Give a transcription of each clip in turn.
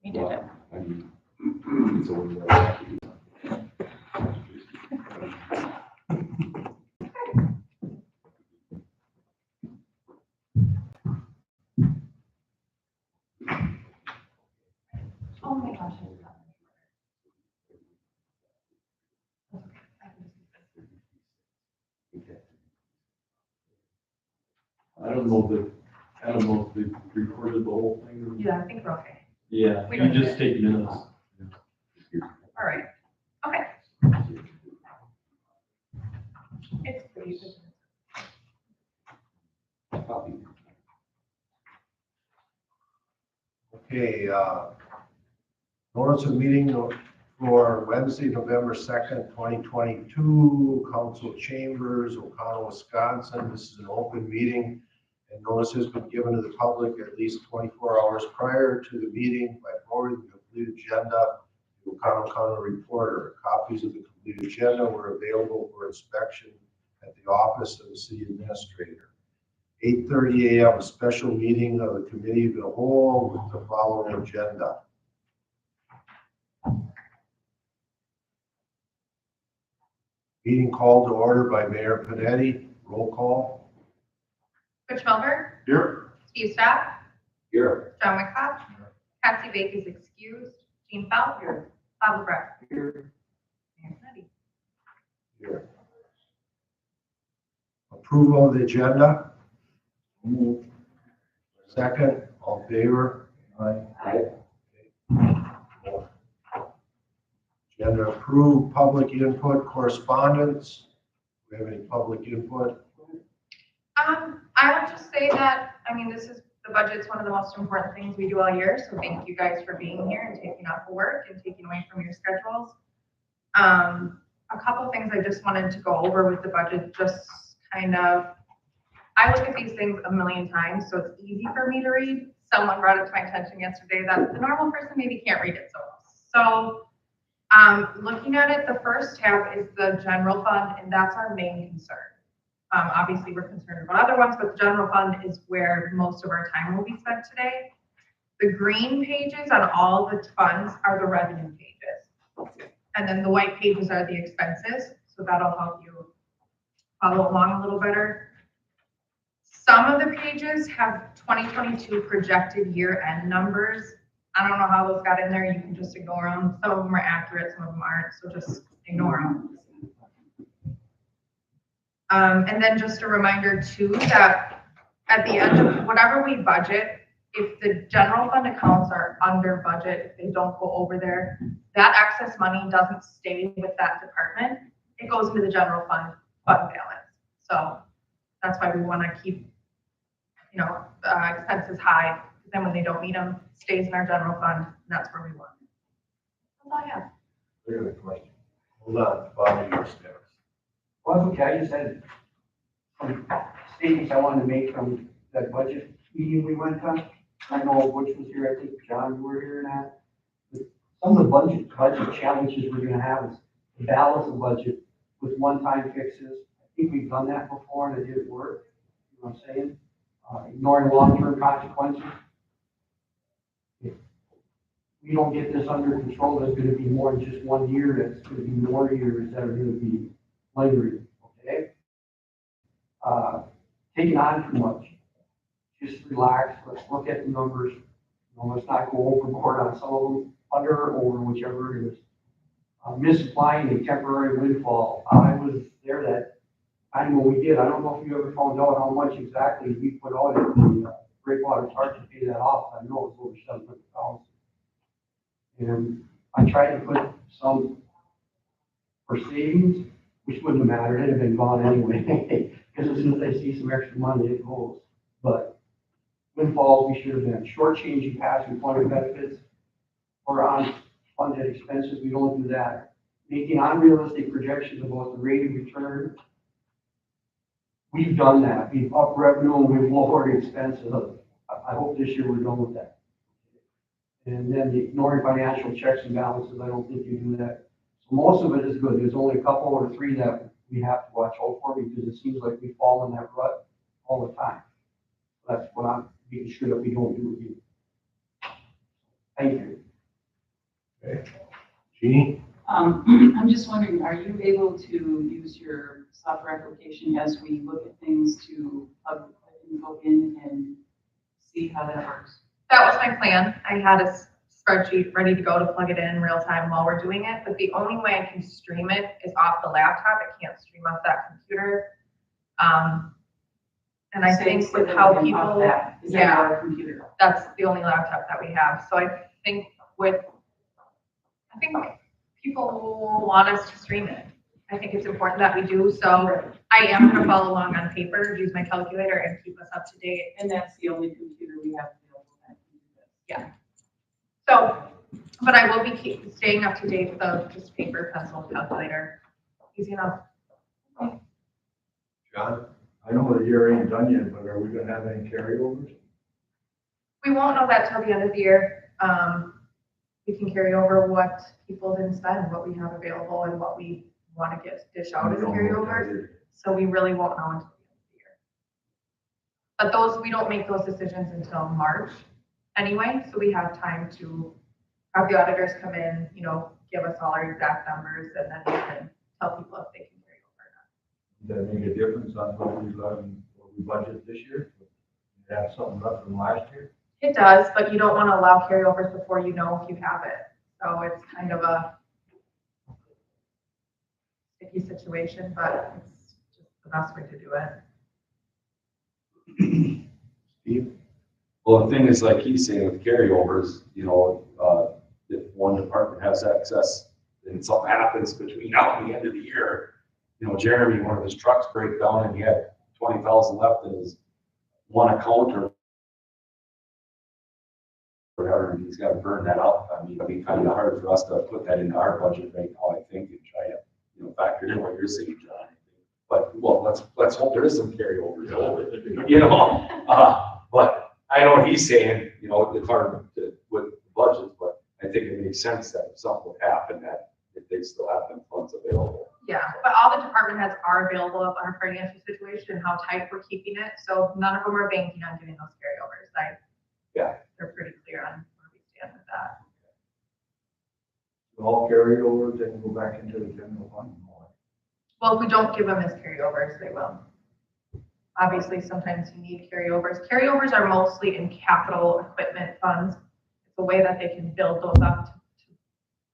We did it. I mean, it's always that. Oh my gosh. I don't know if they recorded the whole thing. Yeah, I think we're okay. Yeah, We you don't need just it. take minutes. All right. Okay. It's pretty good. Okay, notice of meeting for Wednesday, November 2nd, 2022, council chambers, O'Connell, Wisconsin. This is an open meeting, and notice has been given to the public at least 24 hours prior to the meeting by forwarding the complete agenda to O'Connell County Reporter. Copies of the complete agenda were available for inspection at the office of the city administrator. 8:30 a.m., a special meeting of the committee of the whole with the following agenda. Meeting called to order by Mayor Panetti. Roll call. Rich Melver, Here. Steve Staff, Here. John McCobb, Patsy Bake is excused, Jean Felt, Bob LeBrecq. Here. Mayor Panetti. Here. Approval of the agenda. Second, all in favor? Aye. Agenda approved. Public input, correspondence. Do we have any public input? I would just say that, I mean, the budget's one of the most important things we do all year, so thank you guys for being here and taking off the work and taking away from your schedules. A couple of things I just wanted to go over with the budget, just kind of, I look at these things a million times, so it's easy for me to read. Someone brought it to my attention yesterday that the normal person maybe can't read it so well. So, looking at it, the first tab is the general fund, and that's our main concern. Obviously, we're concerned about other ones, but the general fund is where most of our time will be spent today. The green pages on all the funds are the revenue pages. And then the white pages are the expenses, so that'll help you follow along a little better. Some of the pages have 2022 projected year-end numbers. I don't know how those got in there, you can just ignore them. Some of them are accurate, some of them aren't, so just ignore them. And then just a reminder too, that at the end of whatever we budget, if the general fund accounts are under budget, if they don't go over there, that excess money doesn't stay with that department. It goes into the general fund balance. So that's why we want to keep, expenses high. Then when they don't meet them, it stays in our general fund. And that's where we want it. That's all I have. Very good question. Hold on, Bobby, you're next. Well, okay, I just had some statements I wanted to make from that budget meeting we went to. I know Butch was here, I think John, you were here and that. But some of the budget challenges we're gonna have is to balance the budget with one-time fixes. I think we've done that before and it didn't work, you know what I'm saying? Ignoring long-term consequences. If we don't get this under control, there's gonna be more than just 1 year, that's gonna be more years that are gonna be lingering, okay? Taking on too much. Just relax, let's look at the numbers. Let's not go overboard on some of them, under or over, whichever it is. Misapplying a temporary windfall. I was there that time when we did. I don't know if you ever found out how much exactly we put out in the breakwater charge to pay that off. I know it's over 700,000. And I tried to put some for savings, which wouldn't have mattered, it'd have been gone anyway, because as soon as I see some extra money, it goes. But windfalls, we should have been shortchanging past employment benefits or on funded expenses, we don't do that. Making unrealistic projections about the rate of return, we've done that. We've upped revenue and we've lowered expenses. I hope this year we're done with that. And then ignoring financial checks and balances, I don't think you do that. So most of it is good. There's only a couple or three that we have to watch out for because it seems like we fall in that rut all the time. That's what I'm making sure that we don't do again. Thank you. Jeannie? I'm just wondering, are you able to use your software application as we look at things to plug info in and see how that works? That was my plan. I had a spreadsheet ready to go to plug it in real time while we're doing it, but the only way I can stream it is off the laptop. It can't stream off that computer. And I think with how people, Is that our computer? that's the only laptop that we have. So I think people want us to stream it. I think it's important that we do. So I am gonna follow along on paper, use my calculator and keep us up to date. And that's the only computer we have available that can do this. So, but I will be staying up to date with the just paper, pencil, calculator. Easy enough. John? I know the year ain't done yet, but are we gonna have any carryovers? We won't know that till the end of the year. We can carry over what people didn't spend, what we have available and what we want to dish out as We don't know carryovers. that So we really won't know until the end of the year. But those, we don't make those decisions until March anyway, so we have time to have the auditors come in, give us all our exact numbers and then we can tell people if they can carry over or not. Does that make a difference on what we budget this year? Have something left from last year? It does, but you don't want to allow carryovers before you know if you have it. So it's kind of a sticky situation, but it's just the best way to do it. Steve? Well, the thing is, like he's saying with carryovers, if one department has excess and something happens between now and the end of the year, Jeremy, one of his trucks break down and he had 20,000 left in his one account or whatever, and he's got to burn that up. I mean, it'd be kind of hard for us to put that into our budget right now, I think, and try to, factor in what you're saying, John. But, well, let's hope there is some carryovers, but I know what he's saying, it's hard with budgets, but I think it makes sense that if something would happen, that if they still have them funds available. Yeah, but all the department heads are available of our financial situation and how tight we're keeping it. So none of them are banking on getting those carryovers. They're pretty clear on where we stand with that. All carryovers and go back into the general fund? Well, if we don't give them as carryovers, they will. Obviously, sometimes you need carryovers. Carryovers are mostly in capital equipment funds. It's a way that they can build those up to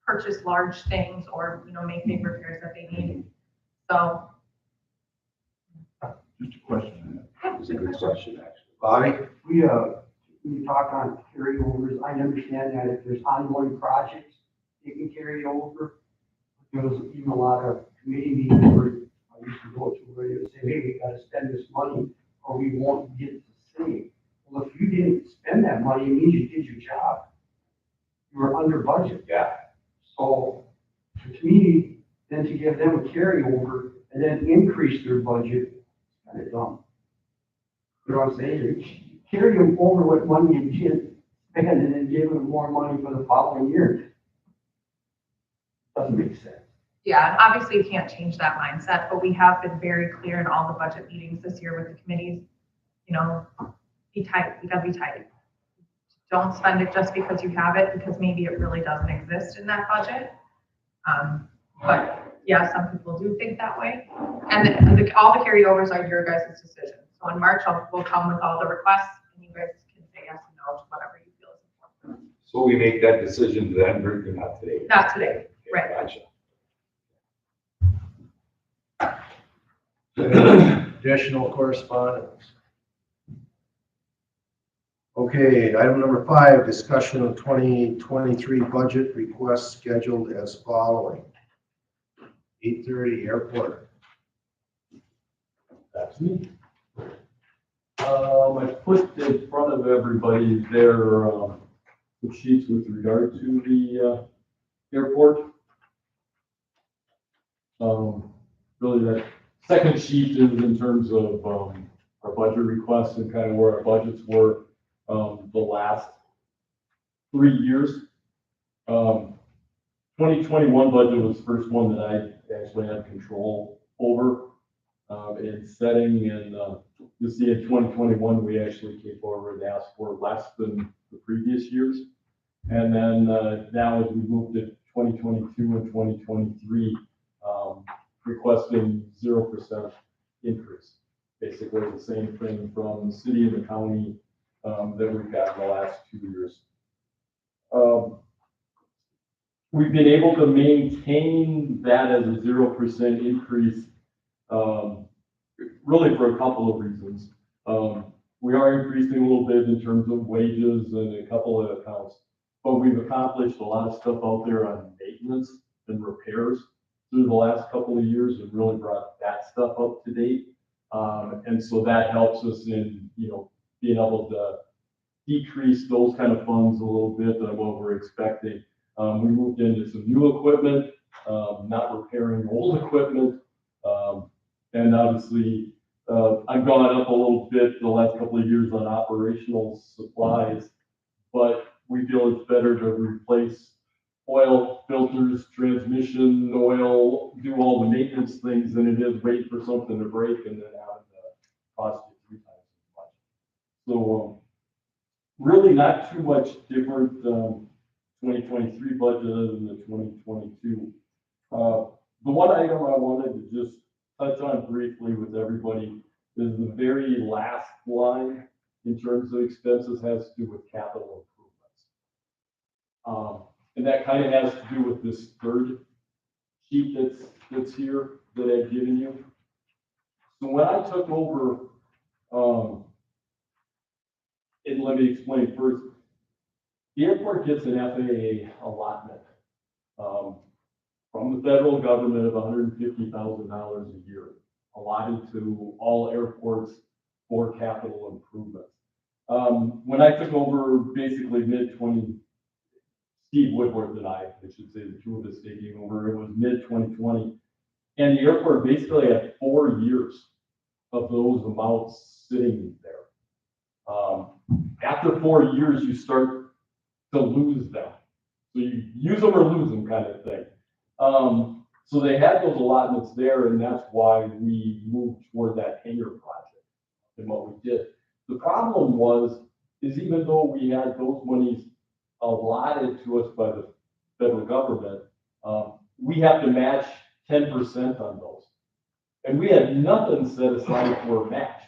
purchase large things or, make big repairs that they need. So. Just a question. It's a good question, actually. Bobby? We talk on carryovers, I understand that if there's ongoing projects, you can carry over. There was even a lot of committee meetings where I used to go to where they would say, hey, we gotta spend this money or we won't get the same. Well, if you didn't spend that money, it means you did your job. You were under budget. Yeah. So to me, then to give them a carryover and then increase their budget, it's kind of dumb. You know what I'm saying? Carry them over what money you did spend and then give them more money for the following year. Doesn't make sense. Yeah, obviously you can't change that mindset, but we have been very clear in all the budget meetings this year with the committees, be tight, you gotta be tight. Don't spend it just because you have it, because maybe it really doesn't exist in that budget. But yeah, some people do think that way. And all the carryovers are your guys' decision. So in March, we'll come with all the requests and you guys can say yes and no to whatever you feel is important. So we make that decision then, or not today? Not today, right. Gotcha. Additional correspondence. Okay, item number 5, discussion of 2023 budget requests scheduled as following. 8:30 airport. That's me. I put in front of everybody their sheets with regard to the airport. Really, that second sheet is in terms of our budget requests and kind of where our budgets were the last 3 years. 2021 budget was the first one that I actually had control over. In setting, and you'll see in 2021, we actually came forward and asked for less than the previous years. And then now as we moved to 2022 and 2023, requesting 0% increase. Basically the same thing from the city and the county that we've got in the last 2 years. We've been able to maintain that as a 0% increase, really for a couple of reasons. We are increasing a little bit in terms of wages and a couple of accounts, but we've accomplished a lot of stuff out there on maintenance and repairs through the last couple of years and really brought that stuff up to date. And so that helps us in, being able to decrease those kind of funds a little bit than what we're expecting. We moved into some new equipment, not repairing old equipment. And obviously, I've gone up a little bit the last couple of years on operational supplies, but we feel it's better to replace oil filters, transmission oil, do all the maintenance things than it is wait for something to break and then have it cost you 3 times as much. So really not too much different 2023 budget other than the 2022. The one item I wanted to just touch on briefly with everybody is the very last line in terms of expenses has to do with capital improvements. And that kind of has to do with this third sheet that's here that I've given you. So when I took over, and let me explain first, the airport gets an FAA allotment from the federal government of $150,000 a year, allotted to all airports for capital improvements. When I took over basically mid-20, Steve Woodworth and I should say the two of us taking over, it was mid-2020. And the airport basically had 4 years of those amounts sitting there. After 4 years, you start to lose them. So you use them or lose them kind of thing. So they had those allotments there, and that's why we moved toward that hangar project and what we did. The problem is even though we had those monies allotted to us by the federal government, we have to match 10% on those. And we had nothing set aside for a match.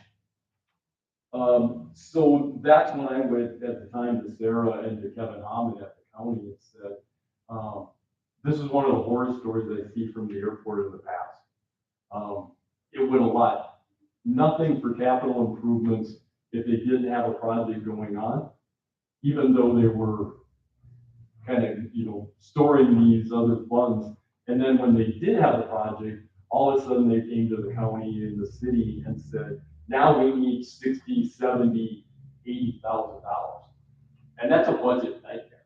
So that's when I went at the time to Sarah and to Kevin Hammond at the county and said, this is one of the horror stories that I see from the airport in the past. It would allot nothing for capital improvements if they didn't have a project going on, even though they were kind of, storing these other funds. And then when they did have a project, all of a sudden they came to the county and the city and said, now we need $60,000, $70,000, $80,000. And that's a budget nightmare.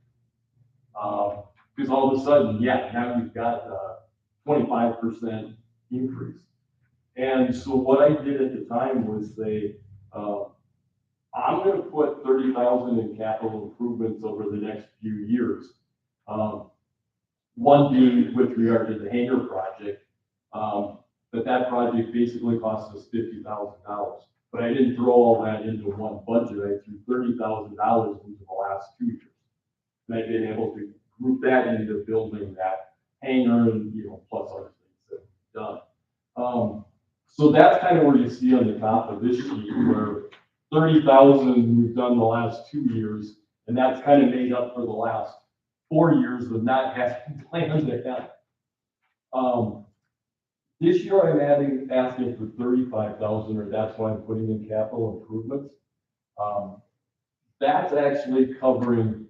Because all of a sudden, now you've got a 25% increase. And so what I did at the time was say, I'm going to put $30,000 in capital improvements over the next few years. One being with regard to the hangar project, that project basically cost us $50,000. But I didn't throw all that into one budget. I threw $30,000 into the last 2 years. And I've been able to group that into building that hangar and, plus other things that we've done. So that's kind of where you see on the top of this sheet where 30,000 we've done the last 2 years, and that's kind of made up for the last 4 years of not having plans ahead. This year I'm asking for 35,000, or that's why I'm putting in capital improvements. That's actually covering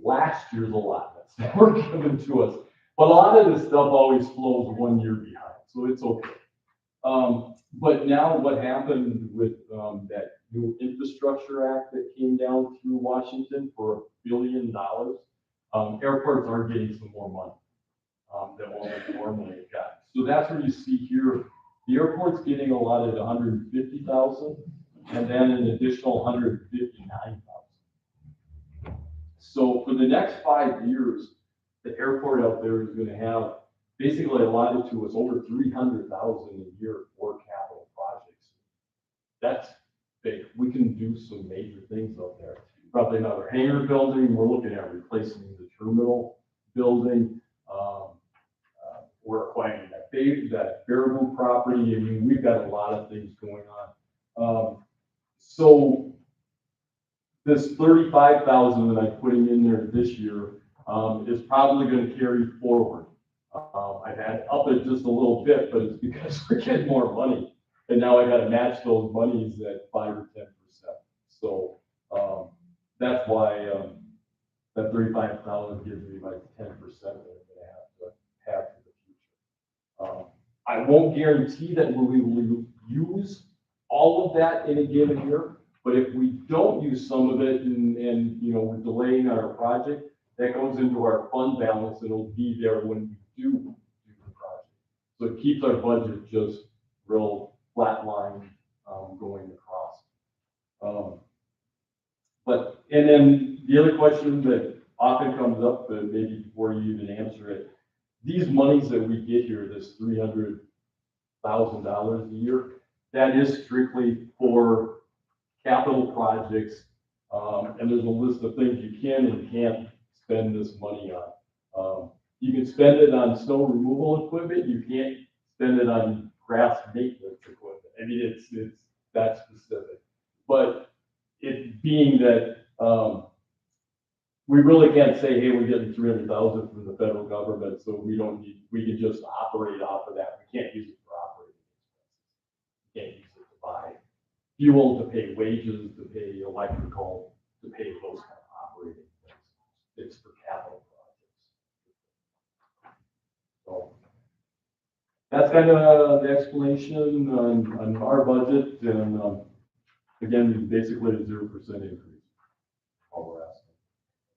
last year's allotments that were given to us. But a lot of this stuff always flows 1 year behind, so it's okay. But now what happened with that new infrastructure act that came down through Washington for $1 billion, airports are getting some more money than what we normally got. So that's where you see here, the airport's getting allotted $150,000 and then an additional $159,000. So for the next 5 years, the airport out there is going to have basically allotted to us over $300,000 a year for capital projects. That's big. We can do some major things out there. Probably another hangar building. We're looking at replacing the terminal building. We're acquiring that Baraboo property. I mean, we've got a lot of things going on. So this 35,000 that I'm putting in there this year, is probably gonna carry forward. I've had up it just a little bit, but it's because we're getting more money. And now I gotta match those monies at 5 or 10%. So, that's why, that 35,000 gives me like 10% that I'm gonna have for the future. I won't guarantee that we will use all of that in a given year, but if we don't use some of it and, you know, we're delaying our project, that goes into our fund balance and it'll be there when we do the project. So it keeps our budget just real flat line, going across. And then the other question that often comes up, maybe before you even answer it, these monies that we get here, this $300,000 a year, that is strictly for capital projects. And there's a list of things you can and can't spend this money on. You can spend it on snow removal equipment. You can't spend it on grass maintenance equipment. I mean, it's that specific. But it being that, we really can't say, hey, we're getting 300,000 from the federal government, so we can just operate off of that. We can't use it for operating expenses. We can't use it to buy fuel, to pay wages, to pay electrical, to pay those kind of operating things. It's for capital projects. So that's kind of the explanation on our budget, and again, basically a 0% increase. All we're asking.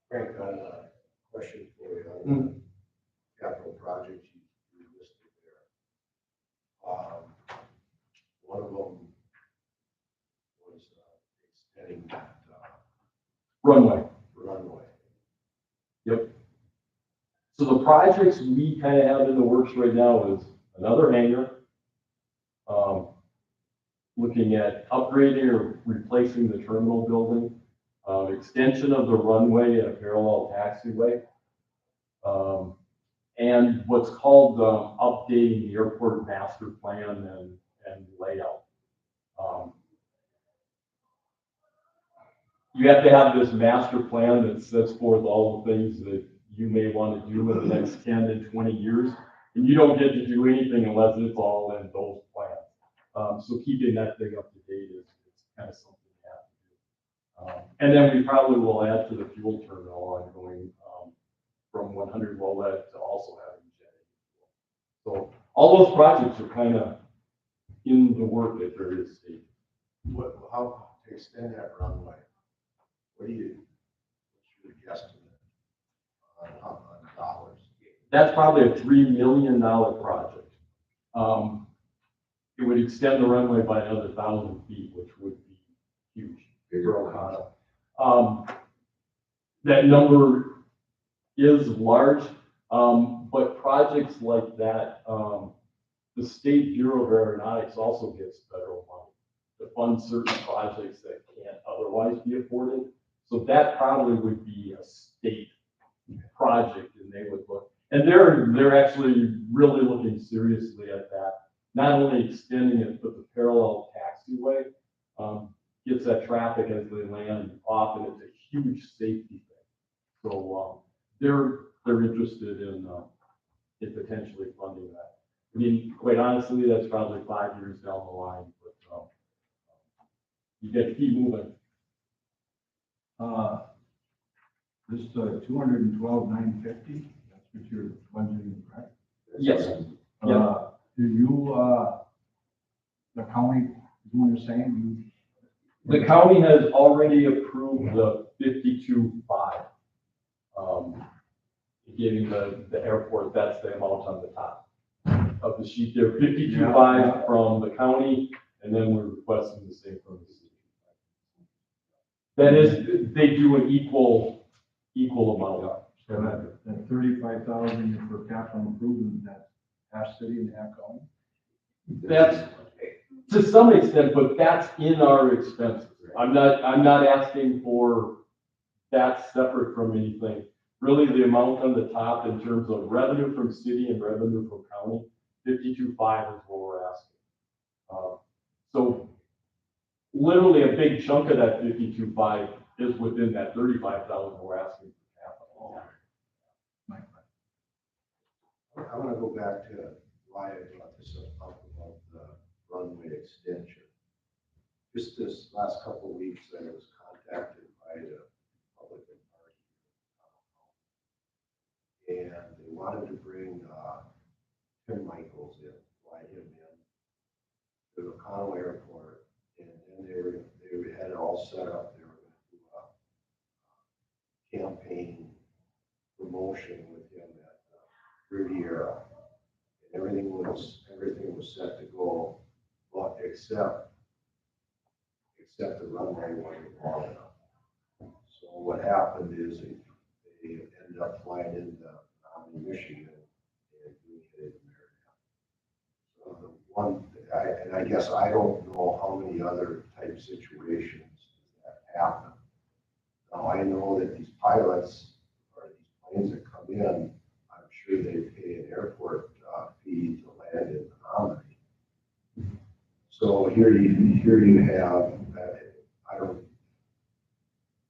Frank, on a question for you on the capital projects you listed there. One of them was extending that Runway. runway. Yep. So the projects we kind of have in the works right now is another hangar, looking at upgrading or replacing the terminal building, extension of the runway and a parallel taxiway, and what's called updating the airport master plan and layout. You have to have this master plan that sets forth all the things that you may want to do in the next 10 to 20 years, and you don't get to do anything unless it's all in those plans. So keeping that thing up to date is kind of something you have to do. And then we probably will add to the fuel terminal on going from 100 Wellette to also having jet fuel. So all those projects are kind of in the work at various stages. How to extend that runway? What's your guesstimate on dollars? That's probably a $3 million project. It would extend the runway by another 1,000 feet, which would be huge for Ocala. That number is large, but projects like that, the State Bureau of Aeronautics also gets federal money to fund certain projects that can't otherwise be afforded. So that probably would be a state project, and they would look, and they're actually really looking seriously at that. Not only extending it, but the parallel taxiway gets that traffic as they land off, and it's a huge safety thing. So they're interested in potentially funding that. I mean, quite honestly, that's probably 5 years down the line, but you get to keep moving. This 212,950, that's what you're budgeting, right? Yes. Do you, the county doing the same? The county has already approved the 52.5. Giving the airport, that's the amount on the top of the sheet there, 52.5 from the county, and then we're requesting the same from the city. That is, they do an equal amount. So that 35,000 for capital improvement, that's half city and half county? That's to some extent, but that's in our expenses. I'm not asking for that separate from anything. really the amount on the top in terms of revenue from city and revenue from county, 52.5 is what we're asking. So literally a big chunk of that 52.5 is within that 35,000 we're asking for capital. I'm gonna go back to why I brought this up about the runway extension. Just this last couple of weeks, I was contacted by the Republican Party. And they wanted to bring, Tim Michaels in, fly him in to O'Connell Airport. And then they had it all set up. They were gonna do a campaign promotion with him at Riviera. And everything was set to go, but except the runway wasn't long enough. So what happened is they ended up flying into Michigan and doing it in Maryland. So I guess I don't know how many other type situations that happen. Now I know that these pilots or these planes that come in, I'm sure they pay an airport fee to land in Menominee. So here you have,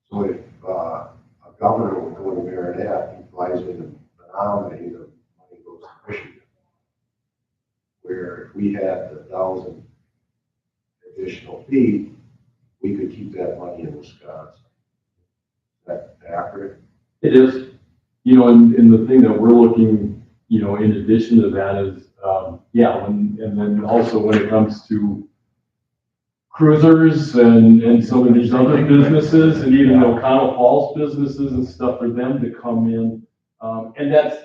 so if a governor would go to Marinette, he flies into Menominee, the money goes to Michigan. Where if we had 1,000 additional feet, we could keep that money in Wisconsin. Is that accurate? It is, and the thing that we're looking, in addition to that is, and then also when it comes to cruisers and some of these other businesses and even O'Connell Falls businesses and stuff for them to come in. And that's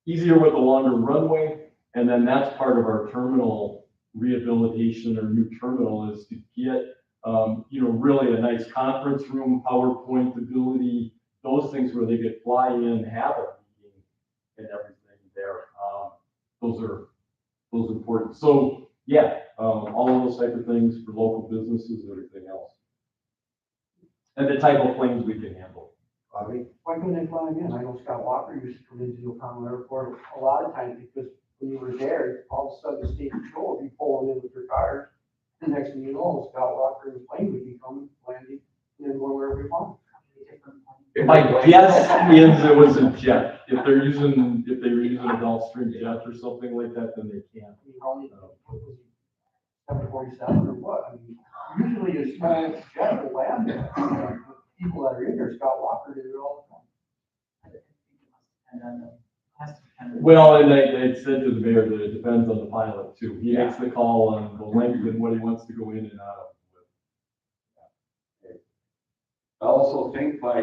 easier with a longer runway. And then that's part of our terminal rehabilitation or new terminal is to get, really a nice conference room, PowerPoint ability, those things where they could fly in, have a meeting and everything there. Those are important. So all of those type of things for local businesses and everything else. And the type of planes we can handle. Bobby? Why couldn't they fly again? I know Scott Walker used to come into the O'Connell Airport a lot of times because when you were there, all of a sudden the state patrol would be pulling in with their cars. The next thing you know, Scott Walker and his plane would be coming, landing, and then going wherever we want. My guess is it was a jet. If they were using a Gulfstream jet or something like that, then they can. I mean, how many, 747 or what? I mean, usually a small jet will land there. The people that are in there, Scott Walker did it all the time. Well, and I said to the mayor that it depends on the pilot too. He makes the call on the length and what he wants to go in and out of. I also think by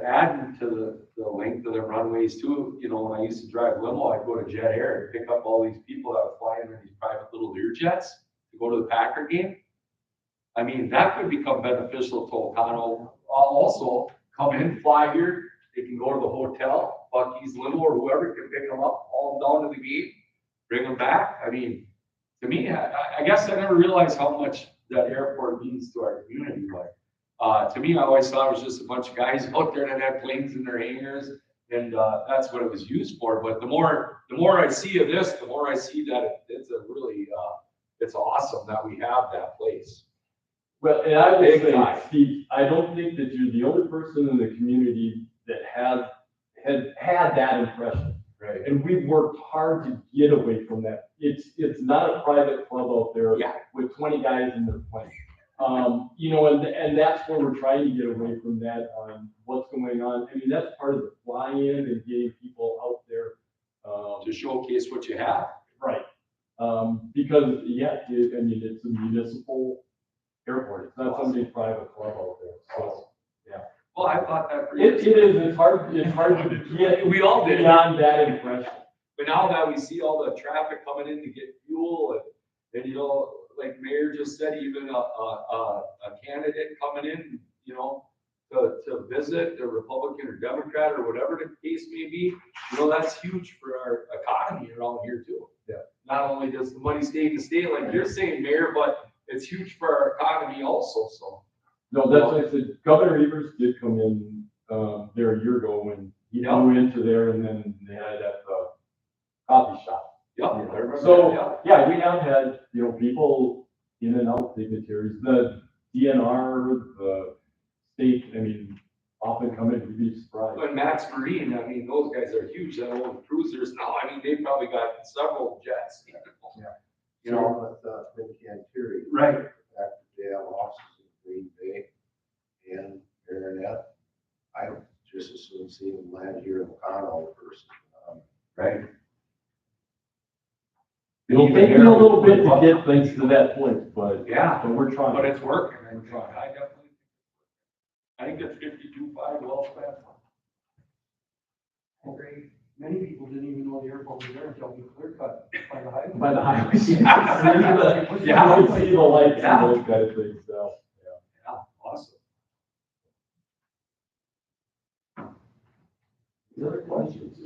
adding to the length of the runways too, when I used to drive limo, I'd go to Jet Air and pick up all these people that were flying in these private little Lear jets to go to the Packer game. I mean, that could become beneficial to O'Connell. Also, come in, fly here, they can go to the hotel, Bucky's limo or whoever can pick them up, all down to the gate, bring them back. I mean, to me, I guess I never realized how much that airport means to our community, but to me, I always thought it was just a bunch of guys out there that had planes in their hangars, and that's what it was used for. But the more I see of this, the more I see that it's a really, it's awesome that we have that place. Well, and I will say, Steve, I don't think that you're the only person in the community that had that impression. Right. And we've worked hard to get away from that. It's not a private club out there with 20 guys in their plane. And that's where we're trying to get away from that on what's going on. I mean, that's part of the fly-in and getting people out there. To showcase what you have. Right. Because, it's a municipal airport. It's not somebody's private club out there. So, Well, I thought that for it is. It's hard to get we all did beyond that impression. But now that we see all the traffic coming in to get fuel and like Mayor just said, even a candidate coming in, to visit, a Republican or Democrat or whatever the case may be, that's huge for our economy around here too. Yeah. Not only does the money stay in the state, like you're saying, Mayor, but it's huge for our economy also, so. No, that's what I said. Governor Evers did come in there a year ago when he Yeah. flew into there and then they had at the coffee shop. Yeah, I remember that, So, yeah, we have had, people in and out, dignitaries, the DNR, the state, I mean, often come in, you'd be surprised. But Max Marine, I mean, those guys are huge, they own cruisers now, I mean, they've probably got several jets. Yeah. You know, With, Twin Canterbury. right, The fact that they have offices in Green Bay and Marinette, I would just as soon see them land here in Oconto first. right. It'll take me a little bit to get things to that point, but, Yeah, but we're trying. but it's working, I definitely, I think that's 52.5 well spent. Great. Many people didn't even know the airport was there until we clear cut by the highway. By the highway. Yeah. You see the lights Yeah. and those kind of things, so. Yeah, awesome. Any other questions?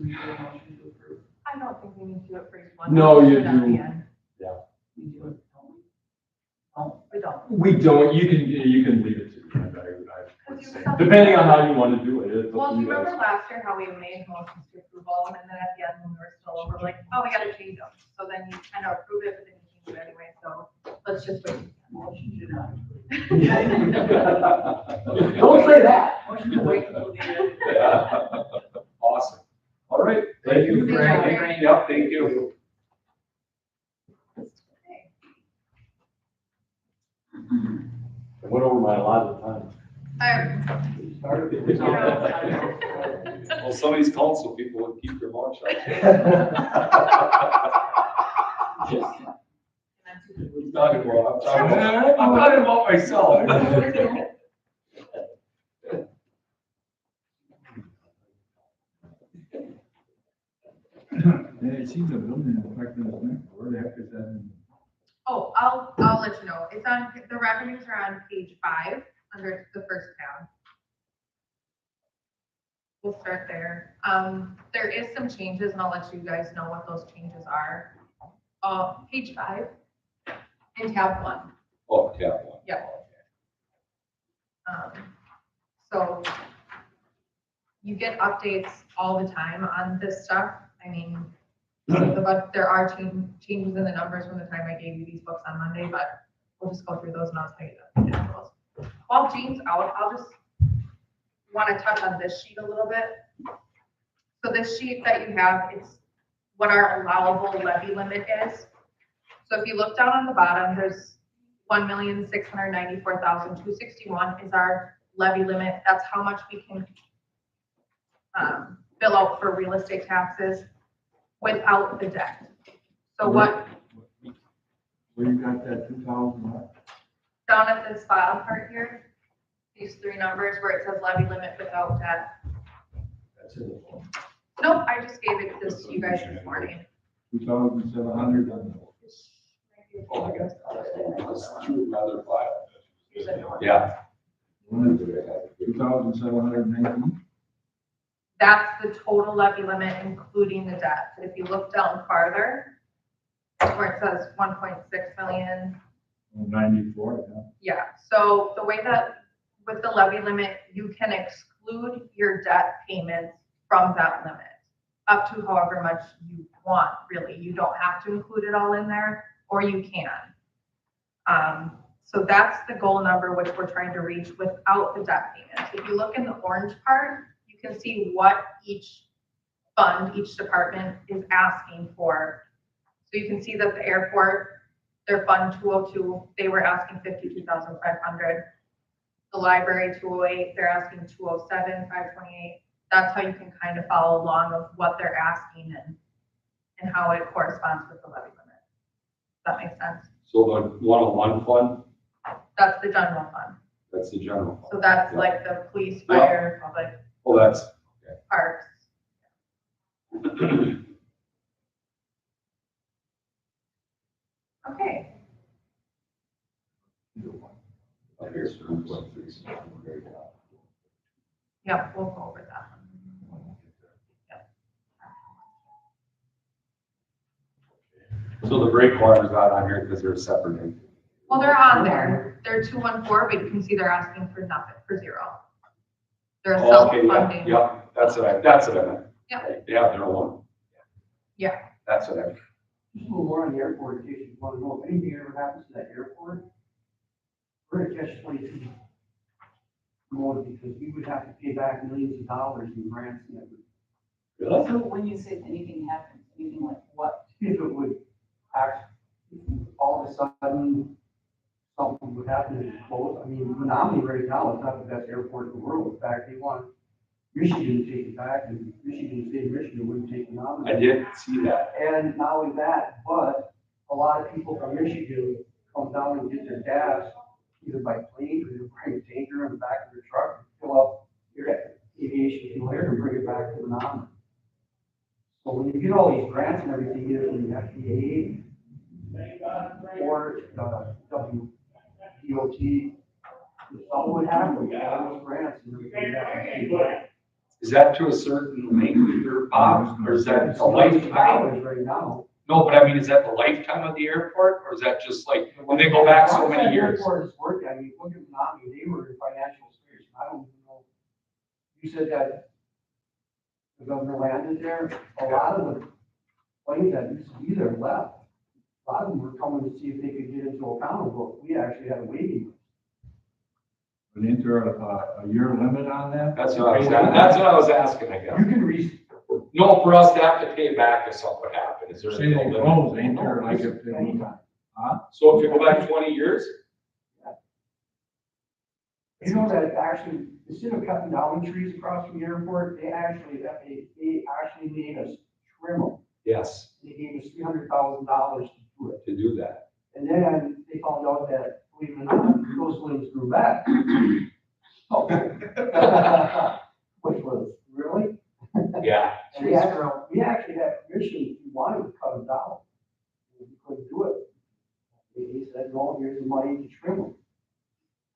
I don't think we need to do it for each one. No, We you should at the do. end. We do it, don't we? We don't. We don't, you can leave it to the end, I would Because say. you have- Depending on how you want to do it, it's up Well, to do you you remember guys. last year how we made motions to approve all of them, and then at the end, when we were still over, like, oh, we gotta change them. So then you kind of approve it, but then you change it anyway, so let's just wait. Motion to not. Don't say that. Motion to wait until the end. Yeah. Awesome. All right. Thank you, Frank. Frank. Yep, thank you. I went over my allotted time. Started. Well, some of these council people would keep their mouth shut. I'm talking about myself. And it seems a building inspector is next, where the heck is that in? Oh, I'll let you know. It's on, the revenues are on page 5, under the first tab. We'll start there. There is some changes, and I'll let you guys know what those changes are. Page 5, in tab 1. Oh, tab one. Yeah. So you get updates all the time on this stuff. I mean, but there are changes in the numbers from the time I gave you these books on Monday, but we'll just go through those and I'll tell you the details. While Jean's out, I'll just want to touch on this sheet a little bit. So this sheet that you have, it's what our allowable levy limit is. So if you look down on the bottom, there's 1,694,261 is our levy limit. That's how much we can bill out for real estate taxes without the debt. So what, Where you got that 2,000? down at this bottom part here, these 3 numbers where it says levy limit without debt. That's in the phone. Nope, I just gave it to you guys this morning. 2,700. Oh, I guess. That's through another file. Yeah. 2,719. That's the total levy limit, including the debt. But if you look down farther, where it says 1.6 million, 94, yeah. yeah. So the way that with the levy limit, you can exclude your debt payments from that limit, up to however much you want, really. You don't have to include it all in there, or you can. So that's the goal number which we're trying to reach without the debt payments. If you look in the orange part, you can see what each fund, each department is asking for. So you can see that the airport, their fund 202, they were asking 52,500. The library 208, they're asking 207, 528. That's how you can kind of follow along of what they're asking and how it corresponds with the levy limit. Does that make sense? So the 101 fund, That's the general fund. that's the general fund. So that's Yeah. like the police, Yeah. fire, public, Oh, that's, parks. Okay, up here, so 1.3. yeah, we'll go over that. So the break water's not on here because they're separate. Well, they're on there. They're 214, but you can see they're asking for nothing, for 0. They're Oh, okay, self-funding. yeah, that's what I meant. Yeah. They have their own. Yeah. That's what I meant. Just a little more on the airport, in case you want to know, if anything ever happens to that airport, we're gonna catch 22. More, because we would have to pay back millions of dollars in grants and everything. Really? So when you say anything happens, anything like what? If it would act, all of a sudden, something would happen and it close, I mean, Menominee right now is not the best airport in the world. In fact, they want Michigan to take it back, and Michigan, state of Michigan wouldn't take Menominee. I didn't see that. And not only that, but a lot of people from Michigan come down and get their gas, either by plane or they bring a tanker in the back of their truck, fill up your aviation fuel here and bring it back to the Menominee. So when you get all these grants and everything, either from the FAA or WDOT, if something would happen, with all those grants and everything, you have to pay back. Is that to a certain length or, or is that a lifetime? $1,000 right now. No, but I mean, is that the lifetime of the airport, or is that just like, when they go back so many years? Airport is working, I mean, look at Menominee, they were in financial straits, I don't even know. You said that the governor landed there, a lot of the planes that used to be there left. A lot of them were coming to see if they could get into O'Connell, but we actually had a waiting list. But ain't there a year limit on that? That's what I was asking, I guess. You can No, for us to have to pay back if something would happen, is there? Say they close, ain't there, like if they, anytime. So if you go back 20 years? You know that actually, instead of cutting down trees across from the airport, they actually made us trim them. Yes, They gave us $300,000 to do it. to do that. And then they found out that, believe it or not, those limbs grew back. Oh. Which was, really? Yeah. And we actually had permission if you wanted to cut them down. We couldn't do it. They said, no, here's the money to trim them.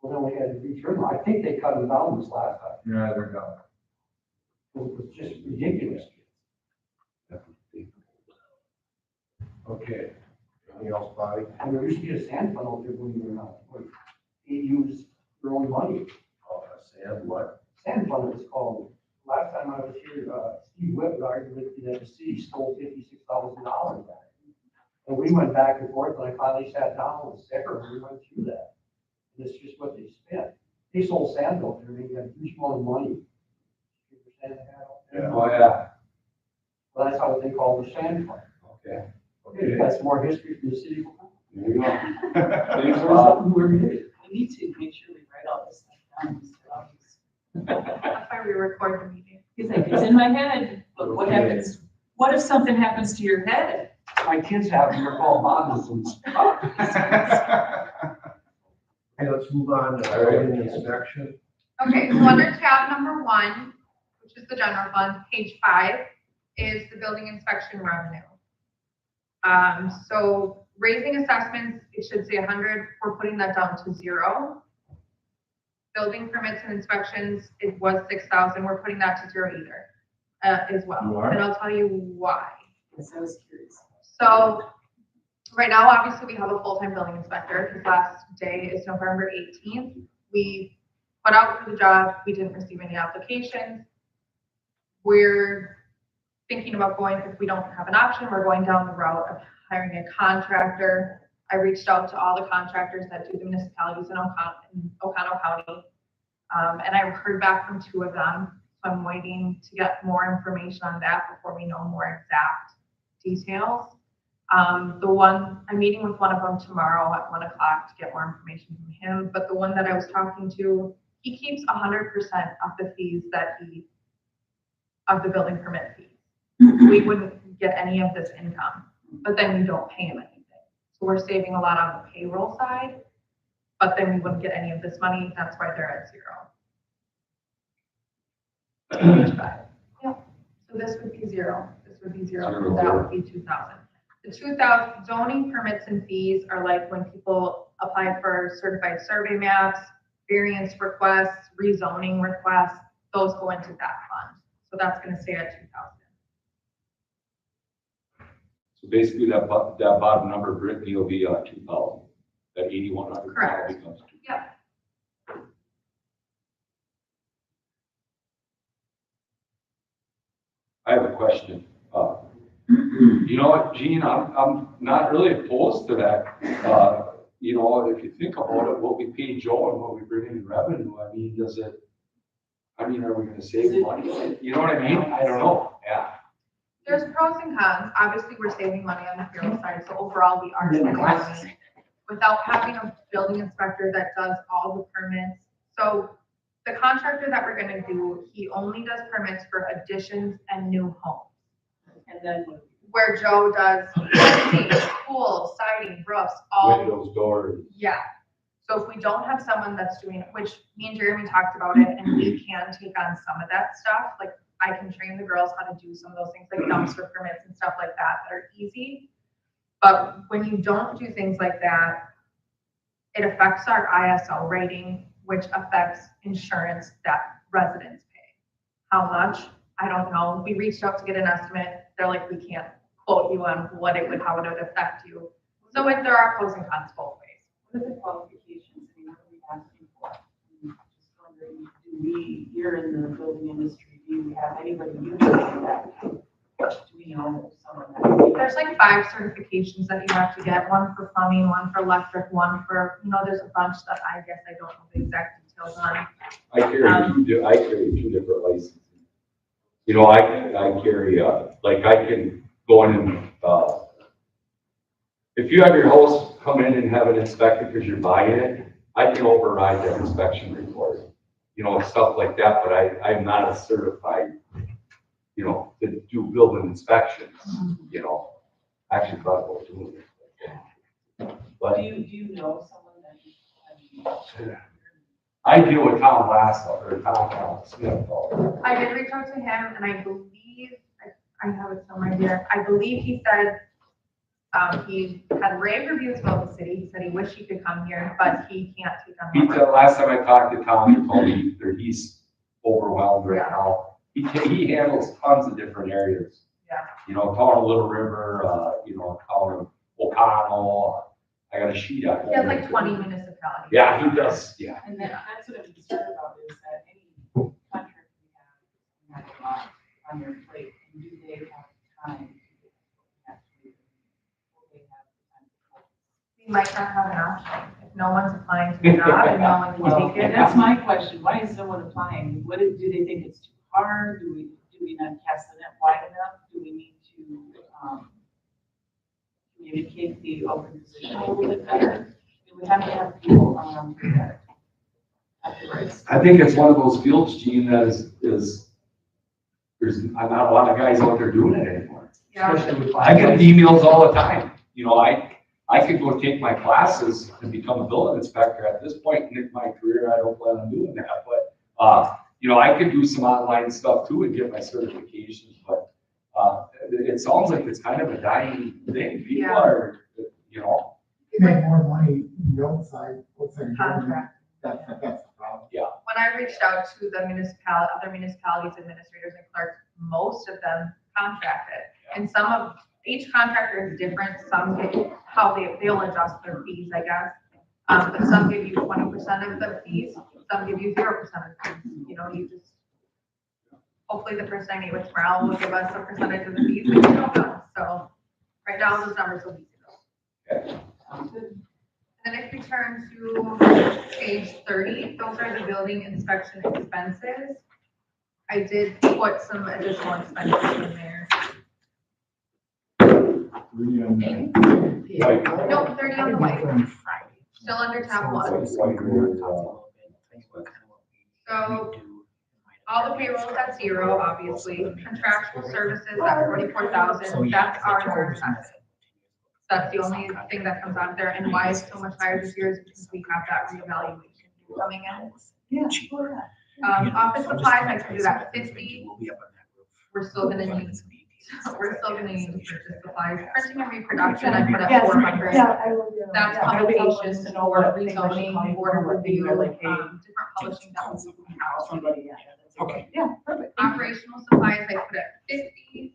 Well, then we had to retrim them. I think they cut them down this last time. yeah, they're done. It was just ridiculous. Okay. Anything else, Bobby? And there used to be a sand funnel there, believe it or not. Where they used their own money. Sand what? Sand funnel is called. Last time I was here, Steve Whit argued with me that the city stole $56,000 back. And we went back and forth, and I finally sat down with Sarah, and we went through that. And it's just what they spent. They sold sand out there, and they had a huge amount of money. Yeah. Oh, yeah. Well, that's how they call the sand fund. Okay. Okay, that's more history from the city. There you go. There's something where it is. We need to make sure we write all this stuff down. That's why we record the meeting. Because it's in my head, but what happens, what if something happens to your head? My kids have them, they're called Bobinsons. Okay, let's move on to building inspection. Okay, so under tab number 1, which is the general fund, page 5, is the building inspection revenue. So raising assessments, it should say 100, we're putting that down to 0. Building permits and inspections, it was 6,000, we're putting that to 0 either, as well. You are? And I'll tell you why. Yes, I was curious. So right now, obviously, we have a full-time building inspector. His last day is November 18th. We put out for the job. We didn't receive any applications. We're thinking about going, if we don't have an option, we're going down the route of hiring a contractor. I reached out to all the contractors that do the municipalities in Oconto County. And I heard back from 2 of them. So I'm waiting to get more information on that before we know more exact details. I'm meeting with one of them tomorrow at 1 o'clock to get more information from him. But the one that I was talking to, he keeps 100% of the fees of the building permit fees. We wouldn't get any of this income, but then we don't pay him anything. So we're saving a lot on the payroll side, but then we wouldn't get any of this money. That's why they're at 0. Page 5. Yeah. So this would be 0. This would be 0. And that would be 2,000. The 2,000 zoning permits and fees are like when people apply for certified survey maps, variance requests, rezoning requests, those go into that fund. So that's going to stay at 2,000. So basically that bottom number, Brittany, will be 2,000. That 8,100 Correct. becomes 2,000. Yeah. I have a question. You know what, Gene, I'm not really opposed to that. You know, if you think about it, what we pay Joe and what we bring in revenue, I mean, are we gonna save money? You know what I mean? I don't know, yeah. There's pros and cons. Obviously, we're saving money on the payroll side, so overall, we are saving money without having a building inspector that does all the permits. So the contractor that we're gonna do, he only does permits for additions and new homes. And then, Where Joe does painting, pool, siding, roofs, all, Windows, doors. yeah. So if we don't have someone that's doing, which me and Jeremy talked about it, and we can take on some of that stuff, like I can train the girls how to do some of those things, like dumpster permits and stuff like that are easy. But when you don't do things like that, it affects our ISO rating, which affects insurance that residents pay. How much? I don't know. We reached out to get an estimate. They're like, we can't quote you on how it would affect you. So there are pros and cons both ways. what are the qualifications? I mean, what are we asking for? I'm just wondering, do we, you're in the building industry, do you have anybody you know that? Do we know someone that? There's like 5 certifications that you have to get, one for plumbing, one for electric, one for, there's a bunch that I guess I don't know the exact details on. I carry 2 different licenses. You know, I carry, like I can go in and, if you have your house come in and have it inspected because you're buying it, I can override that inspection report. You know, stuff like that, but I'm not a certified, to do building inspections, I actually thought about doing it. But Do you know someone that? I deal with Tom Lasso, or Tom Smith. I did reach out to him and I believe, I have it somewhere here. I believe he said, he had rave reviews about the city. He said he wished he could come here, but he can't take on He more said, work. last time I talked to Tom, he told me that he's overwhelmed right Yeah. now. He handles tons of different areas. Yeah. Town of Little River, town of O'Connell. I got a sheet on it. He has like 20 municipalities. Yeah, he does, yeah. And that's what I'm concerned about is that any contract we have a lot on their plate, and do they have time to actually, will they have time to? We might not have an option. If no one's applying to the job and no one Well, can take it. that's my question. Why is someone applying? Do they think it's too hard? Do we not cast the net wide enough? Do we need to, communicate the open position a little bit better? Do we have to have people that have the rights? I think it's one of those fields, Gene, that is there's not a lot of guys out there doing it anymore. Yeah. I get emails all the time. I could go take my classes and become a building inspector. At this point in my career, I don't plan on doing that, but, I could do some online stuff too and get my certifications, but, it sounds like it's kind of a dying thing. People Yeah. are, You make more money outside government. Contract. That's the problem. When I reached out to the other municipalities, administrators and clerks, most of them contracted. And each contractor is different. Some give they'll adjust their fees, I guess. But some give you 20% of the fees, some give you 0% of the fees. Hopefully the person I meet with tomorrow will give us a percentage of the fees, but we don't know. So right now, those numbers will be 0. Sounds good. And then if we turn to page 30, those are the building inspection expenses. I did put some additional expenses in there. Really on that. No, 30 on the white, still under tab 1. So all the payroll is at 0, obviously. Contractual services at 44,000, that's our norm tax. That's the only thing that comes out there, and why it's so much higher this year is because we have that reevaluation coming in. Office supplies, I can do that 50. We're still gonna need to purchase supplies. Printing and reproduction, I put at 400. That's publications, or rezoning, board review, different publishing that we have. Somebody, Okay. Yeah, perfect. Operational supplies, I put at 50,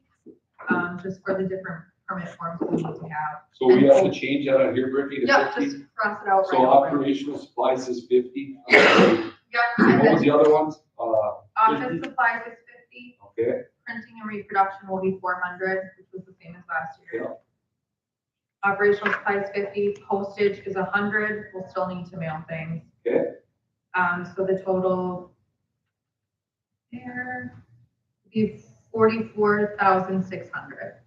just for the different permit forms we need to have. So we have to change that on here, Brittany, to Yep, 50? just cross it out So right over. operational supplies is 50. Yep, and What was then the other ones? office supplies is $550. Okay, Printing and reproduction will be $400, which was the same as last year. Yeah. Operational supplies 50, postage is 100, we'll still need to mail things. Okay. So the total there would be 44,600.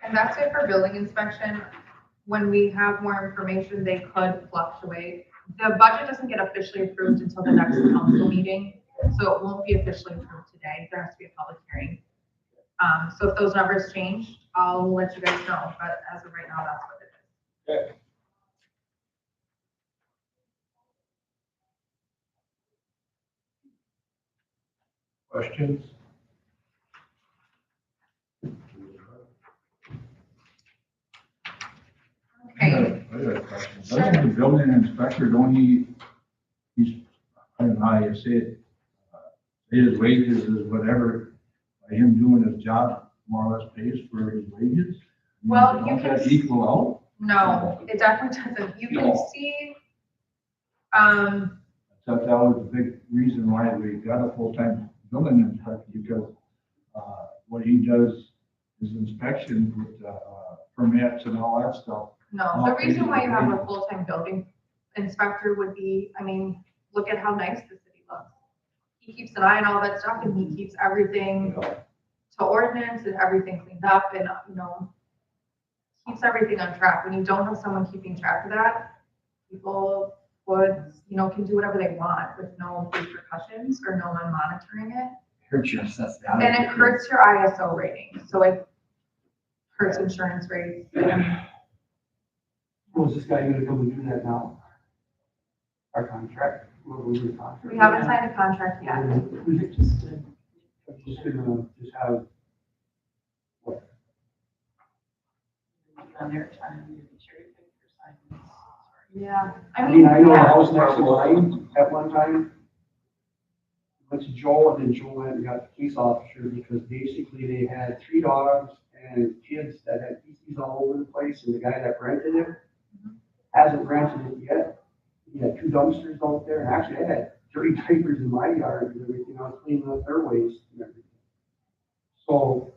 And that's it for building inspection. When we have more information, they could fluctuate. The budget doesn't get officially approved until the next council meeting, so it won't be officially approved today. There has to be a public hearing. So if those numbers change, I'll let you guys know, but as of right now, that's what it is. okay. Questions? Okay, I got a question. Doesn't the building inspector, don't he's, I don't know how you say it, his wages is whatever, by him doing his job, more or less pays for his wages? Well, you Don't can that equal out? no, it definitely doesn't. You can No. see, I thought that was a big reason why we got a full-time building inspector, because, what he does is inspection with, permits and all that stuff. no, the reason why you have a full-time building inspector would be, I mean, look at how nice the city looks. He keeps an eye on all that stuff and he keeps everything to ordinance and everything cleaned up and, keeps everything on track. When you don't have someone keeping track of that, people would, can do whatever they want with no repercussions or no one monitoring it. Hurts your assessed value. And it hurts your ISO rating, so it hurts insurance rates. Was this guy gonna come and do that now? Our contract? We haven't signed a contract yet. Who's it just gonna just have, what, On their time, you can cherry pick your assignments. Yeah. I mean, I know yeah. I was next to mine at one time. Went to Joel, and then Joel went and got the police officer because basically they had 3 dogs and kids that had feces all over the place, and the guy that rented it hasn't rented it yet. He had 2 dumpsters out there, and actually I had 30 diapers in my yard and everything. I was cleaning up their waste and everything. So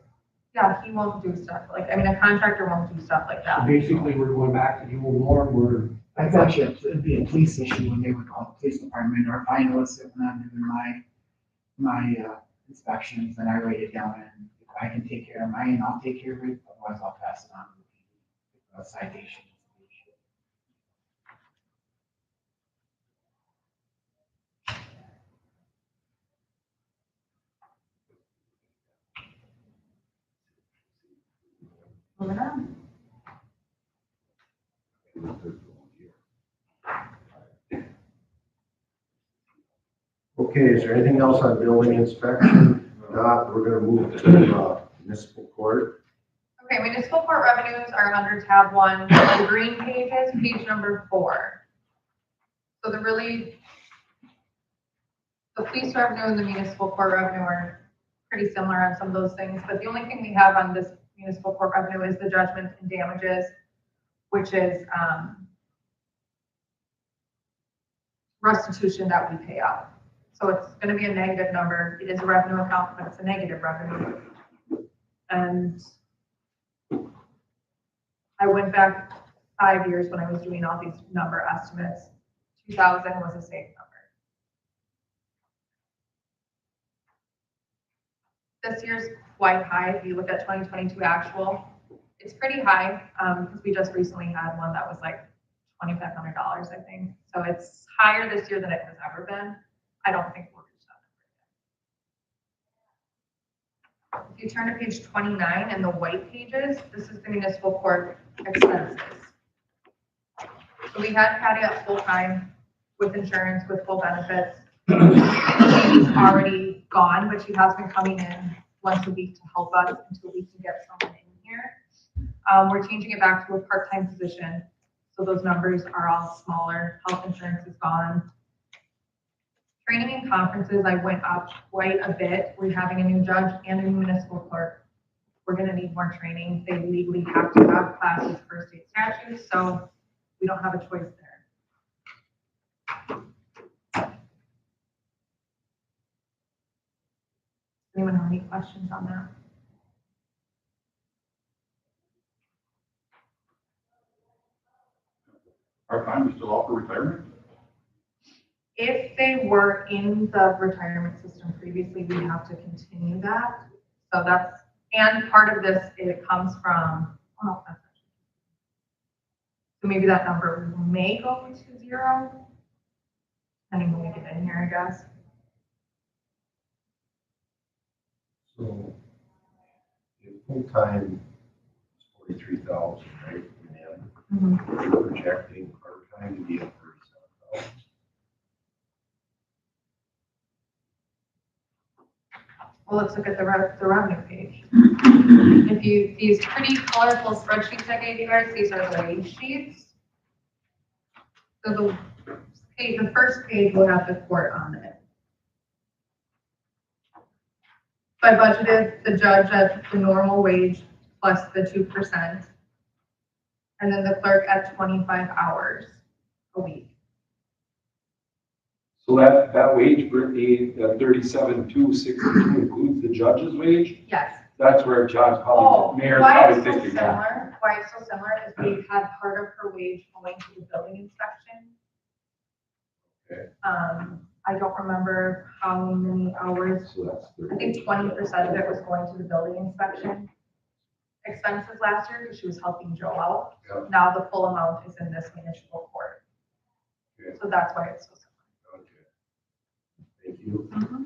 Yeah, he won't do stuff a contractor won't do stuff like that. basically, we're going back to the old norm where That's actually, it'd be a police issue when they would call the police department, or if I notice it when I'm doing my inspections, and I write it down, and if I can take care of mine, I'll take care of it, otherwise I'll pass it on to the citation. Moving on. Okay, is there anything else on building inspection? If not, we're gonna move to municipal court. Okay, municipal court revenues are under tab 1, the green pages, page number 4. So the police revenue and the municipal court revenue are pretty similar on some of those things, but the only thing we have on this municipal court revenue is the judgment and damages, which is restitution that we pay out. So it's gonna be a negative number. It is a revenue account, but it's a negative revenue. And I went back 5 years when I was doing all these number estimates. 2000 was a safe number. This year's quite high. If you look at 2022 actual, it's pretty high, because we just recently had one that was like $2,500, I think. So it's higher this year than it has ever been. I don't think we'll reach that number again. If you turn to page 29 in the white pages, this is the municipal court expenses. So we had Patty at full time with insurance, with full benefits. She's already gone, but she has been coming in once a week to help us until we can get someone in here. We're changing it back to a part-time position. So those numbers are all smaller. Health insurance is gone. Training and conferences, I went up quite a bit. We're having a new judge and a new municipal clerk. We're gonna need more training. They legally have to have classes for state statutes, so we don't have a choice there. Anyone have any questions on that? Part-time, you still offer retirement? If they were in the retirement system previously, we have to continue that. So that's, and part of this, it comes from, oh, that's actually. So maybe that number may go to 0. Depending when we get in here, I guess. So, if full-time is 43,000, right? And then we're projecting part-time to be at 37,000. Well, let's look at the revenue page. If you, these pretty colorful spreadsheets I gave you guys, these are the wage sheets. So the first page will have the court on it. So I budgeted the judge at the normal wage plus the 2%. And then the clerk at 25 hours a week. So that wage, Brittany, 37,262 includes the judge's wage? Yes. That's where John's Oh, probably, Mayor's why probably it's so thinking that. similar, why it's so similar is we had part of her wage going to the building inspection. Okay. I don't remember how many hours, So that's I think 20% of it was going to the building inspection expenses last year because she was helping Joe out. Yeah. Now the full amount is in this municipal court. Okay. So that's why it's so Okay. Thank you. similar.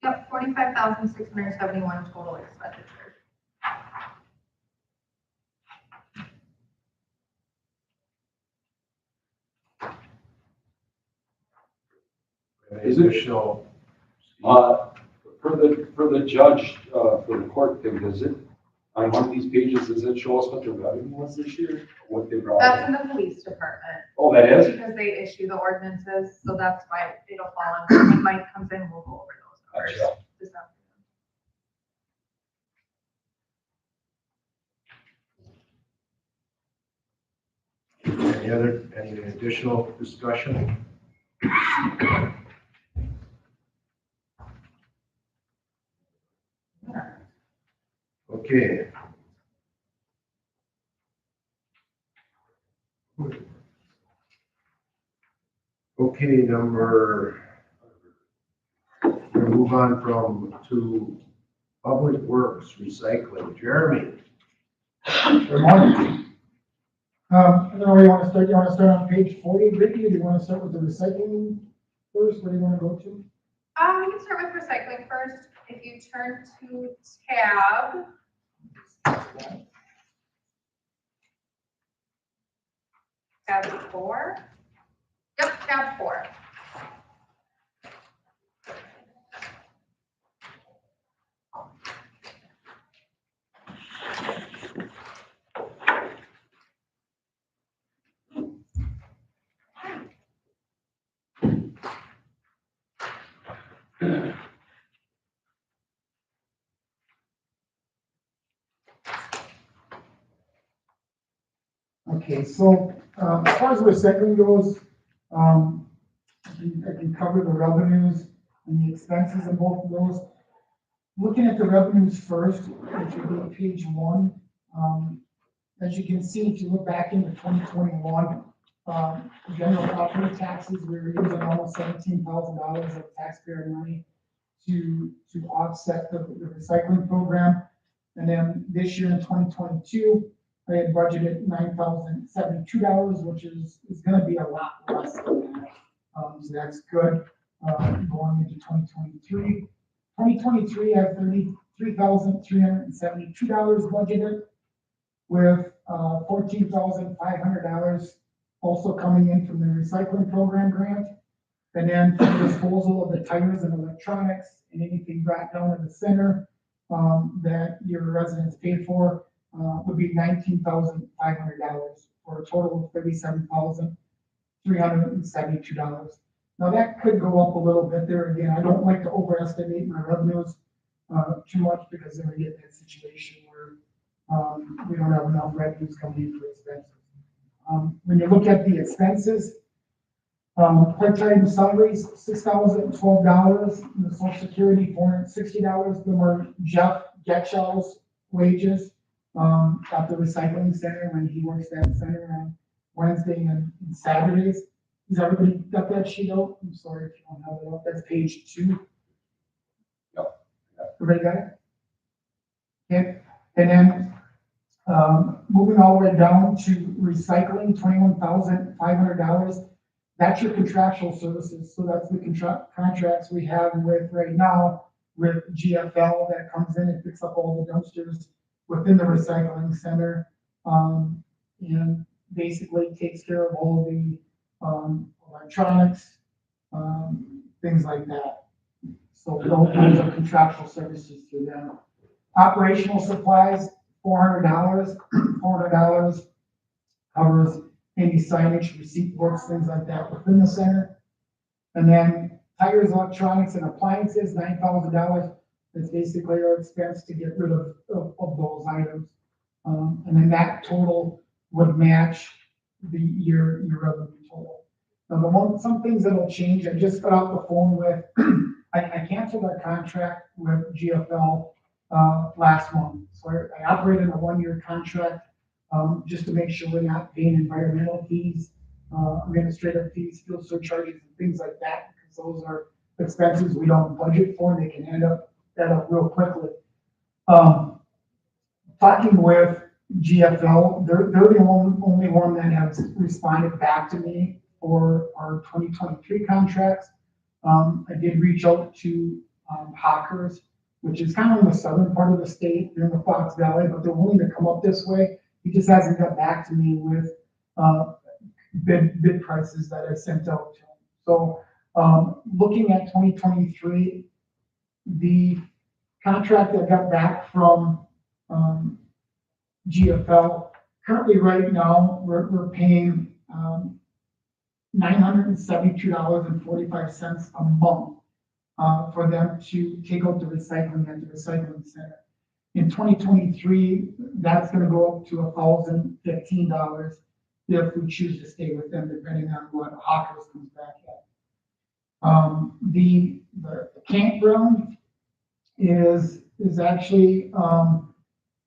Yep, 45,671 total expenditure. Is it- Additional, For the judge, for the court thing, does it, on one of these pages, does it show us what the revenue was this year? What they brought That's in? in the police department. Oh, that is? Because they issue the ordinances, so that's why it'll fall under, when Mike comes in, we'll go over those numbers Gotcha. this afternoon. any additional discussion? Okay. Okay, we'll move on to Public Works Recycling. Jeremy? Good morning. I don't know where you want to start. You want to start on page 40, Brittany, or do you want to start with the recycling first? Where do you want to go to? We can start with recycling first. If you turn to tab 4. Yep, tab 4. Okay, so as far as recycling goes, I can cover the revenues and the expenses in both of those. Looking at the revenues first, which would be page 1. As you can see, if you look back into 2021, general property taxes, we were using almost $17,000 of taxpayer money to offset the recycling program. And then this year in 2022, I had budgeted $9,072, which is going to be a lot less than that. So that's good. Going into 2023. 2023, I have $33,372 budgeted, with $14,500 also coming in from the recycling program grant. And then for the disposal of the tires and electronics and anything brought down to the center, that your residents pay for, would be $19,500 for a total of $37,372. Now that could go up a little bit there. Again, I don't like to overestimate my revenues, too much because then we get that situation where, we don't have enough revenues coming in for expenses. When you look at the expenses, part-time salaries, $6,012, and the social security, $460. Then were Jeff Getchell's wages, at the recycling center when he works that center on Wednesday and Saturdays. Has everybody got that sheet out? I'm sorry if you don't have it up. That's page 2. Yep. Everybody got it? Okay, and then, moving all the way down to recycling, $21,500. That's your contractual services. So that's the contracts we have with right now with GFL that comes in and picks up all the dumpsters within the recycling center. And basically takes care of all the, electronics, things like that. So those are contractual services to them. Operational supplies, $400. $400 covers any signage, receipt books, things like that within the center. And then tires, electronics, and appliances, $9,000. That's basically our expense to get rid of those items. And then that total would match your revenue total. Now, some things that'll change, I just got off the phone with, I canceled our contract with GFL last month. So I operated a 1-year contract, just to make sure we're not paying environmental fees, administrative fees, fuel surcharges, and things like that, because those are expenses we don't budget for, and they can add up real quickly. Talking with GFL, they're the only one that has responded back to me for our 2023 contracts. I did reach out to Hawkers, which is kind of in the southern part of the state. They're in the Fox Valley, but they're willing to come up this way. He just hasn't got back to me with bid prices that I sent out to him. So looking at 2023, the contract that got back from GFL, currently right now, we're paying $972.45 a month for them to take out the recycling at the recycling center. In 2023, that's going to go up to $1,015 if we choose to stay with them, depending on what Hawkers comes back at. The campground is actually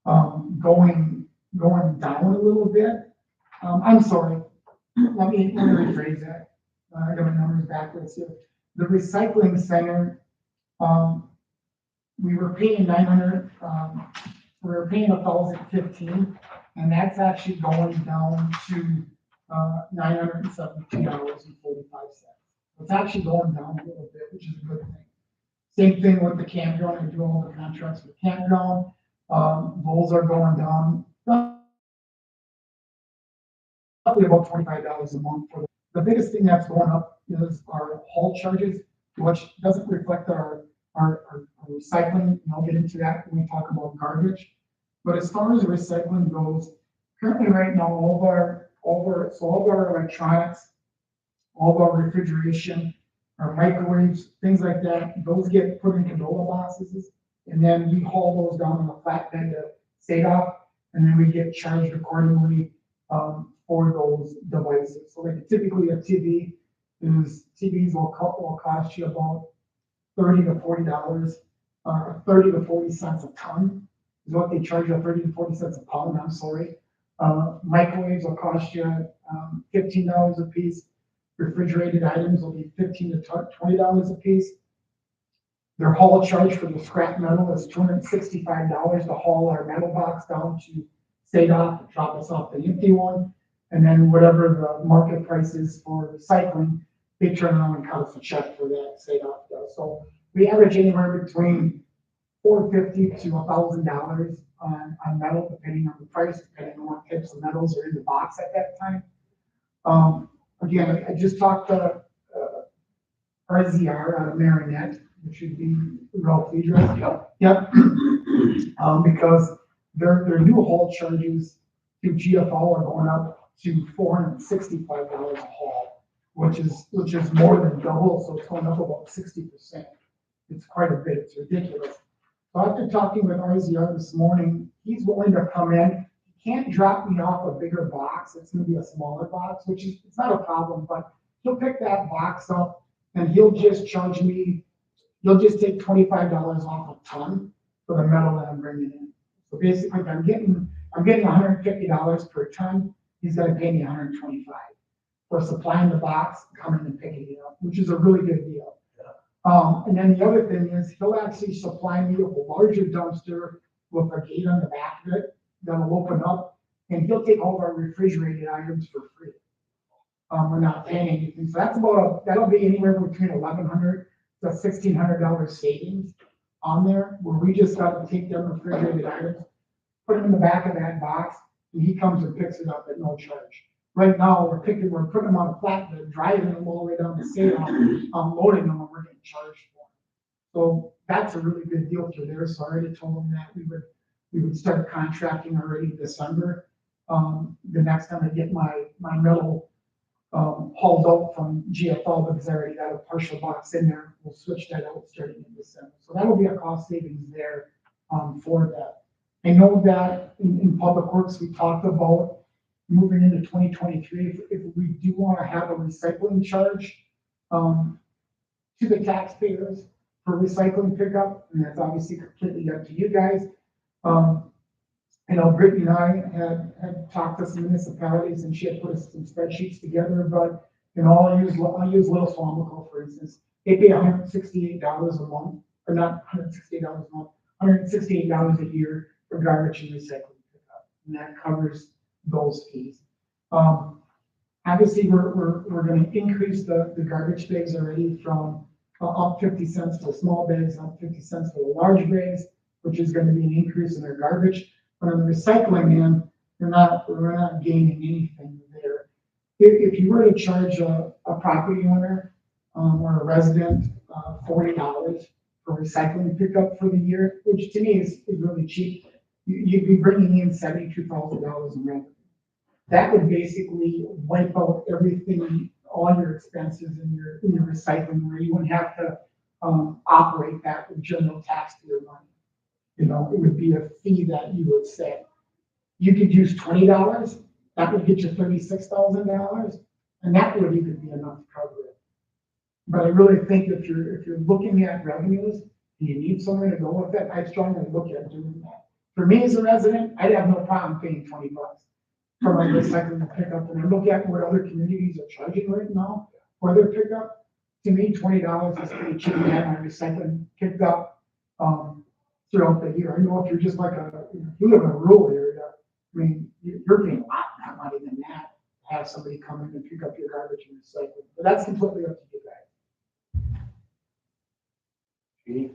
going down a little bit. I'm sorry. Let me rephrase that. I got my numbers backwards here. The recycling center, we were paying $1,015, and that's actually going down to $972.45. It's actually going down a little bit, which is a good thing. Same thing with the campground. I do all the contracts with campground. Those are going down probably about $25 a month. The biggest thing that's going up is our haul charges, which doesn't reflect our recycling, and I'll get into that when we talk about garbage. But as far as recycling goes, currently right now, all of our electronics, all of our refrigeration, our microwaves, things like that, those get put in condola boxes, and then we haul those down on a flatbed to Sadov, and then we get charged accordingly for those devices. So like typically a TVs will cost you about $30 to $40, 30 to 40 cents a ton is what they charge you, 30 to 40 cents a pound, I'm sorry. Microwaves will cost you $15 a piece. Refrigerated items will be $15 to $20 a piece. Their haul charge for the scrap metal is $265 to haul our metal box down to Sadov, drop us off the empty one. And then whatever the market price is for recycling, they turn around and cut us a check for that, Sadov does. So we average anywhere between $450 to $1,000 on metal, depending on the price, depending on what types of metals are in the box at that time. Again, I just talked to RZR out of Marinette, which should be Ralph Ledra. Yep. Yep. Because their new haul charges through GFO are going up to $465 a haul, which is more than double, so it's going up about 60%. It's quite a bit, it's ridiculous. So after talking with RZR this morning, he's willing to come in. He can't drop me off a bigger box, it's gonna be a smaller box, which is, it's not a problem, but he'll pick that box up and he'll just charge me, he'll just take $25 off a ton for the metal that I'm bringing in. So basically, if I'm getting $150 per ton, he's gonna pay me $125 for supplying the box, coming and picking it up, which is a really good deal. And then the other thing is, he'll actually supply me with a larger dumpster with a gate on the back of it that'll open up, and he'll take all of our refrigerated items for free. We're not paying anything, so that'll be anywhere between $1,100 to $1,600 savings on there, where we just got to take them refrigerated items, put them in the back of that box, and he comes and picks it up at no charge. Right now, we're putting them on a flatbed, driving them all the way down to Salem, loading them, and we're getting charged for them. So that's a really good deal for there. So I already told them that we would start contracting already in December. The next time I get my metal hauled out from GFL, because I already got a partial box in there, we'll switch that out starting in December. So that'll be a cost savings there for that. I know that in Public Works, we talked about moving into 2023, if we do want to have a recycling charge to the taxpayers for recycling pickup, and that's obviously completely up to you guys. I know Brittany and I had talked to some municipalities, and she had put some spreadsheets together, but I'll use Little Swamico, for instance. They pay $168 a month, or not $168 a month, $168 a year for garbage and recycling pickup, and that covers those fees. Obviously, we're going to increase the garbage bags already from up 50 cents for small bags, up 50 cents for the large bags, which is going to be an increase in their garbage. But on the recycling end, we're not gaining anything there. If you were to charge a property owner or a resident $40 for recycling pickup for the year, which to me is really cheap, you'd be bringing in $72,000 in revenue. That would basically wipe out everything, all your expenses in your recycling, where you wouldn't have to operate that with general taxpayer money. It would be a fee that you would set. You could use $20, that would get you $36,000, and that would even be enough to cover it. But I really think if you're looking at revenues and you need somewhere to go with it, I strongly look at doing that. For me as a resident, I'd have no problem paying $20 for my recycling pickup. And I look at what other communities are charging right now for their pickup. To me, $20 is pretty cheap to have my recycling picked up throughout the year. I know if you're just like if you live in a rural area, I mean, you're paying a lot more money than that to have somebody come in and pick up your garbage and recycle. But that's completely up to you guys.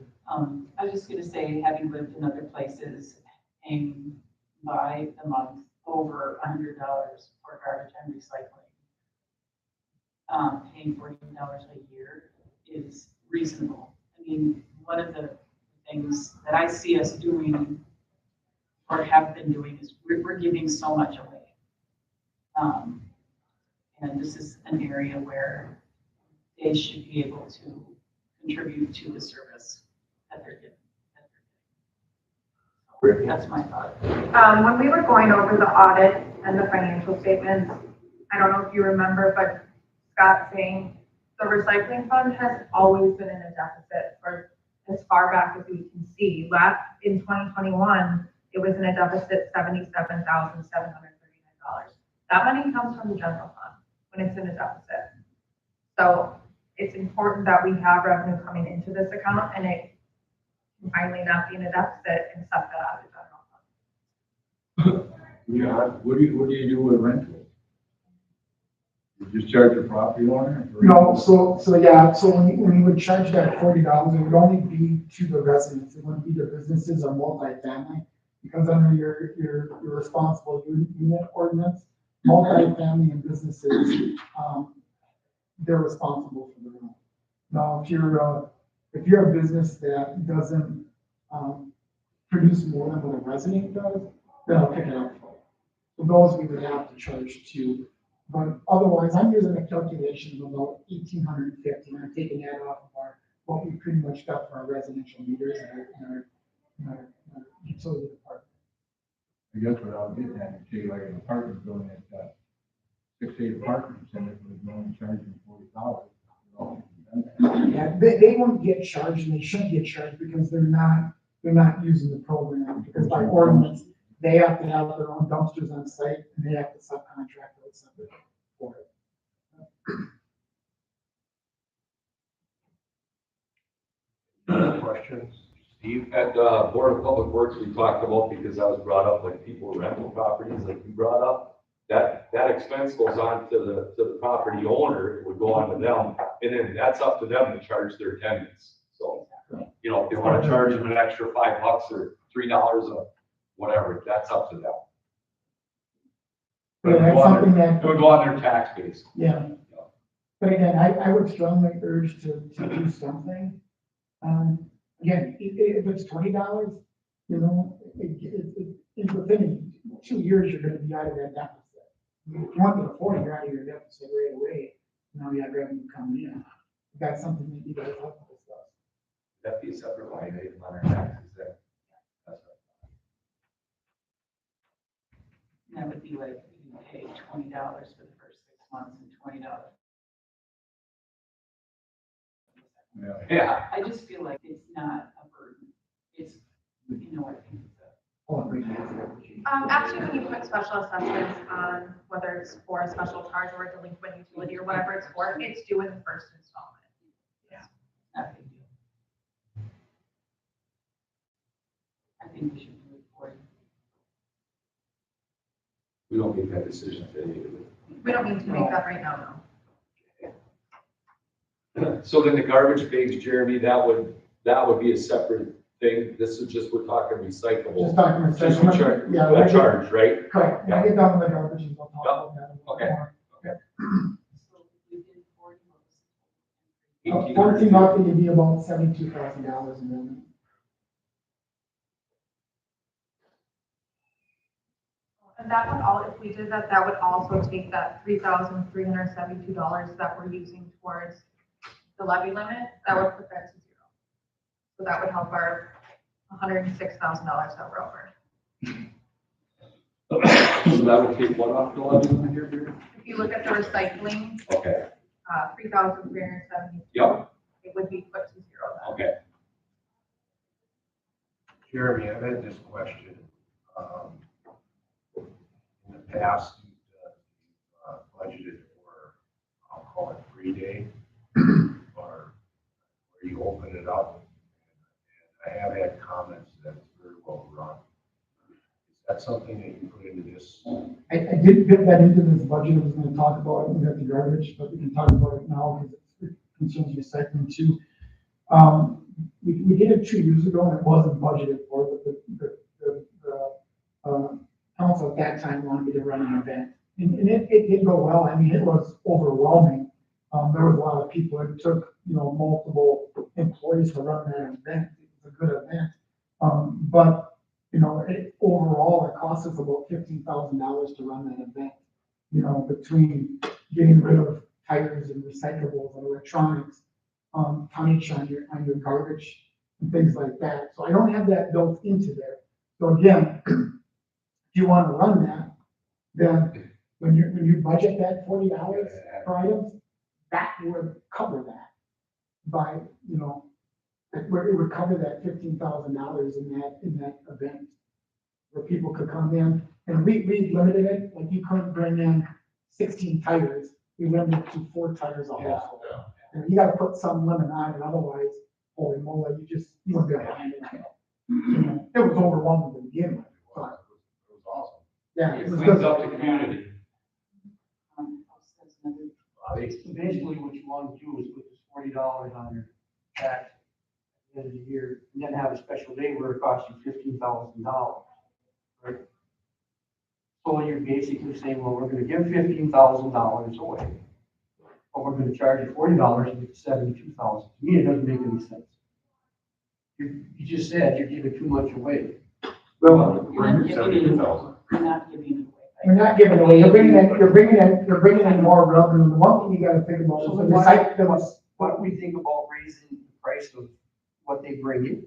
I was just gonna say, having lived in other places, paying by the month over $100 for garbage and recycling, paying $14 a year is reasonable. I mean, one of the things that I see us doing or have been doing is we're giving so much away. And this is an area where they should be able to contribute to the service that they're getting. So that's my thought. When we were going over the audit and the financial statements, I don't know if you remember, but Scott saying the recycling fund has always been in a deficit for as far back as we can see. Last in 2021, it was in a deficit $77,739. That money comes from the general fund when it's in a deficit. So it's important that we have revenue coming into this account, and it can finally not be in a deficit and suck that out of the general fund. Yeah, what do you do with rentals? You just charge the property owner? No, so when you would charge that $40, it would only be to the residents. It wouldn't be to businesses or multifamily, because under your responsible unit ordinance, multifamily and businesses, they're responsible for the rent. Now, if you're a business that doesn't, produce more than what a resident does, then I'll pick it up for you. So those we would have to charge too. But otherwise, I'm using a calculation of about 1,850, and I'm taking that off of what we pretty much got for our residential meters in our utility department. I guess what I'll get at, say like an apartment building that's got 6, 8 apartments in it, with no one charging $40. Yeah, they won't get charged, and they shouldn't get charged because they're not using the program, because by ordinance, they have to have their own dumpsters on site, and they have to subcontract out something for it. Other questions? Steve? At Board of Public Works, we talked about, because I was brought up, like people rental properties, like you brought up, that expense goes on to the property owner, it would go on to them, and then that's up to them to charge their tenants. So, you know, if they want to charge them an extra $5 or $3 or whatever, that's up to them. Yeah, that's something that. It would go on their tax base. Yeah. But again, I would strongly urge to do something. Again, if it's $20, you know, within 2 years, you're gonna be out of that deficit. If you want to afford, you're out of your deficit right away. Now you have revenue coming in. That's something that you guys have to discuss. That'd be a separate line item on our taxes there. That's right. That would be like, you pay $20 for the first 6 months and $20. Yeah. I just feel like it's not a burden. It's, you know, I think it's Actually, when you put special assessments on, whether it's for a special charge or a delinquent utility or whatever it's for, it's due in the first installment. not a big deal. I think we should do it for you. We don't make that decision today. We don't need to make that right now, no. So then the garbage page, Jeremy, that would be a separate thing. This is just, we're talking recyclable. Just talking about. Just a charge, Yeah. a charge, right? Correct. When I get done with the garbage, we'll talk about that. a little Okay. more. So we did 40. 14 monthly would be about $72,000 in revenue. And that would all, if we did that, that would also take that $3,372 that we're using towards the levy limit, that would put that to zero. So that would help our $106,000 that we're over. So that would take what off the levy limit here? If you look at the recycling, Okay, 3,370. Yep. It would be put to zero then. okay. Jeremy, I've had this question. In the past, you've budgeted for, I'll call it free day, or where you open it up. And I have had comments that it's very well run. Is that something that you put into this? I did get that into this budget. I was gonna talk about it when we got the garbage, but we can talk about it now because it concerns recycling too. We did it 2 years ago and it wasn't budgeted for, but the council at that time wanted me to run an event. And it did go well. I mean, it was overwhelming. There was a lot of people. It took, multiple employees to run that event. It was a good event. But overall, it cost us about $15,000 to run that event. Between getting rid of tires and recyclables and electronics, tonnage on your garbage and things like that. So I don't have that built into there. So again, if you want to run that, then when you budget that $40 for items, that would cover that by, it would cover that $15,000 in that event where people could come in. And we limited it, like you couldn't bring in 16 tires. We limited it to 4 tires a household. And you gotta put some limit on it, otherwise, holy moly, you won't be able to handle it. It was overwhelming to begin with, but. It was awesome. Yeah. It was cleans good. up the community. Basically, what you want to do is put this $40 on your tax at the end of the year, and then have a special day where it costs you $15,000, right? So you're basically saying, well, we're gonna give $15,000 away. but we're gonna charge you $40 to get 72,000. To me, it doesn't make any sense. You just said you're giving too much away. Well, You're not giving it away. You're not giving it away. You're not giving away, you're bringing in more revenue. The one thing you gotta think about is So the then recycling. why don't we think about raising the price of what they bring in?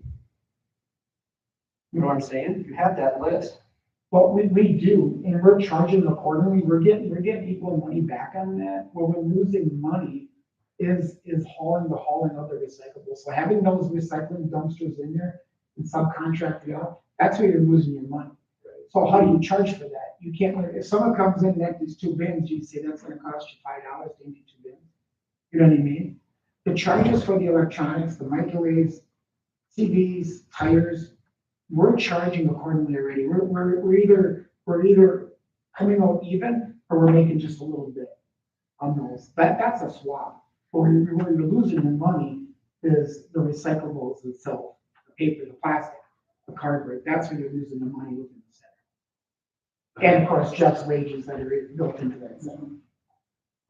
You know what I'm saying? You have that list. What we do, and we're charging accordingly, we're getting equal money back on that. Where we're losing money is hauling of the recyclables. So having those recycling dumpsters in there and subcontracting out, that's where you're losing your money. So how do you charge for that? You can't, if someone comes in and empties 2 bins, you say that's gonna cost you $5 to empty 2 bins. You know what I mean? The charges for the electronics, the microwaves, TVs, tires, we're charging accordingly already. We're either coming out even or we're making just a little bit on those. That's a swap. Where you're losing your money is the recyclables itself, the paper, the plastic, the cardboard. That's where you're losing the money within the center. And of course, Jeff's wages that are built into that zone.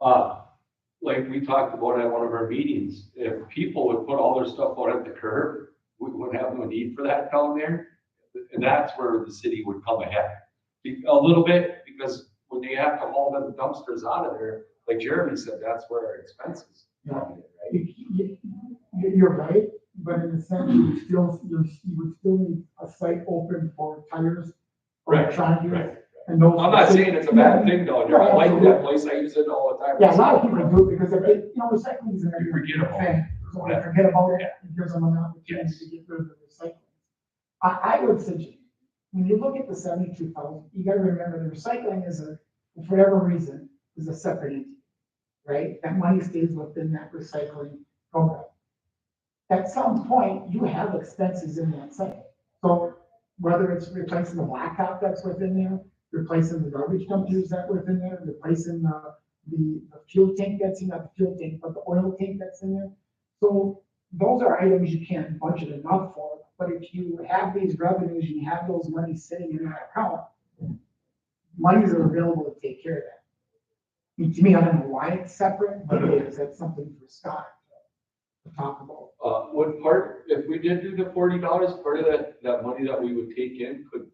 Like we talked about at one of our meetings, if people would put all their stuff out at the curb, we wouldn't have no need for that down there. And that's where the city would come ahead. A little bit, because when they have to haul them dumpsters out of there, like Jeremy said, that's where our expenses come in, right? You're right, but in a sense, you would still need a site open for tires. or Right, electronics, right. And those. I'm not saying it's a bad thing though, I like that place, I use it all the time. Yeah, a lot of people do it because if they, recycling is an You forget about it. thing. So when they forget about it, it gives them an opportunity to get rid of the recycling. I would suggest, when you look at the 72,000, you gotta remember the recycling is for whatever reason, is a separate entity, right? That money stays within that recycling program. At some point, you have expenses in that site. So whether it's replacing the blacktop that's within there, replacing the garbage dumpsters that were within there, replacing the fuel tank that's in, not the fuel tank, but the oil tank that's in there. So those are items you can't budget enough for, but if you have these revenues, you have those monies sitting in that account, monies are available to take care of that. I mean, to me, I don't know why it's separate, but it is. That's something for Scott to talk about. Would part, if we did do the $40, part of that money that we would take in, could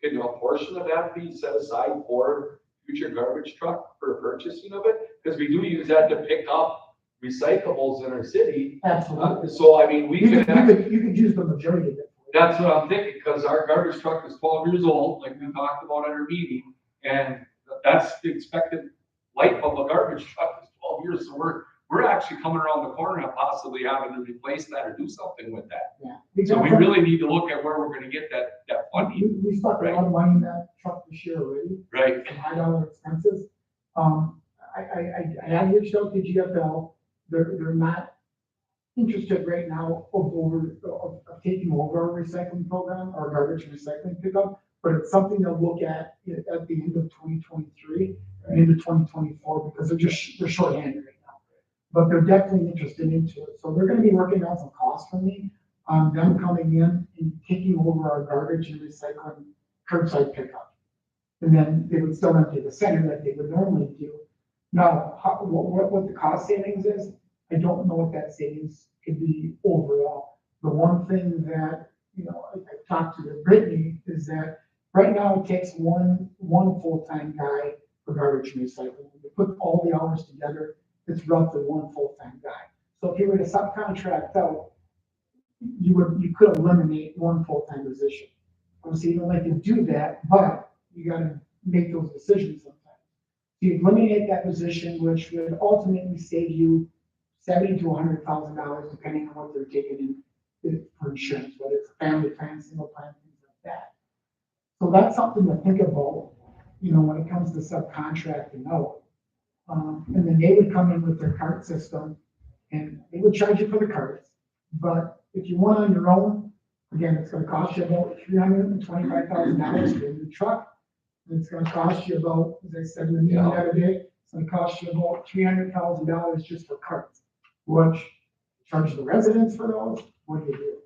a portion of that be set aside for future garbage truck for purchasing of it? Because we do use that to pick up recyclables in our city. Absolutely. So I mean, You could use the majority of it. that's what I'm thinking, because our garbage truck is 12 years old, like we talked about at our meeting, and that's the expected life of a garbage truck is 12 years. So we're actually coming around the corner and possibly having to replace that or do something with that. Yeah. So we really need to look at where we're gonna get that funding, We stuck a lot of money in that truck this year already, right? some $high expenses. I reached out to GFL, they're not interested right now of taking over our recycling program, our garbage recycling pickup, but it's something to look at the end of 2023 and into 2024, because they're shorthanded right now. But they're definitely interested into it, so they're gonna be working on some costs for me, on them coming in and taking over our garbage and recycling curbside pickup. And then they would still empty the center like they would normally do. Now, what the cost savings is, I don't know what that savings could be overall. The one thing that, I talked to Brittany is that right now it takes one full-time guy for garbage recycling. You put all the hours together, it's roughly one full-time guy. So if you were to subcontract out, you could eliminate one full-time position. Obviously, you don't like to do that, but you gotta make those decisions sometimes. You eliminate that position, which would ultimately save you $70,000 to $100,000, depending on what they're taking in for insurance, whether it's a family plan, single plan, things like that. So that's something to think about, when it comes to subcontracting out. And then they would come in with their cart system, and they would charge you for the carts. But if you went on your own, again, it's gonna cost you about $325,000 for a new truck. And it's gonna cost you about, as I said in the meeting the other day, it's gonna cost you about $300,000 just for carts. Which, charge the residents for those, what do you do?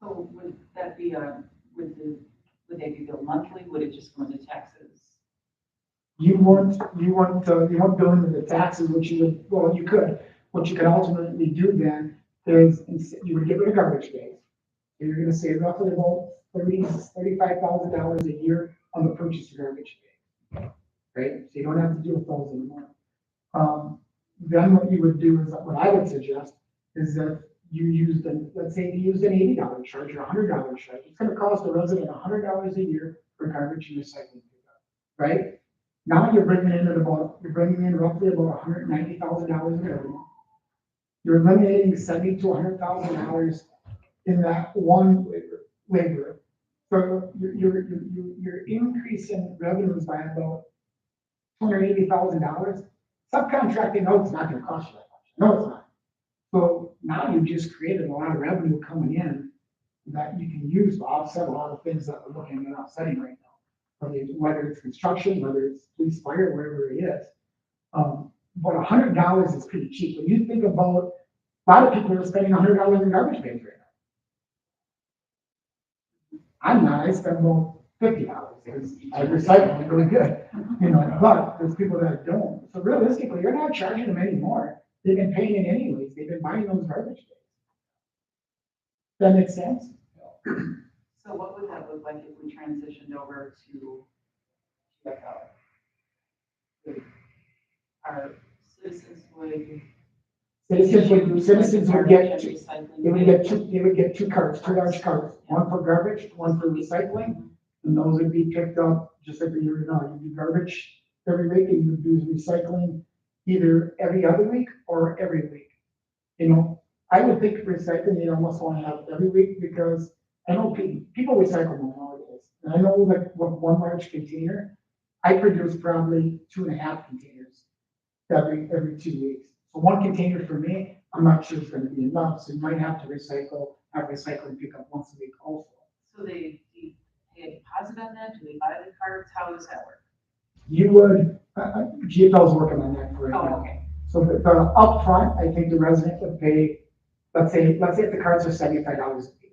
So would that be, would they be billed monthly? Would it just go into taxes? You weren't billing the taxes, which you would, well, you could. What you could ultimately do then is you would get rid of garbage bags. You're gonna save roughly about $35,000 a year on the purchase of garbage bags. Right? So you don't have to deal with those anymore. Then what you would do is, what I would suggest is that you used let's say you used an $80 charge or $100 charge. It's gonna cost a resident $100 a year for garbage and recycling pickup, right? Now you're bringing in roughly about $190,000 in revenue. You're eliminating $70,000 to $100,000 in that one labor. So you're increasing revenues by about $280,000. Subcontracting, no, it's not gonna cost you that much. No, it's not. So now you just created a lot of revenue coming in that you can use to offset a lot of things that we're looking at offsetting right now. Whether it's construction, whether it's police, fire, wherever it is. But $100 is pretty cheap. When you think about, a lot of people are spending $100 in garbage bags right now. I'm not, I spend about $50 because I recycle really good, but there's people that don't. So realistically, you're not charging them anymore. They've been paying it anyways. They've been buying those garbage bags. That makes sense? So what would that look like if we transitioned over to GFL? Our citizens would. Citizens would get, Garbage and recycling. they would get two carts, two large carts, one for garbage, one for recycling. And those would be picked up just like you were now. You do garbage every week and you do recycling either every other week or every week. I would think recycling, you almost want to have every week because I know people recycle more nowadays. And I know that with one large container, I produce probably 2.5 containers every 2 weeks. So one container for me, I'm not sure it's going to be enough. So you might have to have recycling pickup once a week also. So they pay a deposit on that? Do they buy the carts? How does that work? You would, GFL's working on that for right Oh, now. okay. So the upfront, I think the resident would pay, let's say if the cards are $75 a piece,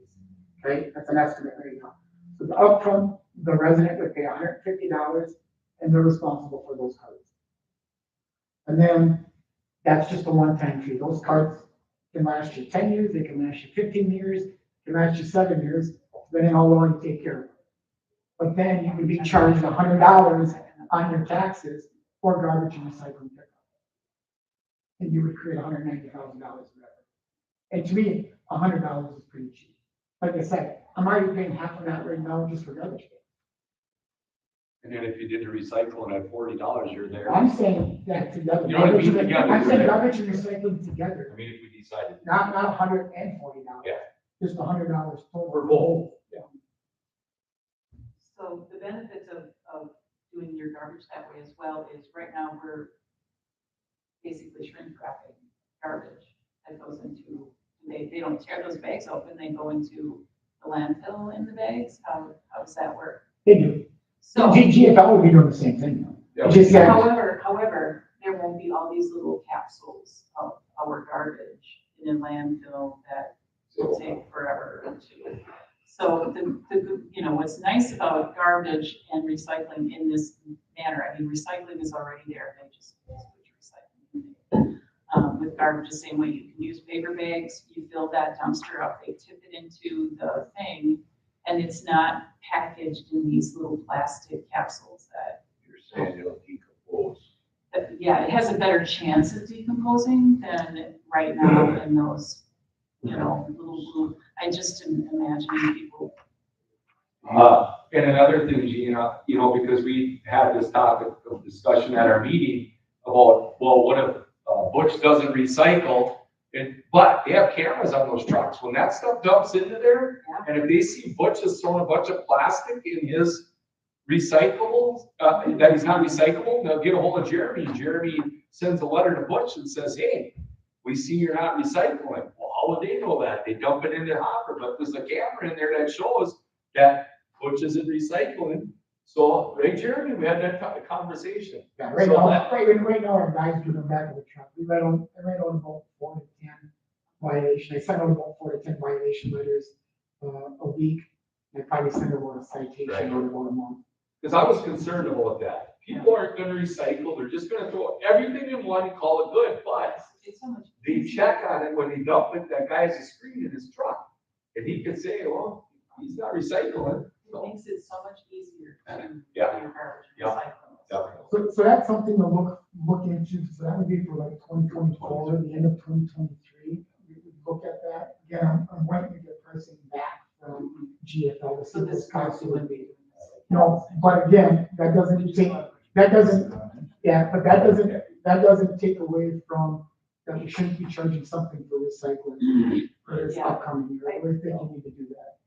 right? That's an estimate right now. So the upfront, the resident would pay $150 and they're responsible for those cards. And then that's just a one-time fee. Those cards can last you 10 years, they can last you 15 years, can last you 7 years, depending on how long you take care of them. But then you can be charged $100 on your taxes for garbage and recycling pickup. And you would create $190,000 in revenue. And to me, $100 is pretty cheap. Like I said, I'm already paying half of that right now just for garbage. And then if you did the recycling at $40, you're there. I'm saying that together. You know what I mean? Together, I'm saying you're there. garbage and recycling together, I mean, if we decided. not $140. Yeah. Just $100 total. For both. So the benefits of doing your garbage that way as well is right now we're basically shrink wrapping garbage that goes into, they don't tear those bags open, they go into the landfill in the bags. How does that work? They do. So, GFL would be doing the same thing. Yeah. Just that, however, there won't be all these little capsules of our garbage in a landfill that will take forever to. So what's nice about garbage and recycling in this manner, I mean, recycling is already there, they just switch recycling. With garbage, the same way you can use paper bags, you fill that dumpster up, they tip it into the thing, and it's not packaged in these little plastic capsules that. You're saying it'll decompose. Yeah, it has a better chance of decomposing than right now in those, little, I just didn't imagine people. And another thing, Gina, because we had this topic of discussion at our meeting about, well, what if Butch doesn't recycle? But they have cameras on those trucks. When that stuff dumps into there, and if they see Butch is throwing a bunch of plastic in his recyclables, that he's not recyclable, they'll get a hold of Jeremy. Jeremy sends a letter to Butch and says, hey, we see you're not recycling. Well, how would they know that? They dump it in their hopper, but there's a camera in there that shows that Butch isn't recycling. So, right, Jeremy, we had that conversation. yeah, right now our guys do them back in the truck. I write out about 4 to 10 violation. I send out about 4 to 10 violation letters a week. I probably send out a citation out about a month. Because I was concerned about that. people aren't gonna recycle, they're just gonna throw everything in one and call it good, but It's so much. they check on it when they dump it, that guy has a screen in his truck. And he could say, well, he's not recycling. It So, makes it so much easier to do Yeah. your garbage Yeah. recycling. Yeah. So that's something to look into, so that would be for like 2024, the end of 2023. We would look at that. Again, I'm waiting to get pricing back from GFL to see So what this this costs council would would be be. doing this. No, but again, that doesn't take, yeah, but that doesn't take away from that we shouldn't be charging something for recycling for this Yeah. upcoming year. I really think we need to do that.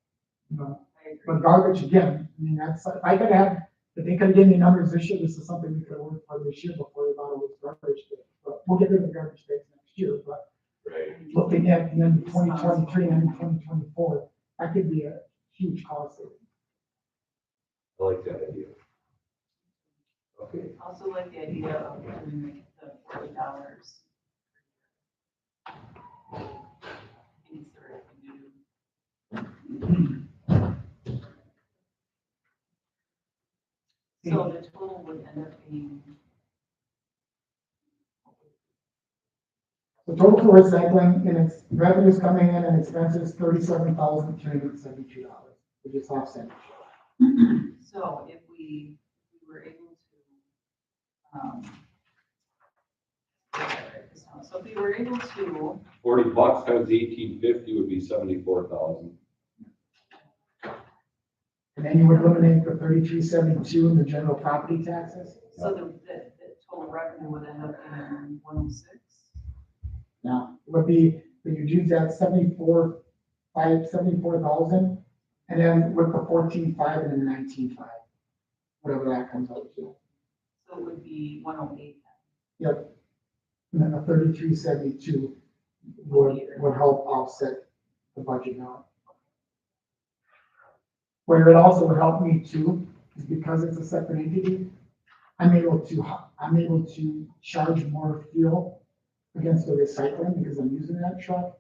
You know, I agree. but garbage again, I mean, that's, if I could have, if they could have given me numbers this year, this is something we could have worked for this year before we bought it with garbage. But we'll get rid of the garbage bags next year, but Right. looking at the end of 2023 and 2024, that could be a huge cost saving. I like that idea. Okay. Also like the idea of doing the $40. Things that I can do. So the total would end up being, The total for recycling and its revenues coming in and expenses, $37,372, which is offset. so if we were able to, write this down. So if we were able to, $40 times 1850 would be 74,000. And then you would eliminate the 3372 in the general property taxes. so the total revenue would end up being 106. Now, it would be, that you do that 74,000, and then with the 14,500 and the 19,500, whatever that comes out to. So it would be 108. Yep. And then the 3372 would help offset the budget now. Where it also would help me too, is because it's a separate entity, I'm able to charge more fuel against the recycling because I'm using that truck,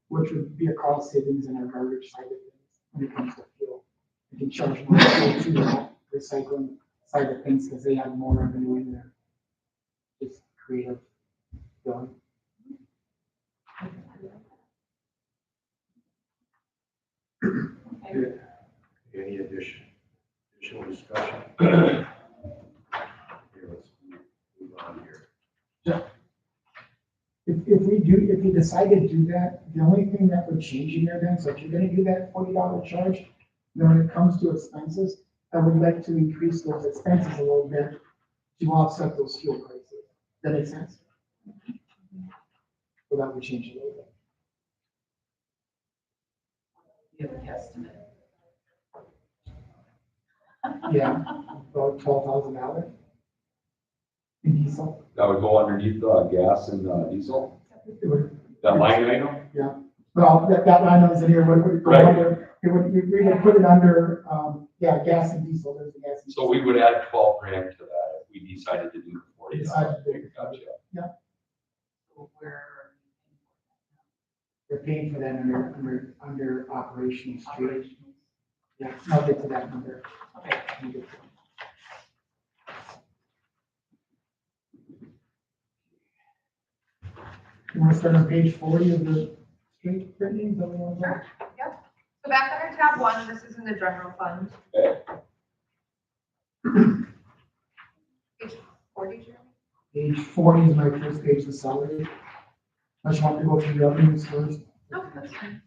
which would be a cost savings in our garbage side of things when it comes to fuel. I can charge more fuel to the recycling side of things because they have more revenue in there. It's creative. Going. Okay. Any additional discussion? Here, let's move on here. If you decide to do that, the only thing that would change in there then, so if you're gonna do that $40 charge, then when it comes to expenses, I would like to increase those expenses a little bit to offset those fuel prices. That makes sense? So that would change a little bit. You have a guesstimate. Yeah, about $12,000 in diesel. That would go underneath gas and diesel, It would, that line item? well, that line is in here, would go Right. under, we would put it under, gas and diesel, there's the gas. and So we would add 12 grand to that if we decided to do the 40. Decided to do it. Gotcha. So where They're paying for that under operational street. operations. Yeah, I'll get to that number. Okay. I'll get to it. You want to start on page 40 of the street, Brittany? Is that what you want to Sure. Yep. So back under tab 1, this is in the general fund. Okay. Page 40, Jeremy? Page 40 is my first page of salary. I just want to go through revenues first. No, that's fine.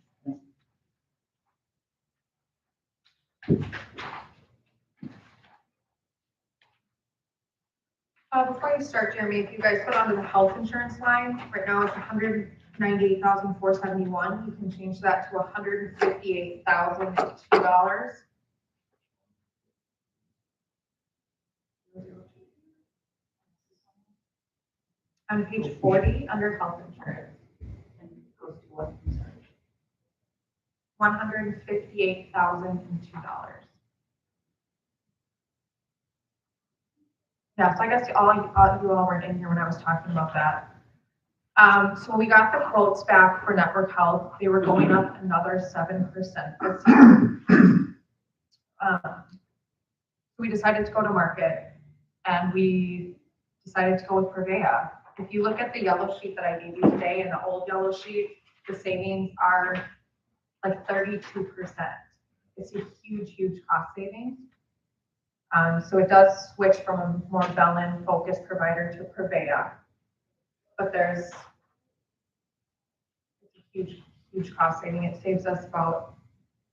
Before you start, Jeremy, if you guys put onto the health insurance line, right now it's $198,471. You can change that to $158,002. On page 40, under health insurance, And it goes to what? $158,002. Yeah, so I guess you all weren't in here when I was talking about that. So when we got the quotes back for Network Health, they were going up another 7% this year. We decided to go to market, and we decided to go with Prevea. If you look at the yellow sheet that I gave you today and the old yellow sheet, the savings are like 32%. It's a huge, huge cost savings. So it does switch from a more Bellin focused provider to Prevea. But there's a huge, huge cost saving. It saves us about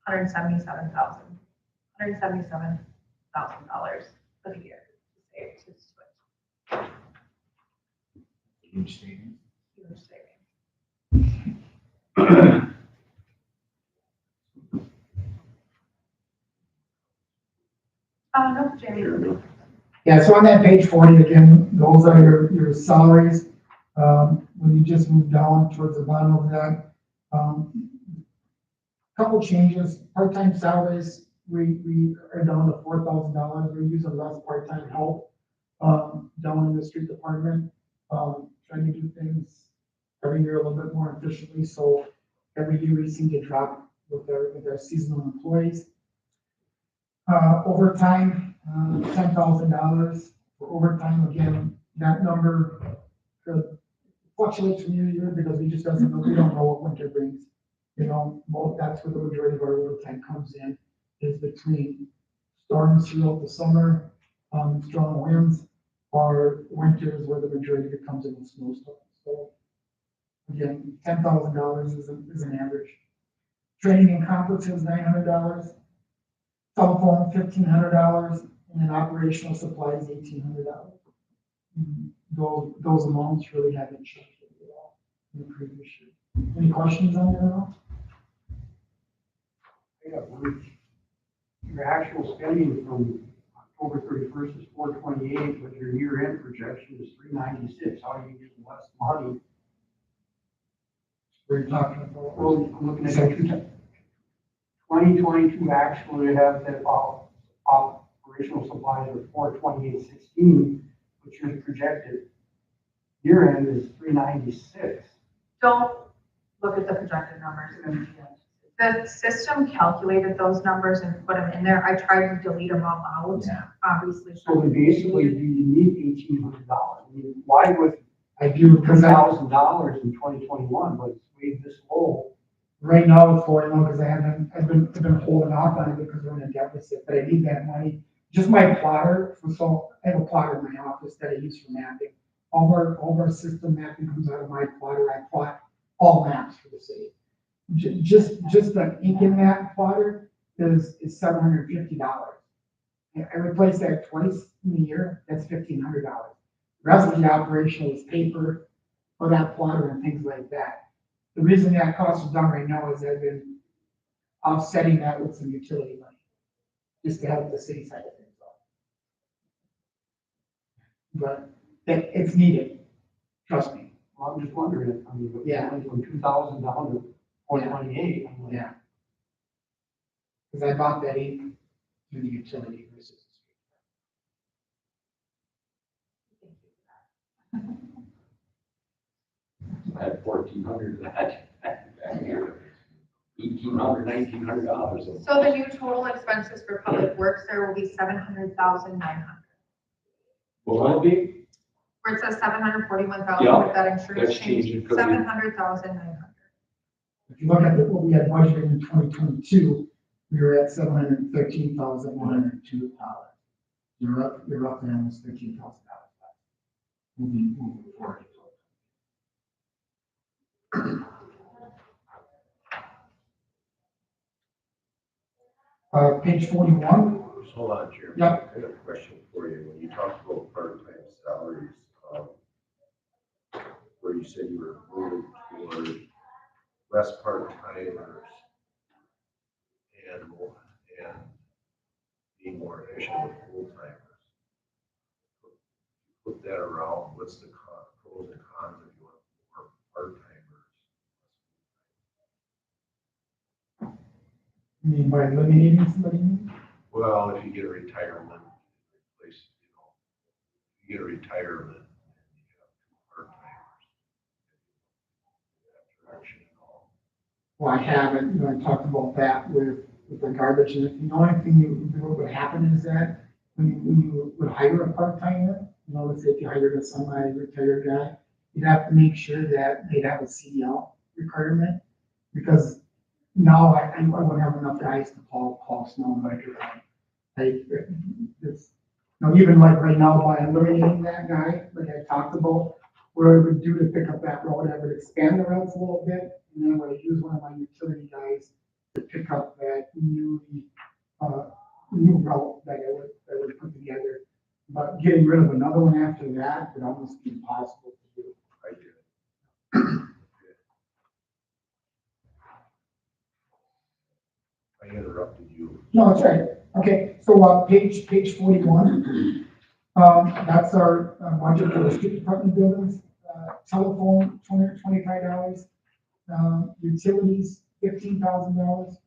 $177,000 for the year to save to switch. Huge savings. Huge savings. No, Jamie. Yeah, so on that page 40, again, those are your salaries. When you just move down towards the bottom of that, couple changes, part-time salaries, we are down to $4,000. We're using less part-time help down in the street department, trying to do things every year a little bit more efficiently. So every year we seem to drop with our seasonal employees. Overtime, $10,000 for overtime. Again, that number could fluctuate from year to year because we just doesn't know, we don't know what winter brings. You know, that's where the majority of our overtime comes in, is between storms throughout the summer, strong winds, or winters where the majority of it comes in with snowstorms. So again, $10,000 is an average. Training and conferences, $900. Telephone, $1,500, and then operational supplies, $1,800. Those amounts really haven't changed at all in the previous year. Any questions on that at all? Yeah, your actual spending from October 31st is 428, but your year-end projection is 396. How are you getting less money? We're talking about. Well, I'm looking at 2022 actually have that operational supplies of 428.16, which your projected year-end is 396. Don't look at the projected numbers. The system calculated those numbers and put them in there. I tried to delete them all out, obviously. So then basically, do you need $1,800? I mean, why was I do, because $2,000 in 2021, but it's way this low? right now it's going on because I've been holding off on it because we're in a deficit, but I need that money. Just my plotter, so I have a plotter in my office that I use for mapping. All of our system mapping comes out of my plotter. I plot all maps for the city. Just the ink in that plotter is $750. I replace that twice in a year, that's $1,500. The rest of the operational is paper for that plotter and things like that. The reason that cost is down right now is I've been offsetting that with some utility money, just to help the city side of things out. But it's needed, trust me. Well, I'm just wondering, I mean, Yeah. from 2,000 down to 428. I'm like, Yeah. Because I bought that ink through the utility versus. I had 1,400 that year. $1,800, $1,900. So the new total expenses for public works, there will be $700,900. What will it be? Where it says $741,000 Yeah, with that insurance that's change, changing because we- $700,900. If you look at what we had budgeted in 2022, we were at $713,102. You're up to almost $13,000. Moving forward. Page 41. Hold on, Jeremy. Yep. I got a question for you. When you talked about part-time salaries, where you said you were moving toward less part-timers and being more efficient with full-timers. Put that around, what's the pros and cons if you want more part-timers? You mean by eliminating somebody? Well, if you get a retirement, replace, you get a retirement, and you have two part-timers. That direction and all. Well, I haven't, I talked about that with the garbage, and the only thing what would happen is that when you would hire a part-timer, you know, let's say if you hired a semi-retired guy, you'd have to make sure that they'd have a CDL requirement, because now I wouldn't have enough guys to haul snow and like, it's, you know, even like right now, by eliminating that guy, like I talked about, what I would do to pick up that road, I would expand the routes a little bit, and then I would use one of my utility guys to pick up that new route that I would put together. But getting rid of another one after that would almost be impossible to do. I interrupted you. No, that's right. Okay, so, page 41, that's our budget for the street department buildings. Telephone, $225, utilities, $15,000,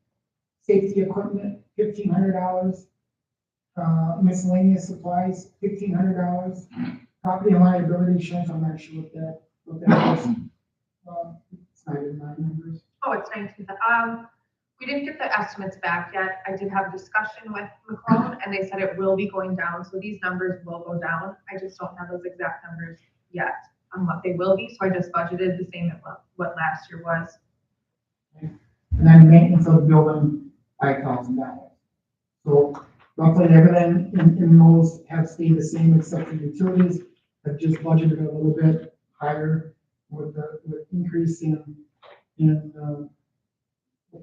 safety equipment, $1,500, miscellaneous supplies, $1,500, property and liability insurance, I'm not sure what that is. It's not in my numbers. Oh, it's 19. We didn't get the estimates back yet. I did have a discussion with McClone and they said it will be going down. So these numbers will go down. I just don't have those exact numbers yet on what they will be. So I just budgeted the same as what last year was. And then maintenance of the building, $5,000. So roughly everything in those have stayed the same except for utilities. I've just budgeted a little bit higher with the increase in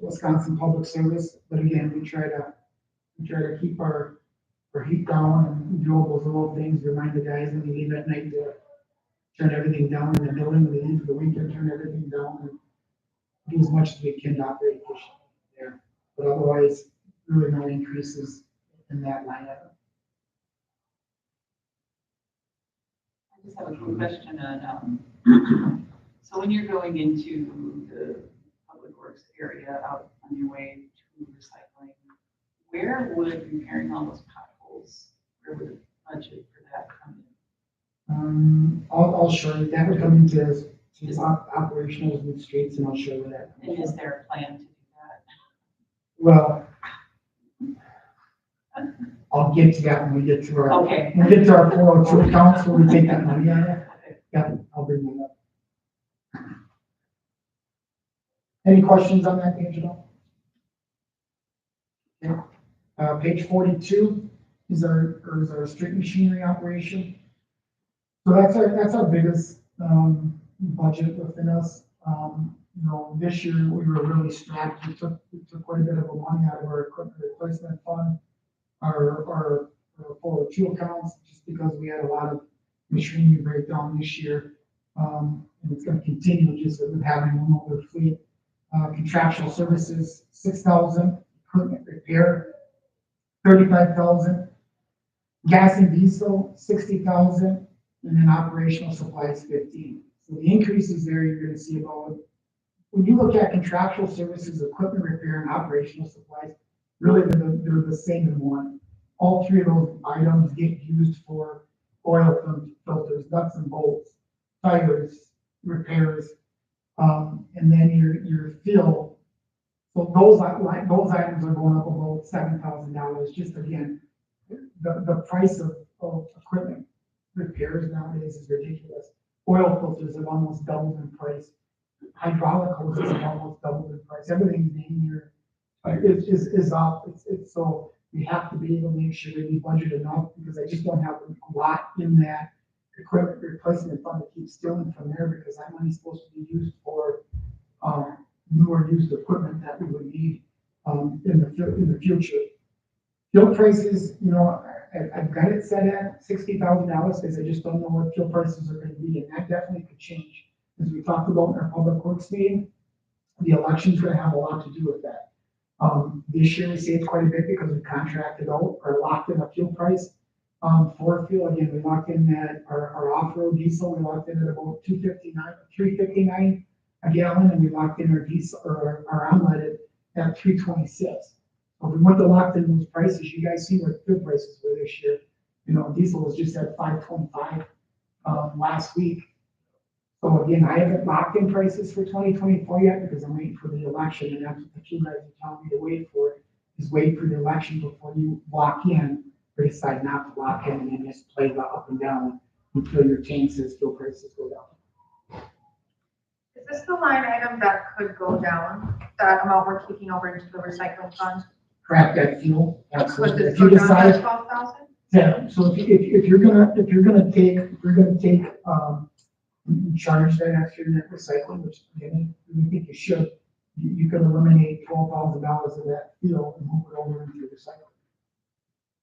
Wisconsin Public Service. But again, we try to keep our heat down and do all those little things, remind the guys when they leave at night to turn everything down in the building, when they leave for the weekend, turn everything down and do as much as we can to operate efficiently there. But otherwise, really no increases in that line item. I just have a quick question on, so when you're going into the public works area out on your way to recycling, where would repairing all those potholes, where would the budget for that come in? I'll show you, that would come into operational with streets, and I'll show you that. And is there a plan to do that? Well, I'll get to that when we get to our, Okay. when we get to our 402 accounts where we take that money out of. Yeah, I'll bring that up. Any questions on that page at all? Okay. Page 42 is our street machinery operation. So that's our biggest budget within us. You know, this year we were really strapped. We took quite a bit of money out of our equipment replacement fund, our 402 accounts, just because we had a lot of machinery breakdown this year. And it's going to continue just with having one over fleet. Contractual services, $6,000, equipment repair, $35,000, gas and diesel, $60,000, and then operational supplies, $15,000. So the increases there, you're going to see about, when you look at contractual services, equipment repair, and operational supplies, really they're the same in one. All three of those items get used for oil filters, nuts and bolts, tires, repairs, and then your fuel. So those items are going up about $7,000. Just again, the price of equipment repairs nowadays is ridiculous. Oil filters have almost doubled in price. Hydraulic hoses have almost doubled in price. Everything in here is up. It's so we have to be able to make sure that we budget enough, because I just don't have a lot in that equipment replacement fund to keep stealing from there, because that money's supposed to be used for newer used equipment that we would need in the future. Fuel prices, you know, I've got it set at $60,000 because I just don't know what fuel prices are going to be, and that definitely could change. As we talked about in our public works meeting, the election's going to have a lot to do with that. This year we saved quite a bit because we contracted out or locked in a fuel price. For fuel, again, we locked in that our off-road diesel, we locked in at about $3.59 a gallon, and we locked in our diesel or our unleaded at $3.26. So we went to lock in those prices. You guys see what fuel prices were this year. You know, diesel was just at $5.25 last week. So again, I haven't locked in prices for 2024 yet because I'm waiting for the election, and that's what the two guys are telling me to wait for, is wait for the election before you lock in or decide not to lock in and then just play the up and down until your tanks as fuel prices go down. Is this the line item that could go down, that amount we're keeping over into the recycling fund? Crack that fuel, Could absolutely. this If you go down to decide, 12,000? yeah, so if you're gonna take, charge that extra net recycling, which again, we think you should, you could eliminate $12,000 of that fuel and move it over into recycling.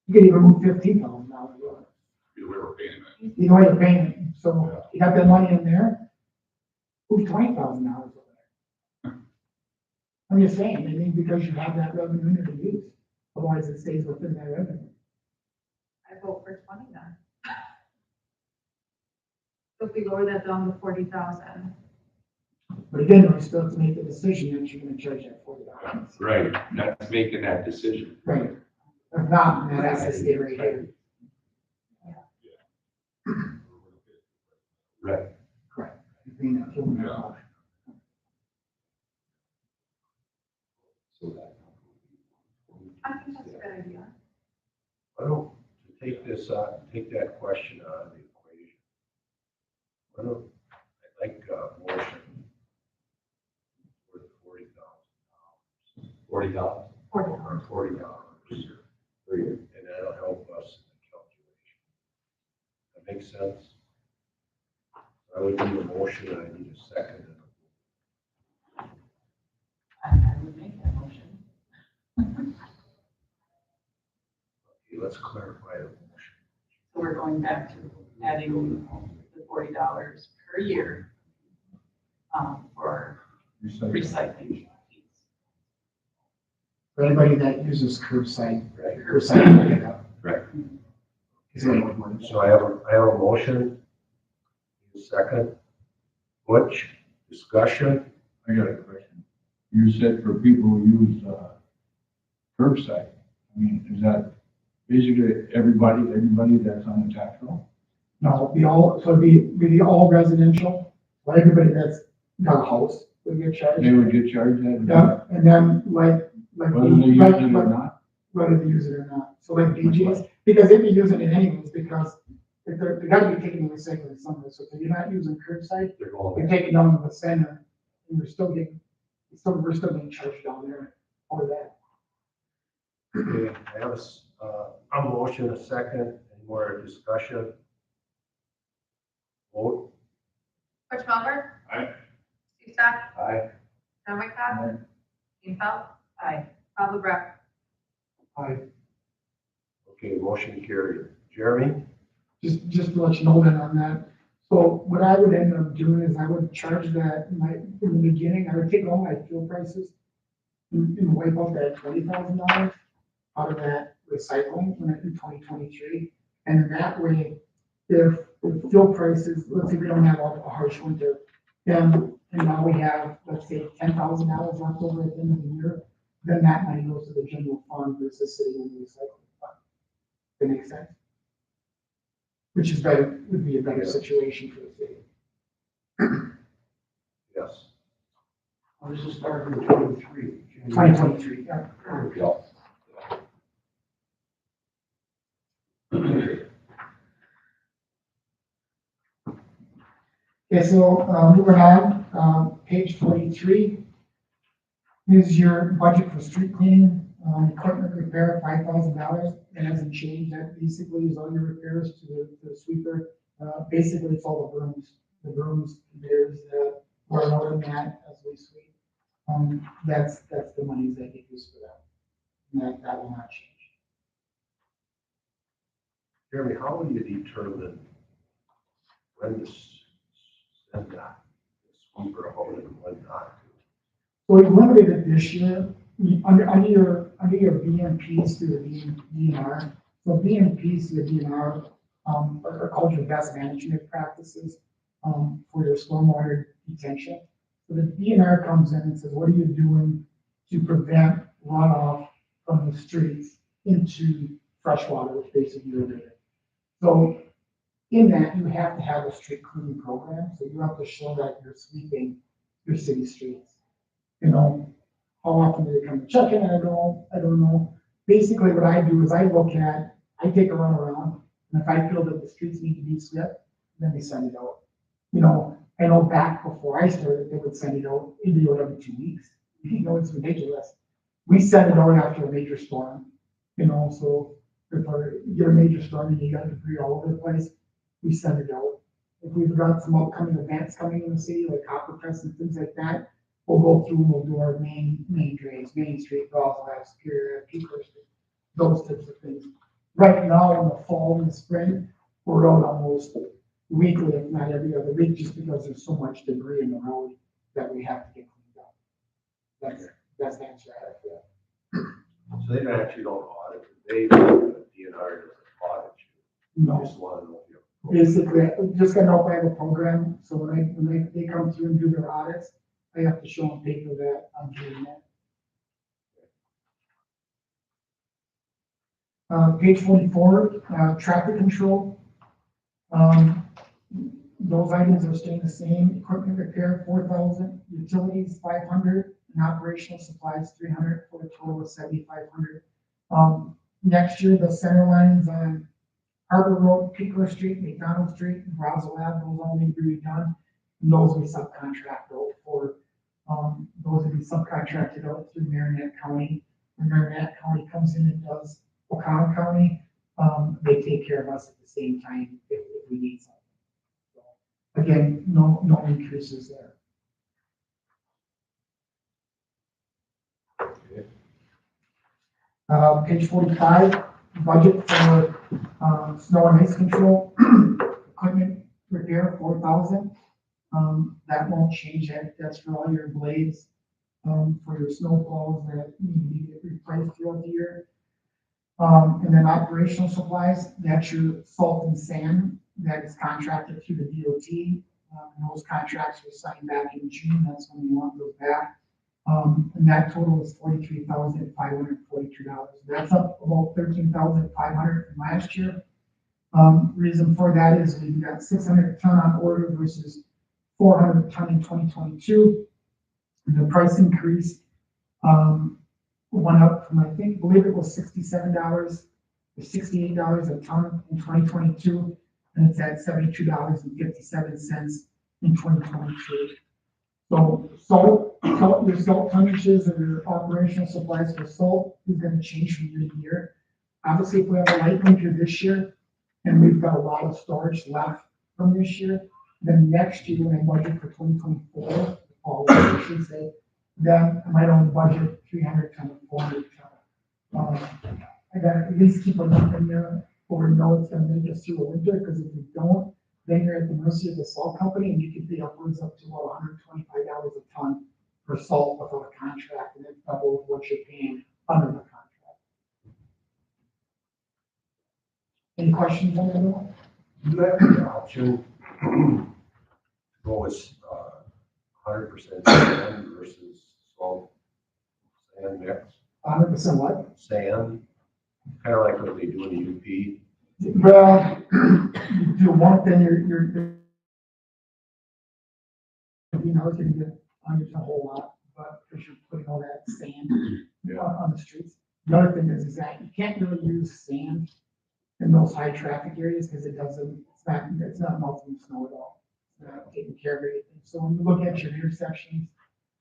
You could even move $15,000. We were paying it. You know what you're paying, so you got that money in there, move $20,000 over there. I'm just saying, I mean, because you have that revenue to use, otherwise it stays within that revenue. I vote for 20 then. So if we lower that down to 40,000, But again, we still have to make the decision that you're gonna charge that $40. Right, that's making that decision. Right. If not, then that has to stay right here. Right. Correct. Between that fuel and that Yeah. option. I think that's a good idea. Why don't you take this, take that question out of the equation? Why don't, I'd like a motion for the $40,000. $40. Or $40 Per year. and that'll help us in the calculation. That makes sense? I would need a motion, I need a second. I would make that motion. Okay, let's clarify the motion. So we're going back to adding the $40 per year for recycling fees. For anybody that uses curbside, Right. curbside pickup. Right. Is what it would work. So I have a motion. Need a second. Butch, discussion? I got a question. You said for people who use, curbside, I mean, is that basically everybody that's on the tax roll? No, it'd be all residential, but everybody that's got a house would get charged. They would get charged that? Yeah, and then like. Whether they use it or not? Whether they use it or not. So like DJs, because they'd be using it anyways, because if they gotta be taking the recycling somewhere. So if you're not using curbside, They're going you're back. taking down to the center, and we're still getting charged down there for that. Okay, I have a motion, a second, any more discussion? Vote? Butch Melbourne? Aye. Steve Stack? Aye. John Wickoff? Dean Phelps? Aye. Bob LeBrecq? Okay, motion carried. Jeremy? Just to let you know that on that. So what I would end up doing is I would charge that in the beginning, I would take all my fuel prices and wipe out that $20,000 out of that recycling when I do 2023. And that way, if fuel prices, let's say we don't have a harsh winter, then, and now we have, let's say, $10,000 left over at the end of the year, then that money goes to the general fund versus sitting in the recycling fund. That makes sense? Which is better, would be a better situation for the city. Yes. How does it start in 23? 2023, yeah. Yeah. Okay, so, moving on, page 43 is your budget for street cleaning, equipment repair, $5,000. It hasn't changed. That basically is all your repairs to the sweeper. Basically, it's all the brooms, there's the, we're loading that as we sweep. That's the monies that get used for that. And that will not change. Jeremy, how will you determine when to send that sweeper out and when not to? So we limited it this year, under your BMPs through the DNR. So BMPs through the DNR, are called your best management practices, for your stormwater detention. So the DNR comes in and says, what are you doing to prevent runoff from the streets into freshwater, which basically you're doing. So in that, you have to have a street cleaning program, so you have to show that you're sweeping your city streets. You know, how often do they come to check in? I don't know. Basically, what I do is I I take a run around, and if I feel that the streets need to be swept, then they send it out. You know, I know back before I started, they would send it out, it'd go every 2 weeks. You know, it's ridiculous. We send it out after a major storm, you know, so if you get a major storm and you got debris all over the place, we send it out. If we've got some upcoming events coming in the city, like Copper Fest and things like that, we'll go through and we'll do our main drains, Main Street, Dawes Ave, Superior, Peaker Street, those types of things. Right now, in the fall and the spring, we're out almost weekly, if not every other week, just because there's so much debris in the road that we have to get cleaned up. That's the answer I have for that. So they actually don't audit, they, DNR doesn't audit you. No. Just want to know if you're. Basically, just got out, I have a program, so when they come through and do their audits, I have to show them paper that I'm doing that. Page 44, traffic control. Those items are staying the same. Equipment repair, 4,000, utilities, 500, and operational supplies, 300, for a total of 7,500. Next year, the center lines on Harbor Road, Peaker Street, McDonald Street, and Brazil Ave, those all need to be redone. And those we subcontract out for, those will be subcontracted out through Marinette County. When Marinette County comes in and does Oconto County, they take care of us at the same time if we need something. So, again, no increases there. Page 45, budget for snow and ice control, equipment repair, 4,000. That won't change. That's for all your blades, for your snow plows that need to be replaced throughout the year. And then operational supplies, that's your salt and sand that is contracted through the DOT. And those contracts were signed back in June. That's when we want those back. And that total is $43,542. That's up about $13,500 from last year. Reason for that is we've got 600 ton on order versus 400 ton in 2022. And the price increase went up from, I believe it was $67 to $68 a ton in 2022, and it's at $72.57 in 2023. So your salt tonnages or your operational supplies for salt is going to change from year to year. Obviously, if we have a light winter this year and we've got a lot of storage left from this year, then next year when I budget for 2024, I should say, then I might only budget 300 ton or 400 ton. I got to at least keep a number in there where we know it's going to make us through the winter, because if we don't, then you're at the mercy of the salt company, and you can pay upwards up to about $125 a ton for salt without a contract, and it's double what you're paying under the contract. Any questions on that one? You have the option to go with 100% sand versus salt, sand mix, 100% what? sand, kind of like what they do in the UP. Well, you do one thing, you're going to get under a whole lot, but because you're putting all that sand on the streets. The other thing is that you can't really use sand in those high traffic areas because it's not melting snow at all. It's not taking care of anything. So when you look at your intersections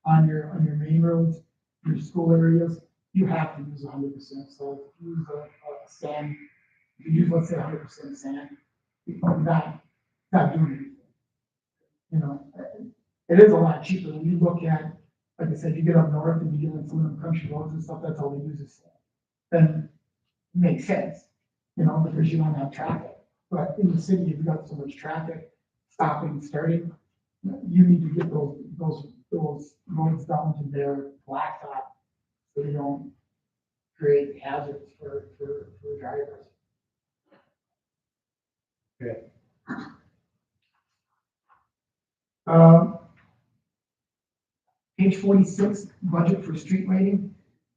on your main roads, your school areas, you have to use 100%. So if you use a sand, if you use, let's say, 100% sand, you're not doing anything. You know, it is a lot cheaper when you look at, like I said, you get up north and you get on some of the country roads and stuff, that's all they use is sand. Then it makes sense, you know, because you don't have traffic. But in the city, you've got so much traffic, stopping and starting, you need to get those roads down to their blacktop so you don't create hazards for drivers. Okay. Page 46, budget for street lighting,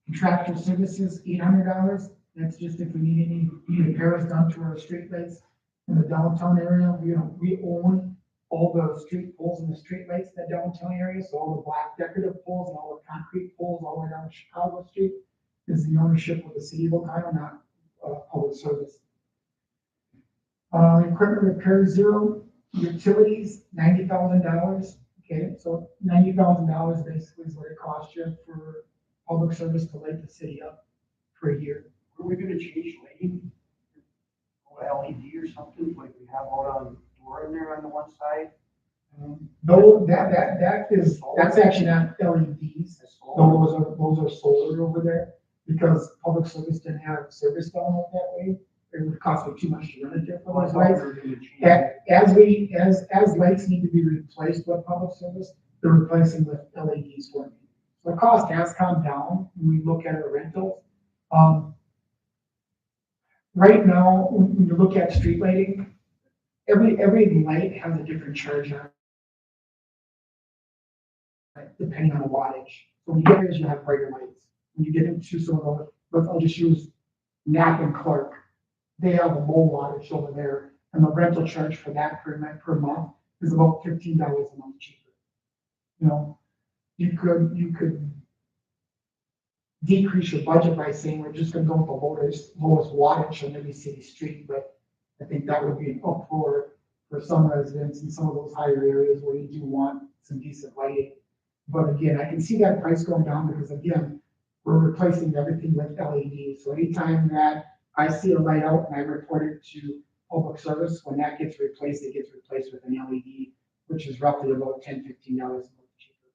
contractor services, $800. That's just if we need any repairs done to our street lights in the downtown area. We own all the street poles and the street lights in the downtown area. So all the black decorative poles and all the concrete poles all the way down Chicago Street is the ownership of the city of Ohio, not public service. Equipment repair zero, utilities, $90,000. Okay, so $90,000 basically is what it costs you for public service to light the city up for a year. Are we gonna change lighting? Or LED or something like we have out on door in there on the one side? No, that's actually not LEDs. Those are solar over there, because public service didn't have service down that way. It would cost me too much to run it there for those lights. As lights need to be replaced with public service, they're replacing with LEDs for me. So the cost has come down when we look at our rentals. Right now, when you look at street lighting, every light has a different charge on it, depending on the wattage. So when you get areas, you have brighter lights. When you get into some of the, I'll just use Knapp and Clark. They have a low wattage over there, and the rental charge for that per month is about $15 a month cheaper. You know, you could decrease your budget by saying we're just gonna go with the lowest wattage on every city street, but I think that would be an uproar for some residents in some of those higher areas where you do want some decent lighting. But again, I can see that price going down because again, we're replacing everything with LEDs. So anytime that I see a light out and I report it to public service, when that gets replaced, it gets replaced with an LED, which is roughly about $10, $15 a month cheaper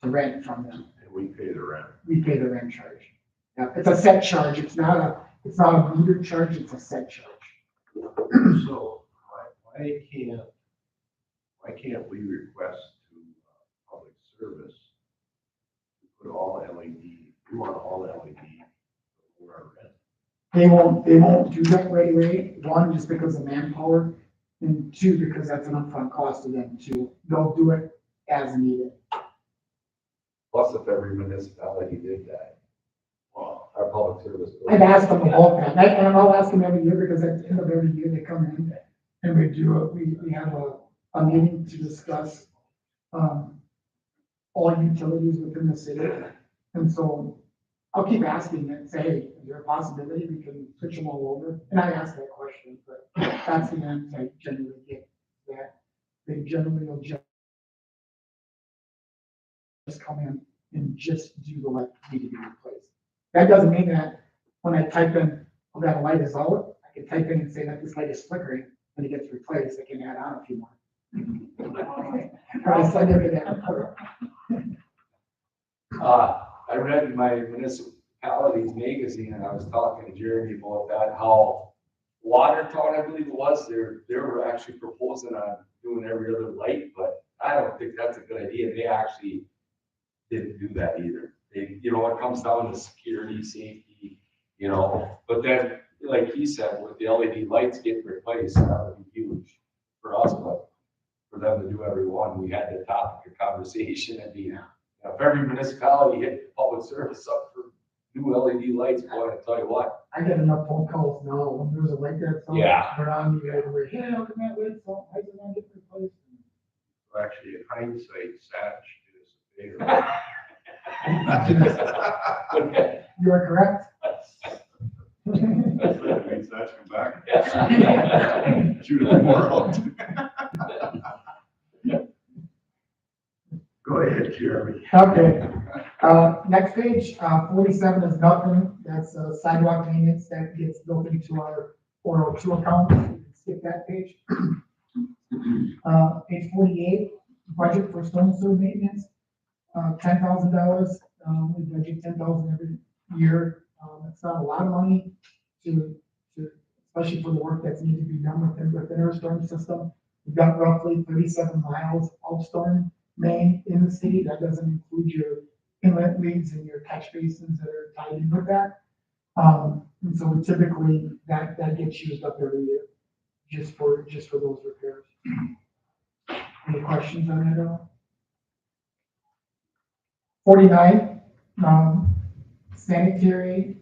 to rent from them. And we pay the rent. We pay the rent charge. Yeah, it's a set charge. It's not a meter charge, it's a set charge. So why can't we request to public service to put all LED, we want all LED for our rent? They won't do that right away. One, just because of manpower, and two, because that's an upfront cost to them too. They'll do it as needed. Plus, if every municipality did that, well, our public service. I've asked them about that, and I'll ask them every year because at the end of every year they come in and we have a meeting to discuss all utilities within the city. And so I'll keep asking and say, hey, is there a possibility we can switch them all over? And I ask that question, but that's the answer I generally get, that they generally will just come in and just do the light need to be replaced. That doesn't mean that when I type in, oh, that light is out, I can type in and say that this light is flickering. When it gets replaced, I can add on a few more. Or I send it to that. I read in my municipalities magazine, and I was talking to Jeremy about that, how Watertown, I believe it was, they were actually proposing on doing every other light, but I don't think that's a good idea. They actually didn't do that either. They, you know, it comes down to security, safety, you know, but then, like he said, with the LED lights getting replaced, that would be huge for us, but for them to do every one, we had the topic of conversation and be, if every municipality hit public service up for new LED lights, boy, I tell you what. I get enough phone calls now when there's a light that's on. Yeah. But on the right away, hey, how come that light's on? Why did I get replaced? So actually, in hindsight, Satch did us a favor. You are correct. That's what it means, Satch come back. Shoot it more. Go ahead, Jeremy. Okay, next page, 47 is nothing, that's sidewalk maintenance that gets built into our 402 account. You can skip that page. Page 48, budget for storm sewer maintenance, $10,000. We budget $10,000 every year. It's not a lot of money to especially for the work that's needed to be done within our storm system. We've got roughly 37 miles of storm main in the city. That doesn't include your inlet leads and your catch basins that are tied in with that. And so typically that gets used up every year just for those repairs. Any questions on that at all? 49, sanitation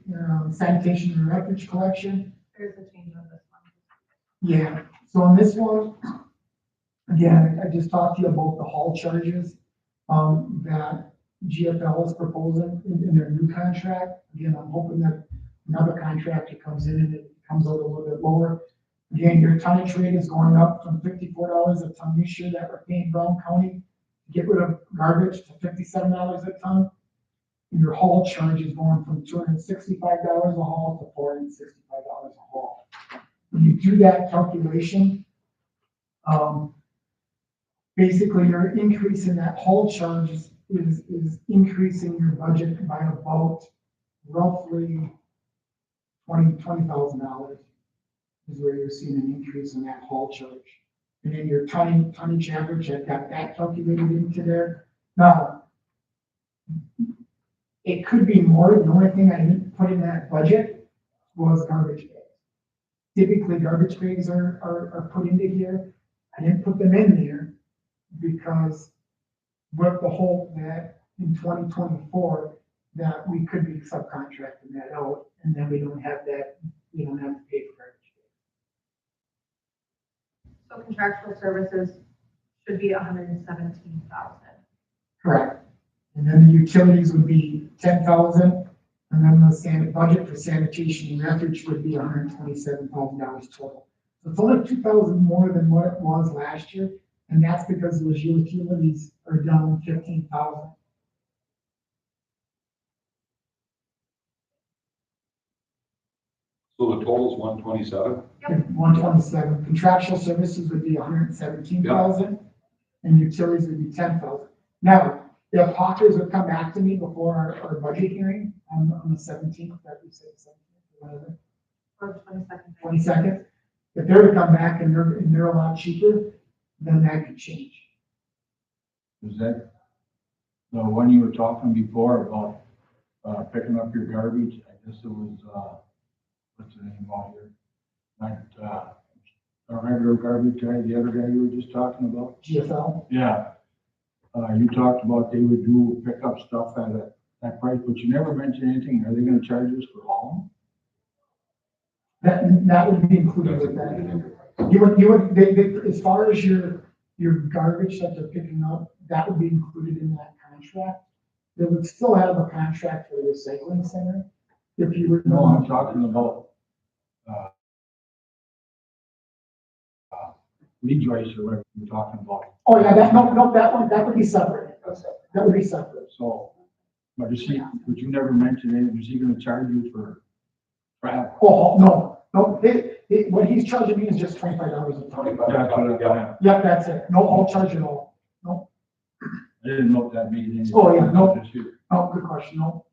and refuge collection. There's a change on this one. Yeah, so on this one, again, I just talked to you about the haul charges, that GFL is proposing in their new contract. Again, I'm hoping that another contractor comes in and it comes out a little bit lower. Again, your tonnage rate is going up from $54 a ton this year that we're paying Brown County to get rid of garbage to $57 a ton. Your haul charge is going from $265 a haul to $465 a haul. When you do that calculation, basically your increase in that haul charge is increasing your budget by about roughly $20,000 is where you're seeing an increase in that haul charge. And then your tonnage average, I've got that calculated into there. Now, it could be more. The only thing I didn't put in that budget was garbage bags. Typically, garbage bags are put into here. I didn't put them in there because with the hope that in 2024 that we could be subcontracting that out, and then we don't have to pay for garbage bags. So contractual services should be 117,000. Correct. And then the utilities would be 10,000, and then the budget for sanitation and refuge would be $127,000 total. So it's only 2,000 more than what it was last year, and that's because those utilities are down 15,000. So the total is 127? 127. Contractual services would be 117,000, and utilities would be 10,000. Now, if Hawkers would come back to me before our budget hearing on the 17th, that we said 17th, whatever, Or 22nd. 22nd, if they're to come back and they're a lot cheaper, then that could change. Is that the one you were talking before about picking up your garbage? I guess it was, what's the name out here? Not, our regular garbage guy, the other guy you were just talking about? GFL? Yeah. You talked about they would pick up stuff at that price, but you never mentioned anything. Are they gonna charge us for hauling? That would be included with that. You would, as far as your garbage that they're picking up, that would be included in that contract. They would still have a contract for the recycling center if you were. No, I'm talking about, lead joist or whatever you're talking about. Oh, yeah, that would be separate. That would be separate. So, but but you never mentioned it. Is he gonna charge you for travel? Oh, no, what he's charging me is just $25 a ton. That's what I- Yep, that's it. No haul charge at all. I didn't know if that made any. Oh, yeah, no. difference this year. Oh, good question, no.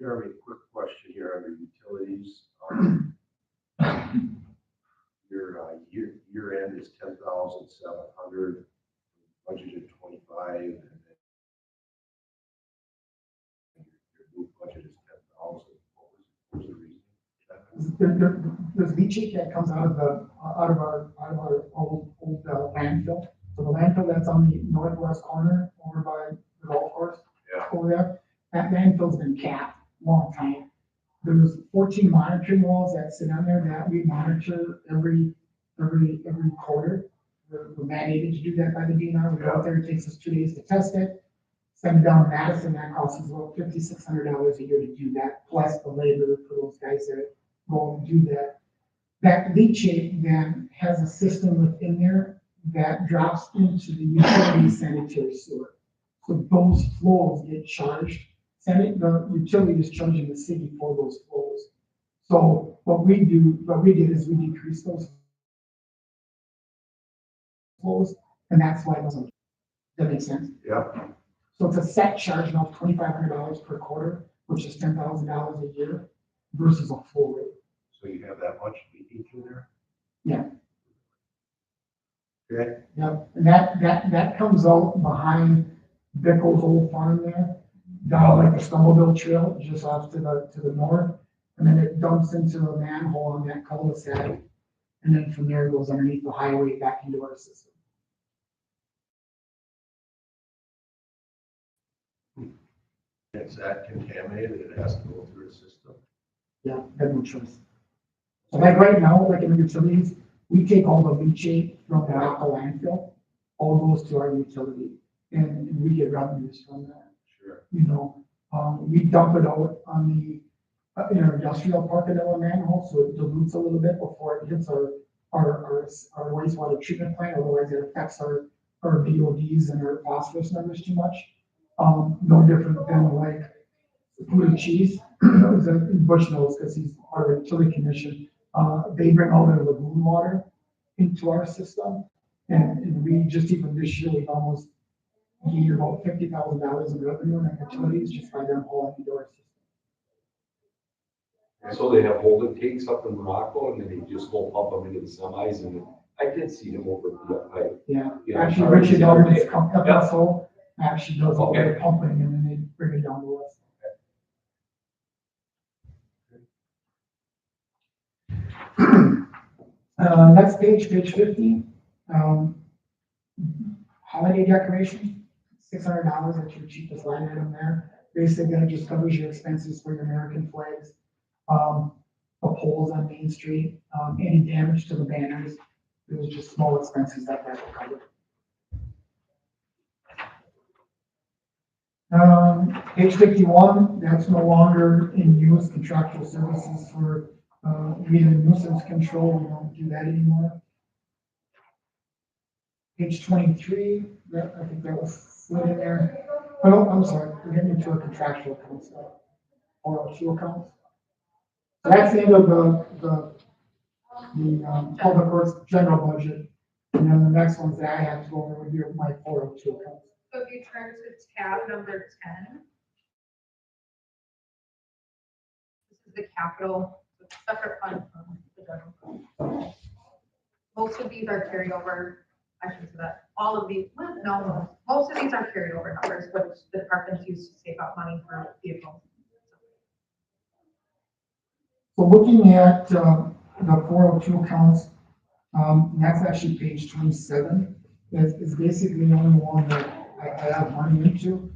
Jeremy, quick question here under utilities. Your year end is 10,700, budgeted 25, and then your new budget is 10,000. What was the reason? There's leachate that comes out of our old landfill. So the landfill that's on the northwest corner over by the golf course. Yeah. Over there, that landfill's been capped a long time. There's 14 monitoring wells that sit on there that we monitor every quarter. We're mandated to do that by the DNR. We go out there, it takes us 2 days to test it. Send it down to Madison, that costs us about $5,600 a year to do that, plus the labor for those guys that go and do that. That leachate then has a system within there that drops into the utility sanitary sewer. So those flows get charged. The utility is charging the city for those flows. So what we did is we decreased those flows, and that's why it doesn't. Does that make sense? Yeah. So it's a set charge of $2,500 per quarter, which is $10,000 a year versus a full rate. So you have that much leakage in there? Yeah. Okay. Yep, and that comes out behind Bickle's old farm there, down like the Stumbleville Trail, just off to the north. And then it dumps into a manhole on that cul-de-sac. And then from there it goes underneath the highway back into our system. It's that contaminated, it has to go through a system. Yeah, had no choice. So like right now, like in the utilities, we take all the leachate from the Aqua landfill, all goes to our utility, and we get revenues from that. Sure. You know, we dump it out on in our industrial park in our manhole, so it dilutes a little bit before it hits our wastewater treatment plant, otherwise it affects our BODs and our phosphorus numbers too much. No different than like Blue Cheese, Bush knows because he's our utility commission. They bring all their lagoon water into our system. And we just even this year, we've almost gained about $50,000 in revenue in our utilities just by them hauling into our system. So they have holding tanks up in Morocco and then they just go pump them into the semis and I did see them over the pipe. Yeah, Yeah, actually, sorry. Richard Elder's FSO actually does all their pumping and then they bring it down to us. Next page, page 50. Holiday decorations, $600, that's your cheapest line item there. Basically, that just covers your expenses for your American flags, the poles on Main Street, any damage to the banners. It was just small expenses that will cover. Page 51, that's no longer in use, contractual services for weed and nuisance control, we don't do that anymore. Page 23, I think that was slid in there. Oh, I'm sorry, we're getting into a contractual accounts, or two accounts. So that's the end of the public works general budget. And then the next ones that I have to go over would be my 402 accounts. So if you turn to tab number 10. This is the capital, separate fund from the general fund. Most of these are carryover, I should say that, all of these, well, no, most of these are carryover numbers, which the departments use to save up money for vehicles. So looking at the 402 accounts, that's actually page 27. Is basically the only one that I have money into.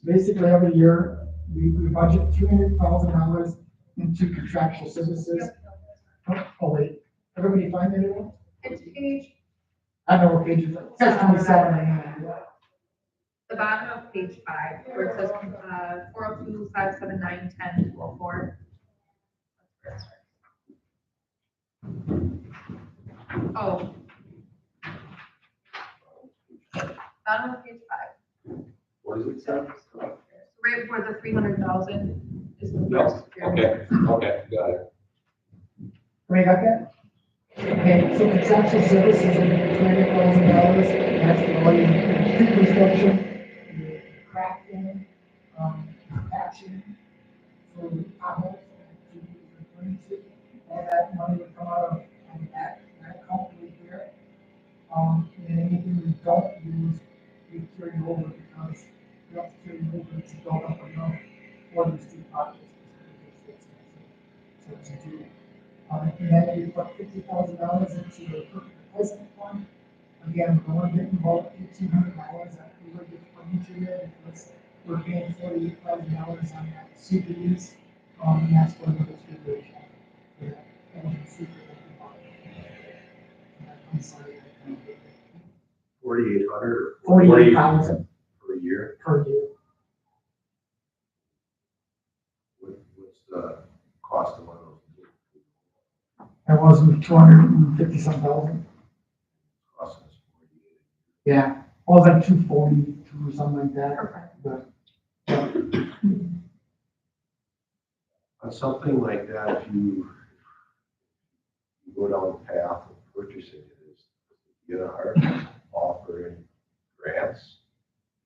Basically, every year we budget $300,000 into contractual services. Oh wait, everybody find it? It's page, I know what page it is. It says 27. the bottom of page 5, where it says 402, 579, 10, 204. Oh. Bottom of page 5. What is it? So right where the 300,000 is. the No, first year. okay, got it. Everybody got that? Okay, so contractual services are $300,000. That's for all your pre-construction, your crafting, patching, for potholes, all that money would come out of that account right there. And anything we don't use, we carry over because we have to carry over to build up enough for these two projects. So to do. And then we put $50,000 into the replacement fund. Again, we're only getting about $1,800 that we would get put into there because we're paying $48,000 on CPEs. And that's for the distribution. I'm sorry. 4,800 or 48,000 per year. per year. What's the cost of one of those? That wasn't 250 some thousand. Cost us 48. Yeah, it was like 242 or something like that. Perfect. But On something like that, if you go down the path of purchasing it, is you know, offering grants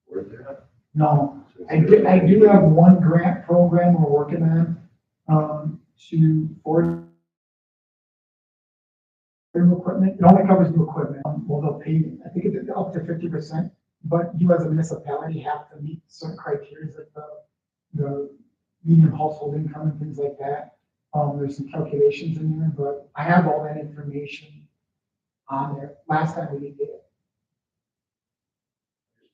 for that? no, So I do have one grant program we're working on, for new equipment. It only covers new equipment. Well, they'll pay, I think it's up to 50%, but you as a municipality have to meet certain criteria like the median household income and things like that. There's some calculations in there, but I have all that information on there. Last time we did it.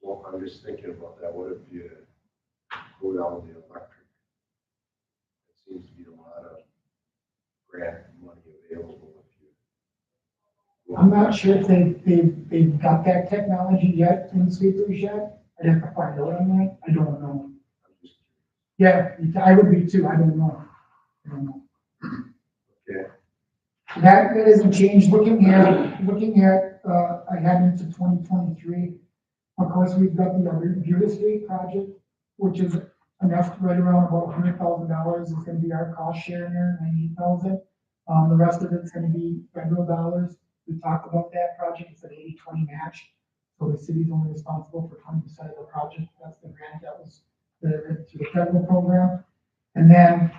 Well, I'm just thinking about that. What if you go down the electric? It seems to be a lot of grant money available if you. I'm not sure if they've got that technology yet in sweepers yet. I'd have to find out on that. I don't know. I'm just Yeah, I would be too. I don't know. I don't know. Okay. That isn't changed, looking at, ahead into 2023. Of course, we've got the Buda Street project, which is enough, right around about $100,000 is gonna be our cost share in there, 90,000. The rest of it's gonna be federal dollars. We talked about that project, it's an 80-20 match. So the city's only responsible for 20% of the project. That's the grant that was through the federal program. And then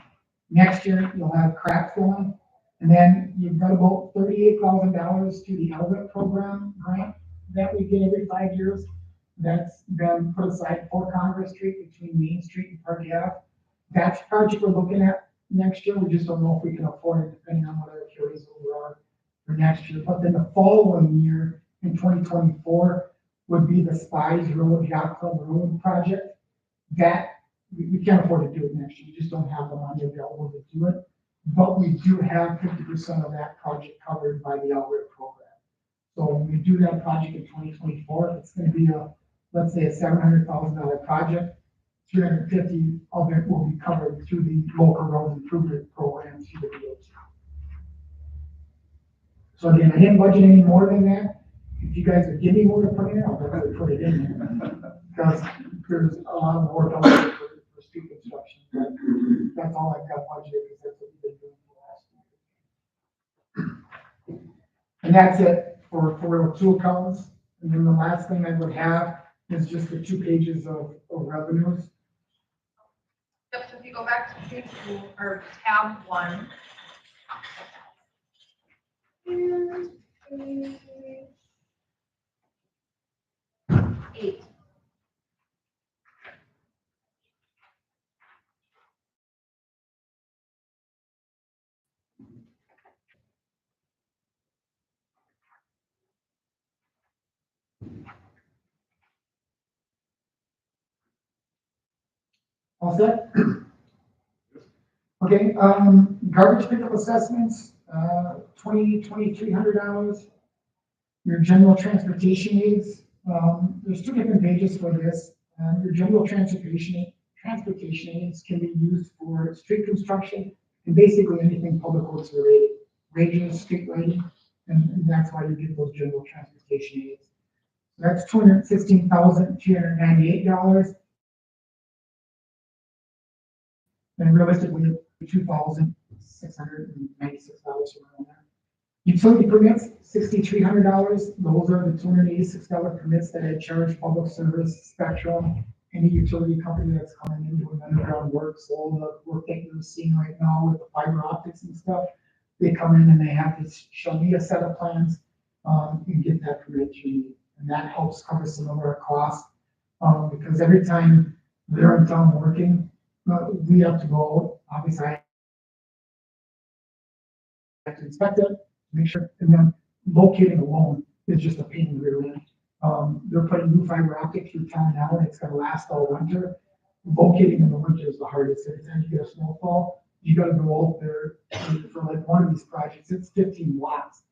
next year, you'll have crack filling. And then you've got about $38,000 to the LRIP program grant that we get every 5 years. That's been put aside for Congress Street between Main Street and Park Ave. That's the project we're looking at next year. We just don't know if we can afford it depending on what our carries over are for next year. But then the following year in 2024 would be the Spies Road, Yacht Club Road project. That we can't afford to do it next year. We just don't have the money available to do it. But we do have 50% of that project covered by the LRIP program. So when we do that project in 2024, it's going to be let's say a $700,000 project. 350 of it will be covered through the local road improvement program through the DOT. So again, I didn't budget any more than that. If you guys would give me more to put in, I'll definitely put it in there. Because there's a lot of work out there for street construction. But that's all I've got budgeted because that's what we've been doing for the last year. And that's it for two accounts. And then the last thing I would have is just the 2 pages of revenues. Yep, so if you go back to page 2 or tab 1. And page 8. All set? Okay, garbage pickup assessments, $2,300. Your general transportation aids, there's 2 different pages for this. Your general transportation aids can be used for street construction and basically anything public works related, wages, street lighting, and that's why you get those general transportation aids. That's $216,398. And realistically, $2,696 around there. Utility permits, $6,300. Those are the $286 permits that I charge Public Service, Spectrum, any utility company that's coming in doing underground work. So all the work that you're seeing right now with the fiber optics and stuff, they come in and they have to show me a set of plans and get that permit you need. And that helps cover some of our costs because every time they're in town working, we have to go, obviously, I have to inspect it, make sure, and then locating alone is just a pain in the rear end. They're putting new fiber optic through town now, and it's gonna last all winter. Locating in the winter is the hardest. Every time you get a snowfall, you gotta go out there for like one of these projects, it's 15 blocks.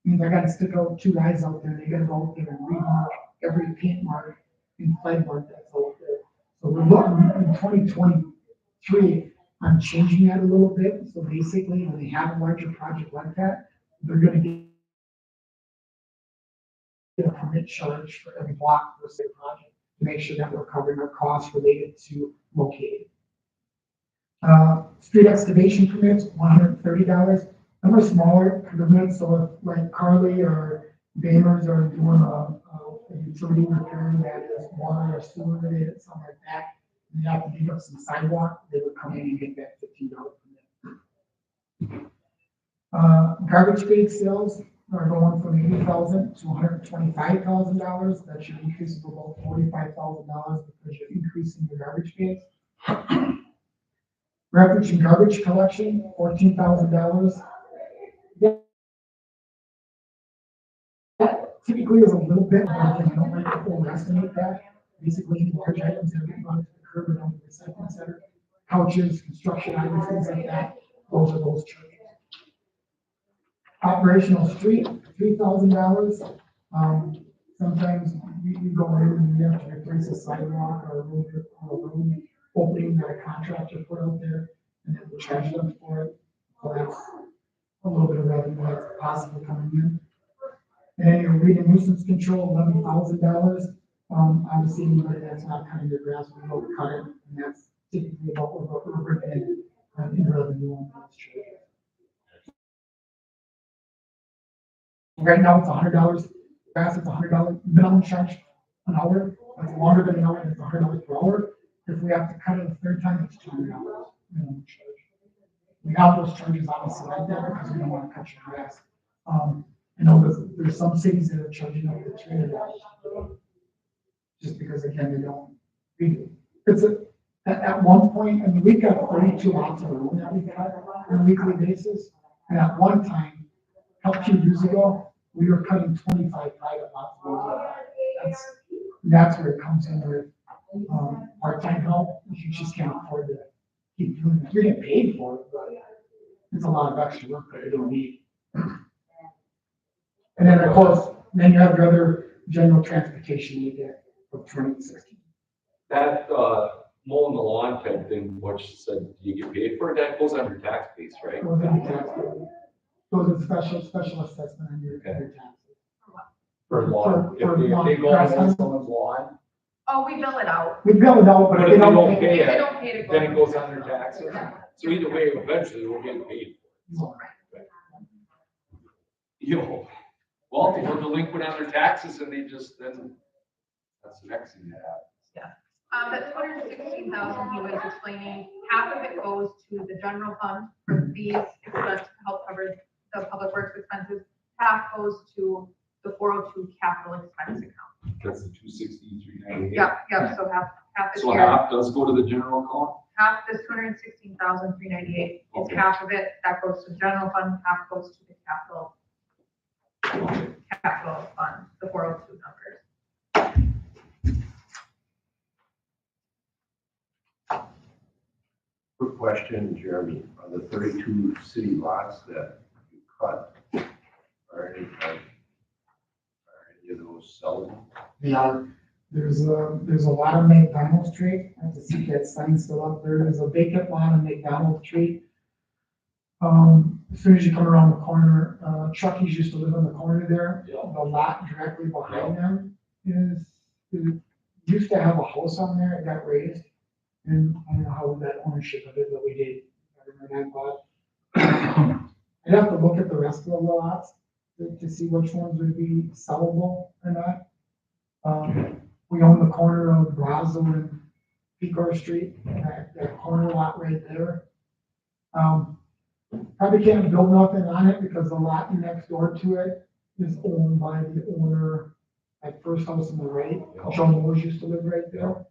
Means I gotta stick out 2 guys out there, and they gotta go out there and remark every paint mark and flag mark that's out there. So we're looking in 2023, I'm changing that a little bit. So basically, when they have a larger project like that, they're gonna get a permit charge for every block for the project to make sure that we're covering our costs related to locating. Street excavation permits, $130. Some are smaller permits, so if like Carly or Bamer's are doing a utility repair that is water or sewer related, something like that, and they have to dig up some sidewalk, they would come in and get that $15 permit. Garbage bag sales are going from $80,000 to $125,000. That should increase of about $45,000 because you're increasing your garbage bags. Refuge and garbage collection, $14,000. That typically is a little bit, but I don't like to overestimate that. Basically, large items that get run to the curb and on the recycling center, couches, construction items, things like that. Those are those charges. Operational street, $3,000. Sometimes you go in and you have to replace a sidewalk or a road opening that a contractor put out there, and then we charge them for it. So that's a little bit of revenue that's possibly coming in. And then your weed and nuisance control, $11,000. Obviously, anybody that's not cutting their grass, we will cut it, and that's typically about what we're bringing in revenue on those charges. Right now, it's $100. Grass, it's $100 minimum charge an hour. It's longer than an hour, it's $100 per hour. If we have to cut it a third time, it's $200 minimum charge. We have those charges obviously like that because we don't want to cut your grass. I know there's some cities that are charging up to $300. Just because again, they don't, at one point, I mean, we've got 32 lots of room that we cut on a weekly basis. And at one time, a few years ago, we were cutting 25 private lots. That's where it comes in with, part-time help. You just can't afford to keep doing that. You're getting paid for it, but it's a lot of extra work that you don't need. And then of course, then you have your other general transportation you get of 2016. That, mowing the lawn type thing, Butch said, you get paid for it, that goes under tax base, right? Goes into tax. Goes in special assessment on your taxes. For lawn, For if lawn, they go grass on hunting. someone's lawn, Oh, we bill it out. We bill it out, but but if if they they don't don't pay. pay They it, don't pay to go. then it goes under taxes. So either way, eventually we're getting paid. You know, well, if we're delinquent on their taxes and they just, then that's the next thing that happens. That 216,000 he was explaining, half of it goes to the general fund for these expenses to help cover the public works expenses. Half goes to the 402 capital expense account. That's the 263.98. Yeah, so half is So here. half does go to the general account? Half this 216,398 is Okay. half of it, that goes to the general fund, half goes to the capital fund, the 402 numbers. Quick question, Jeremy, on the 32 city lots that you cut, are any of those sellable? Yeah, there's a lot of McDonald Street. I have to see that sign still up there. There's a vacant lot on McDonald Street. As soon as you come around the corner, Chucky's used to live on the corner there. Yeah. The lot directly behind them used to have a house on there. It got raised. And I don't know how we got ownership of it, but we did. I remember that, but I'd have to look at the rest of the lots to see which ones would be sellable or not. We own the corner of Brazil and Pecor Street, that corner lot right there. Probably can't build nothing on it because the lot next door to it is owned by the owner at First House on the right. Joe Moores used to live right there.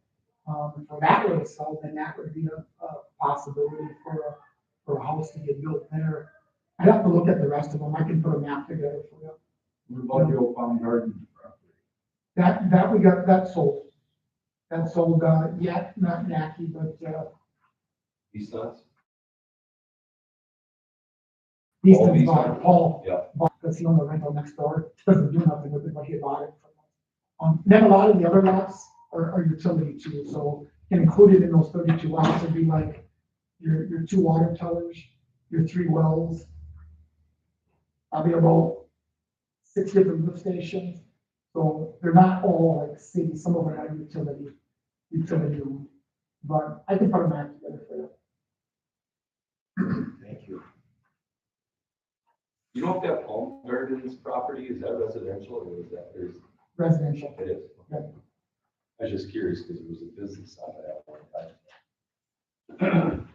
For that would sell, then that would be a possibility for a house to get built there. I'd have to look at the rest of them. I can put a map together for you. What about the old Palm Gardens property? That we got, that sold. That sold, yet, not Naki, but, These nuts? Easton's Easton. bought it. Paul. Yeah. Bought, because he owned the rental next door. Doesn't do nothing with it, but he bought it. Then a lot of the other lots are utility too, so included in those 32 lots would be like your 2 water towers, your 3 wells. Probably about 6 different lift stations. So they're not all like city, some of them are utility owned. But I can put a map together for you. Thank you. You know if that Palm Gardens property, is that residential or is that, there's, Residential. it is? Yeah. I was just curious because it was a business on that one time.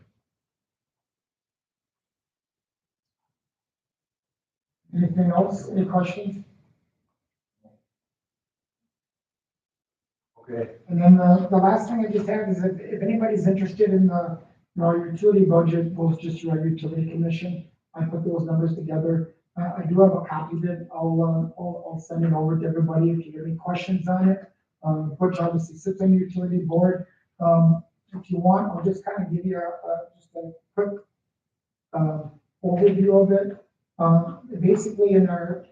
Anything else? Any questions? Okay, And then the last thing I just have is if anybody's interested in our utility budget goes just through our utility commission. I put those numbers together. I do have a copy of it. I'll send it over to everybody if you have any questions on it. Butch obviously sits on the utility board. If you want, I'll just kind of give you just a quick overview of it. Basically in our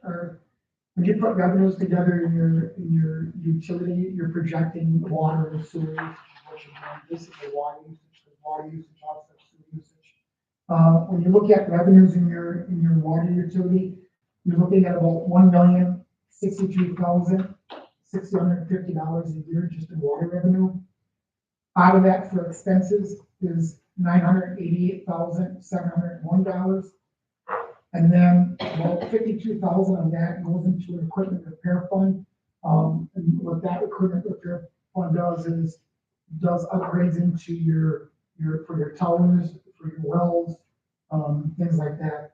when you put revenues together in your utility, you're projecting water and sewer usage, which is basically water usage, because water usage offsets sewer usage. When you look at revenues in your water utility, you're looking at about $1,063,650 a year just in water revenue. Out of that for expenses is $988,701. And then about $52,000 of that goes into an equipment repair fund. And what that equipment repair fund does is does upgrades into for your towers, for your wells, things like that.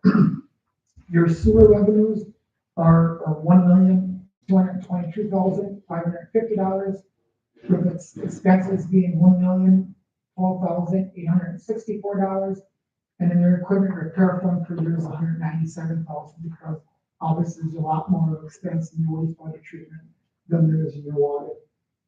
Your sewer revenues are $1,222,550, with its expenses being $1,012,864. And then your equipment repair fund per year is $197,000, because obviously there's a lot more expense in your wastewater treatment than there is in your water.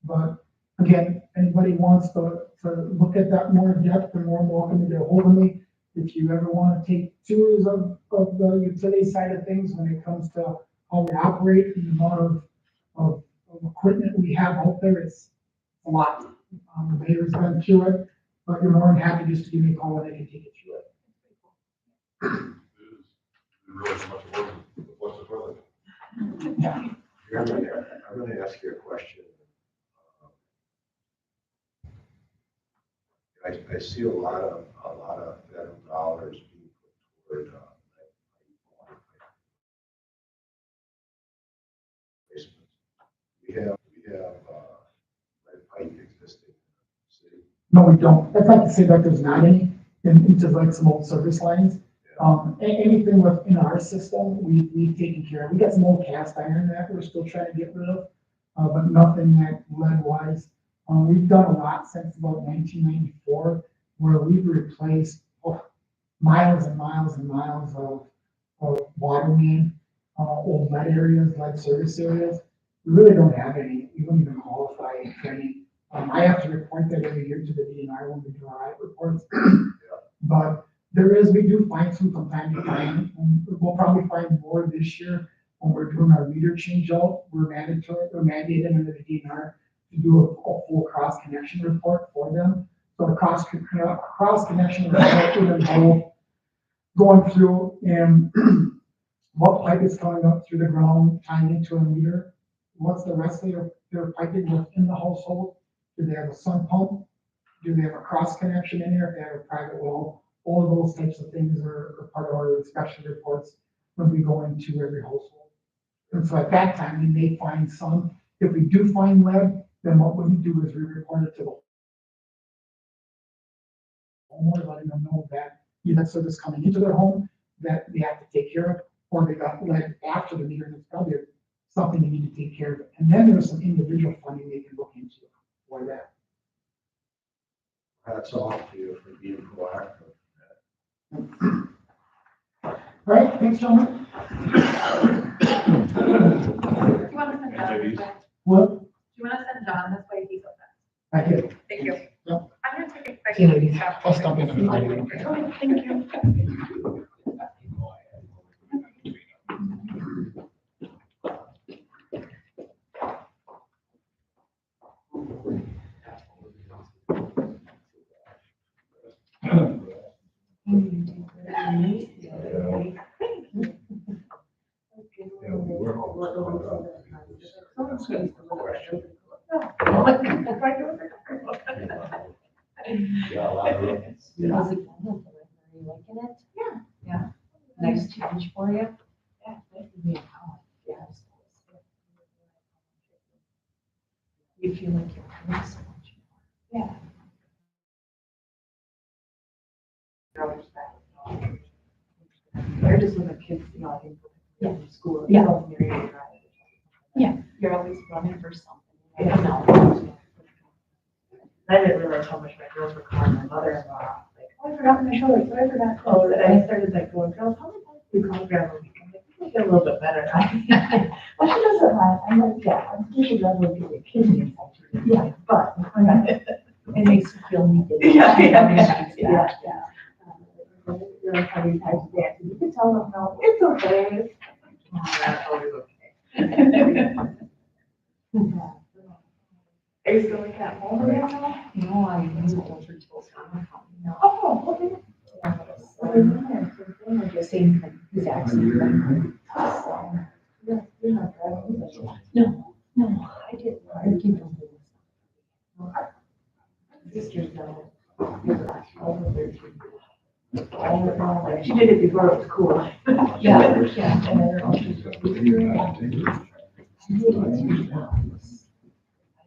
But again, anybody wants to look at that more in depth, they're more than welcome to get a hold of me. If you ever want to take tours of the utility side of things when it comes to how we operate and the amount of equipment we have out there, it's a lot. The mayor's been through it, but you're more than happy just to give me a call and I can take you through it. Really so much work. What's the toilet? I'm gonna ask you a question. I see a lot of federal dollars being put toward, we have lead pipe existing in the city. No, we don't. That's not to say that there's not any into like some old service lines. Anything within our system, we've taken care of. We got some old cast iron that we're still trying to get rid of, but nothing that lead wise. We've done a lot since about 1994, where we've replaced miles and miles and miles of water main, old lead areas, lead service areas. We really don't have any. We wouldn't even qualify for any. I have to report that every year to the DNR when we do our audit reports. But we do find some from time to time. We'll probably find more this year when we're doing our meter change out. We're mandated under the DNR to do a full cross connection report for them. So the cross connection report would involve going through and what pipe is coming up through the ground, tying into a meter. What's the rest of their piping within the household? Do they have a sump pump? Do they have a cross connection in there? If they have a private well? All of those types of things are part of our inspection reports when we go into every household. And so at that time, we may find some. If we do find lead, then what we do is we report it to the homeowner, letting them know that either service coming into their home that they have to take care of, or they got lead after the meter, and it's probably something they need to take care of. And then there's some individual funding they can look into for that. Hats off to you for being proactive. All right, thanks, gentlemen. Do you want to send John this way? What? Do you want to send John this way? He's up next. I did. Thank you. Yep. I'm going to take a quick. See you later. I'll stop in. Okay, thank you. Yeah, we were all caught up. Question. Yeah, a lot of room. How's it going? Are you liking it? Yeah. Nice change for you? Yeah. Yes. You feel like you're doing so much more. Yeah. They're just with the kids, I think, in school. Yeah. Yeah. You're always running for something. I know. I didn't realize how much my girls were calling my mother-in-law, like, oh, I forgot my shoulders, I forgot. Oh, and I started like going, girls, how many times do you call grandma? I'm like, I feel a little bit better now. Well, she doesn't laugh. I'm like, yeah, I'm thinking that would be a kid inside you. Yeah, but. It makes you feel needed. Yeah. You're like, how many times a day? You can tell them, no, it's okay. That's always okay. Are you still like that home right now? No, I moved over to Oklahoma. Oh, okay. So The same thing, exact same thing. So, yeah, you're not driving. No, no, I didn't. I came from. Sister's done it. She did it before it was cool. Yeah, yeah. And then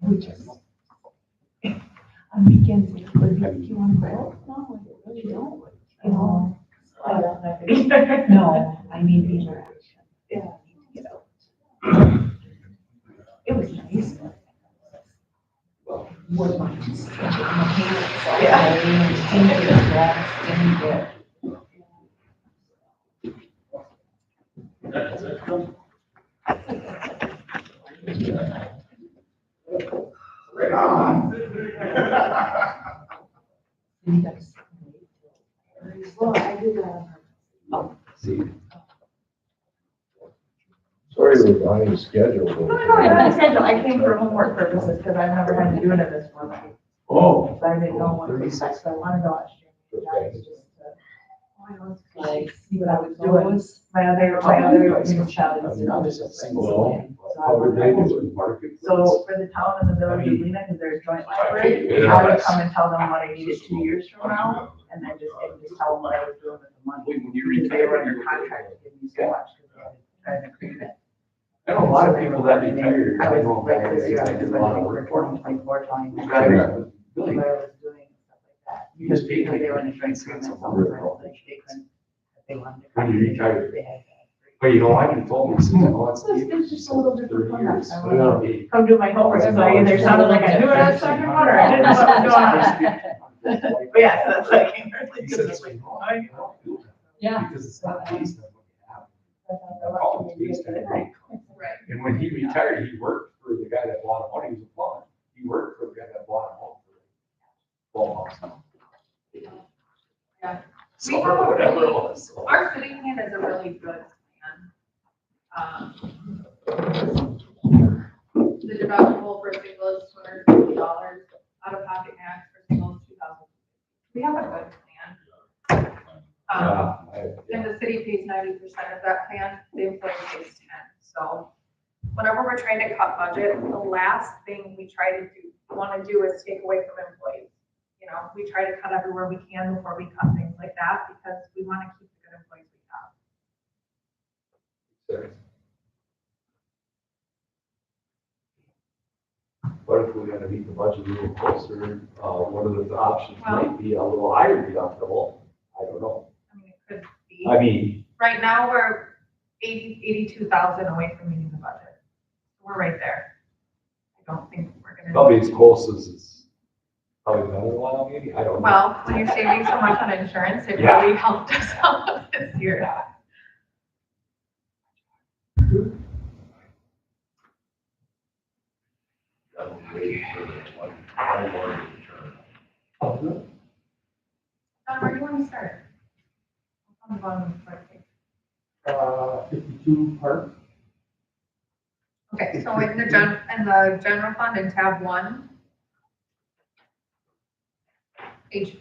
we just, on weekends, do you want to go? No, I really don't. You know? No, I need interaction. Yeah. You know. It was nice. What my parents, Right on. Well, I do that. See, Sorry we're behind schedule. No, it's not scheduled. I came for homework purposes because I've never had to do it in this format. Oh. So I didn't know what to expect, so I wanted to watch you guys just to. Like, see what I was doing. My other child is, you know, just a single. how would they do it? Market? So for the town and the village of Lena, because they're a joint library, I would come and tell them what I needed 2 years from now, and then just tell them what I was doing with the money. When you Because they were retire, under contract to give me so much, because they had an agreement. I know a lot of people that retire. I was know right about this year, I it, was they do a lot of like work. 24, telling me You what I gotta was doing and stuff like that. Because they were in a joint agreement, so they couldn't, if they wanted to. When you retire. They had to. But you know, like you told me, he said, oh, it's. It's just a little different 30 format. years. I wanna come do my homework, so I either sounded like I knew what I was talking about, or I didn't know what I was doing. But yeah, so that's why I came early. He said, it's like, oh, I don't feel that. Yeah. Because it's not based on what you have. Oh, it's based on your income. Right. And when he retired, he worked for the guy that bought a money, he was a plumber. He worked for the guy that bought a home for 12 months. Yeah. So, or whatever it was. So. Our city plan is a really good plan. The deductible for single is $250, out of pocket max for single is $2,000. We have a good plan. And the city pays 90% of that plan, the employee pays 10. So whenever we're trying to cut budget, the last thing we want to do is take away from employees. You know, we try to cut everywhere we can before we cut things like that, because we want to keep the good employees we have. What if we're gonna meet the budget a little closer? One of the options might be a little higher deductible. I don't know. I mean, it could be. I mean, Right now, we're 82,000 away from meeting the budget. We're right there. I don't think we're gonna. probably as close as it's probably better than one, maybe, I don't know. Well, when you're saving so much on insurance, it Yeah. really helped us out this year. That was waiting for the one more return. John, where do you want to start? On the bottom of the first page. 52 Park. Okay, so in the general fund in tab 1, page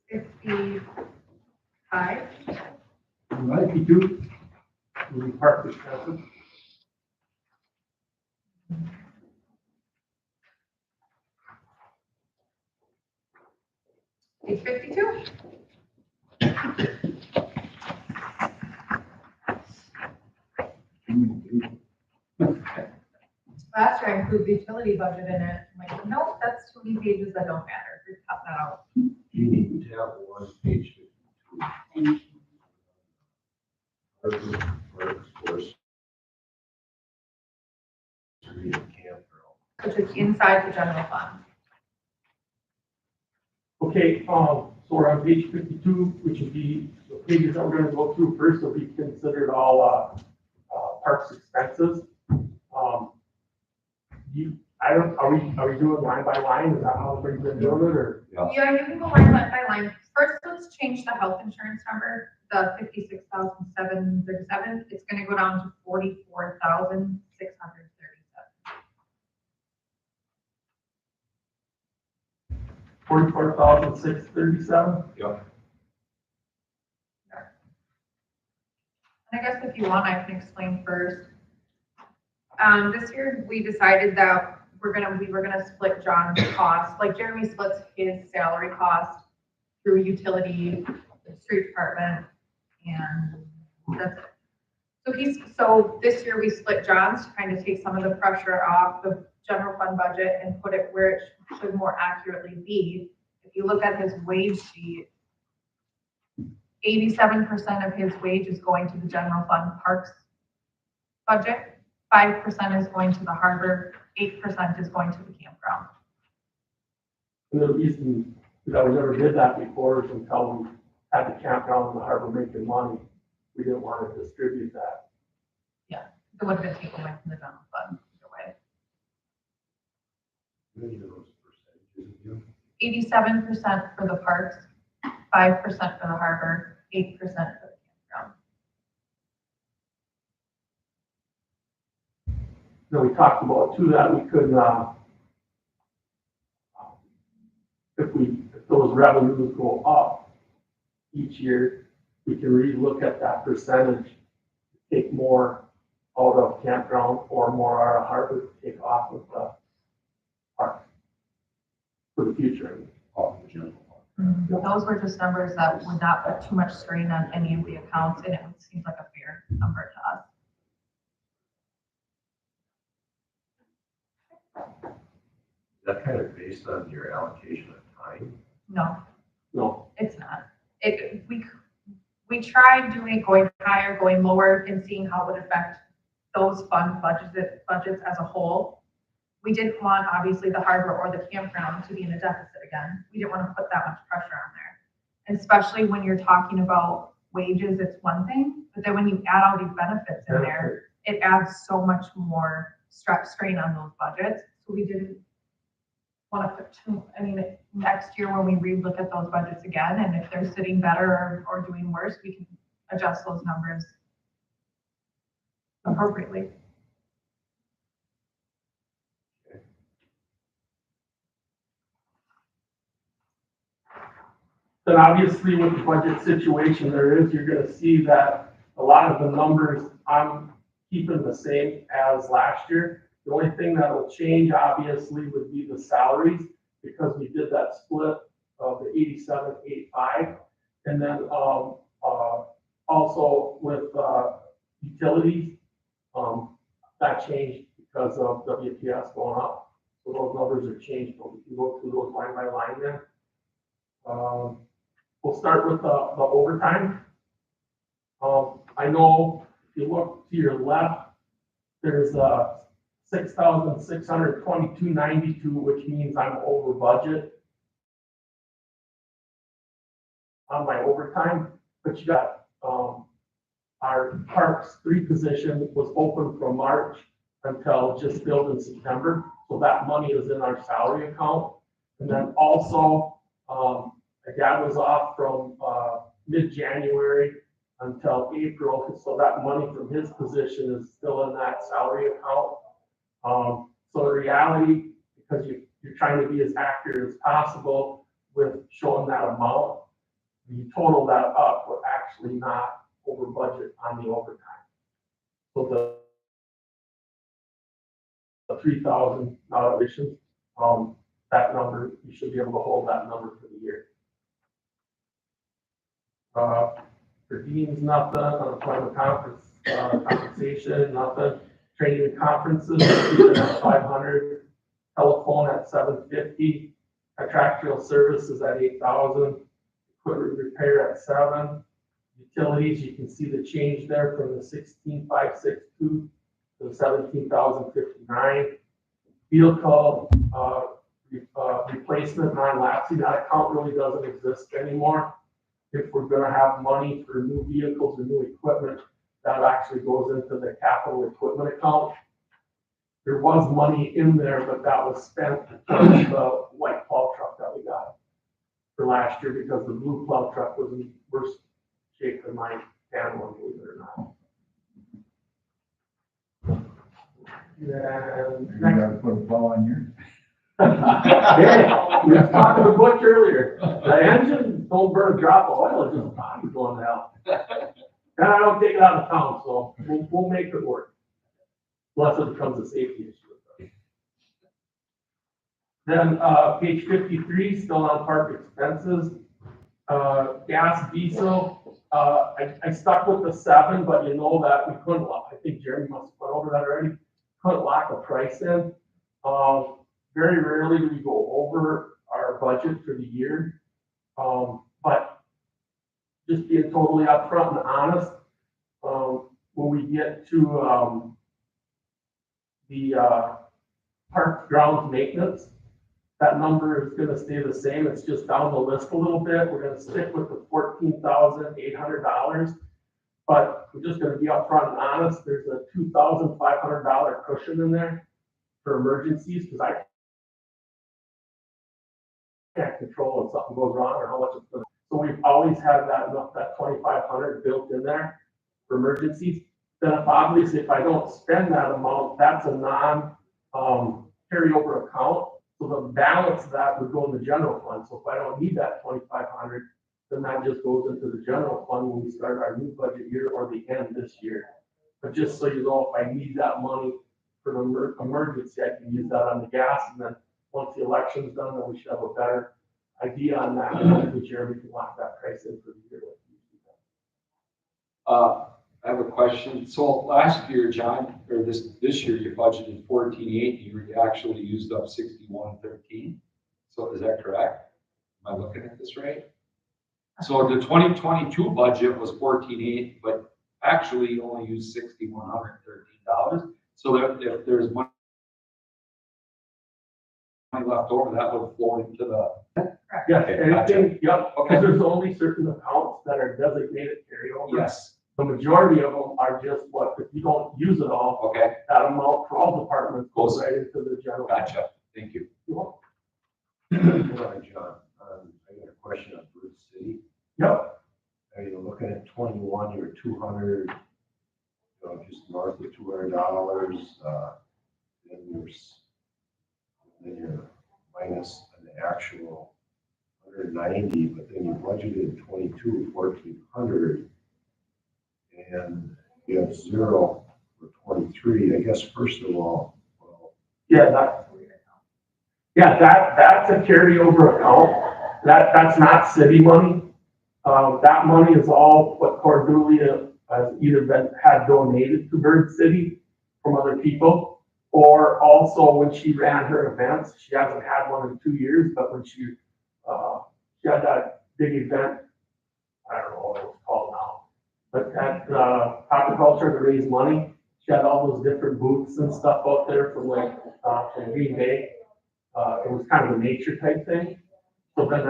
55. 92, we park expenses. Page 52. Last year I included the utility budget in it. I'm like, nope, that's too many pages that don't matter. Just cut that out. You need to have one page 52. Works, force. Campground. Which is inside the general fund. Okay, so we're on page 52, which would be the pages that we're gonna go through first, will be considered all, parks expenses. Are we doing line by line? Is that how we've been doing it, or? Yeah, you can go line by line. First, let's change the health insurance number, the 56,737. It's gonna go down to 44,637. 44,637? Yep. I guess if you want, I can explain first. This year, we decided that we were gonna split John's cost, like Jeremy splits his salary cost through utility, the street department, and that's it. So this year we split John's to kind of take some of the pressure off the general fund budget and put it where it should more accurately be. If you look at his wage sheet, 87% of his wage is going to the general fund parks budget, 5% is going to the harbor, 8% is going to the campground. And the reason that we never did that before is until we had the campground in the harbor making money, we didn't want to distribute that. It would have been taken away from the general fund either way. Any of those percentages again? 87% for the parks, 5% for the harbor, 8% for the campground. Then we talked about too that we could, if those revenues go up each year, we can relook at that percentage, take more out of campground or more out of harbor, take off of the park for the future. Off the general fund. Those were just numbers that would not put too much strain on any of the accounts, and it seems like a fair number to us. Is that kind of based on your allocation of time? No, No, it's not. We tried going higher, going lower, and seeing how it would affect those fund budgets as a whole. We didn't want, obviously, the harbor or the campground to be in a deficit again. We didn't want to put that much pressure on there. And especially when you're talking about wages, it's one thing, but then when you add all these benefits in there, it adds so much more strain on those budgets. So we didn't want to put next year when we relook at those budgets again, and if they're sitting better or doing worse, we can adjust those numbers appropriately. then obviously with the budget situation you're gonna see that a lot of the numbers I'm keeping the same as last year. The only thing that will change obviously would be the salaries, because we did that split of the 87, 85. And then, also with, utilities, that changed because of WPS going up. So those numbers are changed, but we can go through those line by line then. We'll start with the overtime. I know if you look to your left, there's $6,622.92, which means I'm over budget on my overtime. But you got our Parks 3 position was open from March until just filled in September. So that money is in our salary account. And then also, a guy was off from mid-January until April. So that money from his position is still in that salary account. So in reality, because you're trying to be as accurate as possible with showing that amount, you total that up, we're actually not over budget on the overtime. So the 3,000 additions, that number, you should be able to hold that number for the year. For Dean's, nothing, unemployment conference, compensation, nothing. Training and conferences, at 500, telephone at 750, contractual services at 8,000, equipment repair at 7. Utilities, you can see the change there from the 16,562 to the 17,059. Vehicle replacement, non-lapsing, that account really doesn't exist anymore. If we're gonna have money for new vehicles or new equipment, that actually goes into the capital equipment account. There was money in there, but that was spent to purchase the white plow truck that we got for last year, because the blue plow truck was in worse shape than my tan one, believe it or not. And You gotta put a plow on yours. Hey, we were talking to Butch earlier. The engine don't burn a drop of oil, it's just body going to hell. And I don't take it out of town, so we'll make it work. Unless it becomes a safety issue. Then, page 53, still on park expenses. Gas, diesel, I stuck with the 7, but you know that we couldn't lock, I think Jeremy must have put over that already, couldn't lock a price in. Very rarely do we go over our budget for the year. But just being totally upfront and honest, when we get to, the, park grounds maintenance, that number is gonna stay the same, it's just down the list a little bit, we're gonna stick with the $14,800. But we're just gonna be upfront and honest, there's a $2,500 cushion in there for emergencies, because I can't control if something goes wrong or how much it's gonna. So we've always had that 2,500 built in there for emergencies. Then obviously, if I don't spend that amount, that's a carryover account. So the balance of that would go in the general fund. So if I don't need that 2,500, then that just goes into the general fund when we start our new budget year or the end this year. But just so you know, if I need that money for an emergency, I can use that on the gas. And then once the election's done, then we should have a better idea on that. And hopefully Jeremy can lock that price in for the year. I have a question. So last year, John, or this year, you budgeted 14.8, you actually used up 61.13. So is that correct? Am I looking at this right? So the 2022 budget was 14.8, but actually you only used $6,113. So that if there's money left over, that would flow into the. Yes, Okay, anything, yep, Okay. because there's only certain accounts that are designated carryover. Yes. The majority of them are just what, if you don't use it all, Okay. that amount for all departments goes right into the general. Gotcha. Thank you. Hold on, John, I got a question on Bird City. Yep, Are you looking at 21, you're 200, just north of $200, then you're minus an actual 190, but then you budgeted 22, 1,400, and you have 0 for 23. I guess, first of all, well, yeah, that's a carryover account. That's not city money. That money is all what Cordelia has either had donated to Bird City from other people, or also when she ran her events, she hasn't had one in 2 years, but when she had that big event, I don't know what it was called now, but at Aquaculture to raise money, she had all those different booths and stuff out there from from Green Bay. It was kind of a nature type thing. So then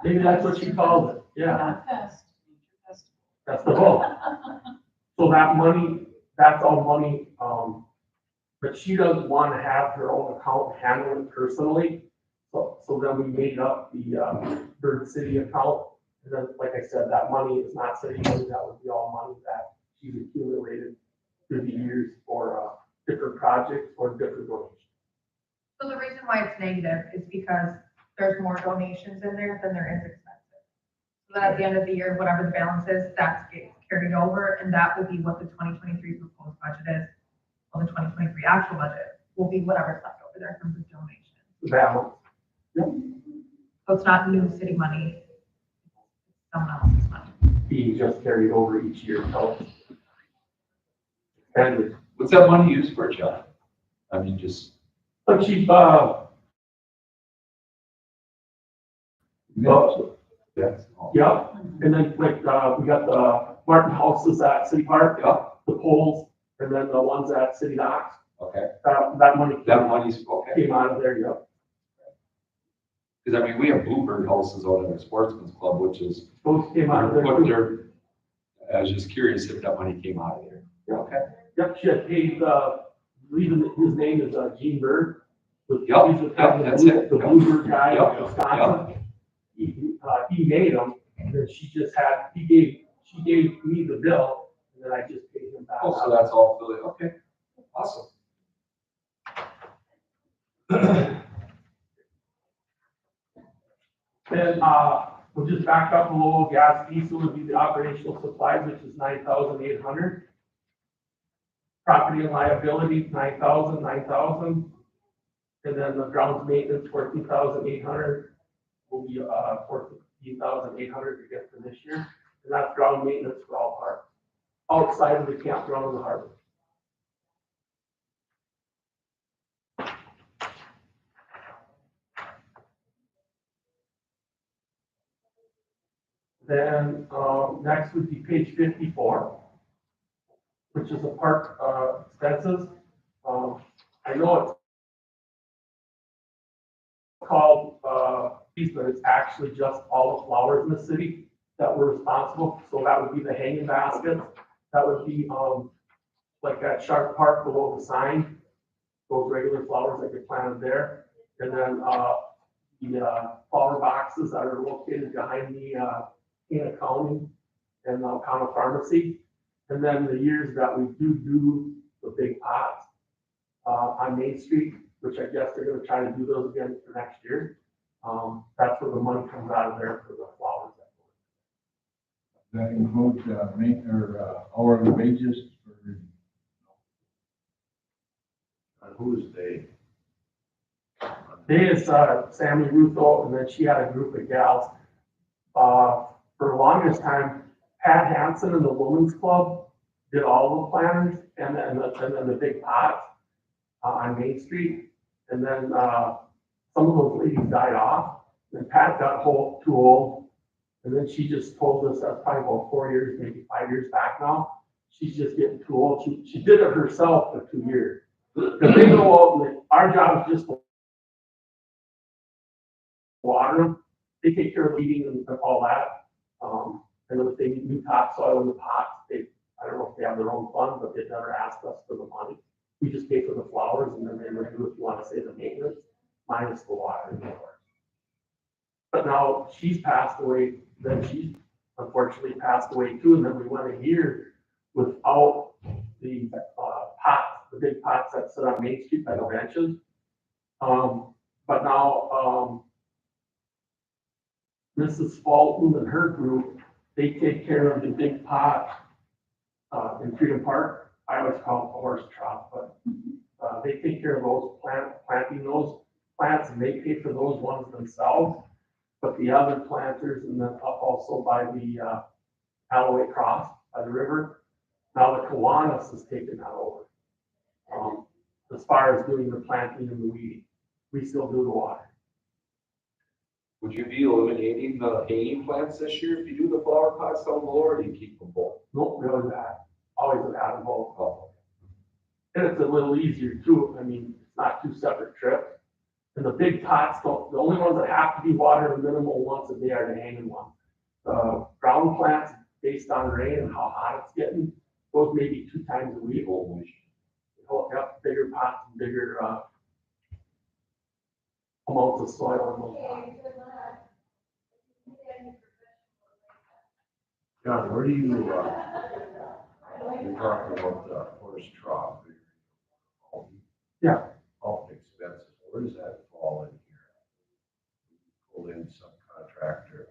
maybe that's what she called it, yeah. Not fest, festival. That's the vote. So that money, that's all money, but she doesn't want to have her own account handle it personally. So then we made up the Bird City account. And then, like I said, that money is not city money, that would be all money that she's accumulated through the years for different projects or different donations. So the reason why it's negative is because there's more donations in there than there is expenses. So then at the end of the year, whatever the balance is, that's gets carried over, and that will be what the 2023 proposed budget is. Well, the 2023 actual budget will be whatever's left over there from the donations. The balance. So it's not new city money, it's someone else's money. Being just carried over each year, so. And What's that money used for, John? I mean, just. but she, Yes. yeah, and then we got the Martin houses at City Park, Yeah. the poles, and then the ones at City Docks. Okay. That money. That money's okay. Came out of there, yeah. Because I mean, we have Bluebird houses out at the Sportsman's Club, which is. Those came out of there. What too. they're, I was just curious if that money came out of there. Okay. Yep, she had paid, even his name is Gene Bird. Yep, He's the that's it. The Bluebird guy Yep, in Wisconsin. He made them, and then she gave me the bill, and then I just paid him back. Oh, so that's all Philly. Okay. Awesome. Then, We'll just back up a little. Gas diesel would be the operational supplies, which is 9,800. Property and liability, 9,000. And then the grounds maintenance, 14,800 will be, 14,800 to get for this year. And that's ground maintenance for all parks, outside of the campground in the harbor. Then, next would be page 54, which is the park, expenses. I know it's called, but it's actually just all the flowers in the city that we're responsible. So that would be the hanging baskets. That would be, like at Sharp Park below the sign, those regular flowers that get planted there. And then, the flower boxes that are located behind the, Cana County and County Pharmacy. And then the years that we do the big pots, on Main Street, which I guess they're gonna try to do those again for next year. That's where the money comes out of there for the flowers. That includes, hourly wages for, And who is they? They is, Sammy Rutho, and then she had a group of gals. For the longest time, Pat Hansen and the Women's Club did all the planners and then the big pots, on Main Street. And then, some of those ladies died off, and Pat got too old. And then she just told us, that's probably about 4 years, maybe 5 years back now, she's just getting too old. She did it herself for 2 years. Because they go out and our job is just to water them. They take care of weeding and all that. And if they need new topsoil in the pots, I don't know if they have their own fund, but they've never asked us for the money. We just pay for the flowers, and then they would do, if you want to say, the maintenance, minus the water. But now she's passed away, then she unfortunately passed away too, and then we went a year without the pots, the big pots that sit on Main Street by the benches. But now, Mrs. Fulton and her group, they take care of the big pot, in Freedom Park. I always call it the horse trough, but, they take care of those planting those plants, and they pay for those ones themselves. But the other planters, and then up also by the, Alloway Cross by the river, now the Kiwanis has taken that over. As far as doing the planting and the weeding, we still do the water. Would you be eliminating the hanging plants this year if you do the flower pots down below, or do you keep them both? Nope, really bad. Always have had them both. Oh, And it's a little easier too. I mean, it's not two separate trips. And the big pots, the only ones that have to be watered a minimal once a day are the hanging ones. The ground plants, based on rain and how hot it's getting, those maybe 2 times a week. Yep, bigger pots and bigger, amounts of soil in those pots. John, where do you, you're talking about the horse trough. Yeah. All expenses, where does that fall in here? Pull in subcontractor,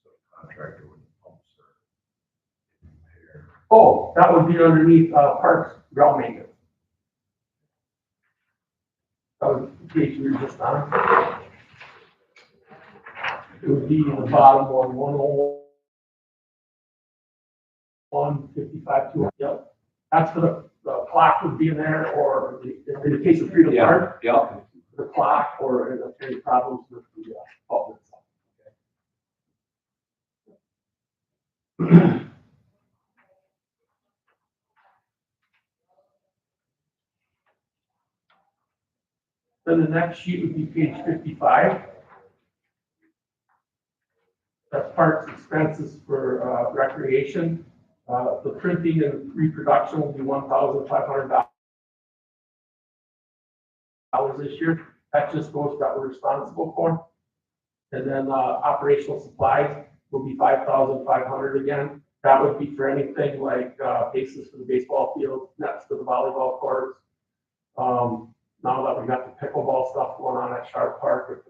subcontractor with the pumps are repair. Oh, that would be underneath, parks, ground maintenance. That was the page we were just on. It would be the bottom one, 155, 2, yep. That's for the clock would be in there, or in the case of Freedom Park, Yeah. the clock, or if any problems with the, pump itself. Then the next sheet would be page 55. That's parks expenses for, recreation. The printing and reproduction will be $1,500 this year. That just goes that we're responsible for. And then, operational supplies will be $5,500 again. That would be for anything like, bases for the baseball field, nets for the volleyball courts. Now that we got the pickleball stuff going on at Sharp Park, with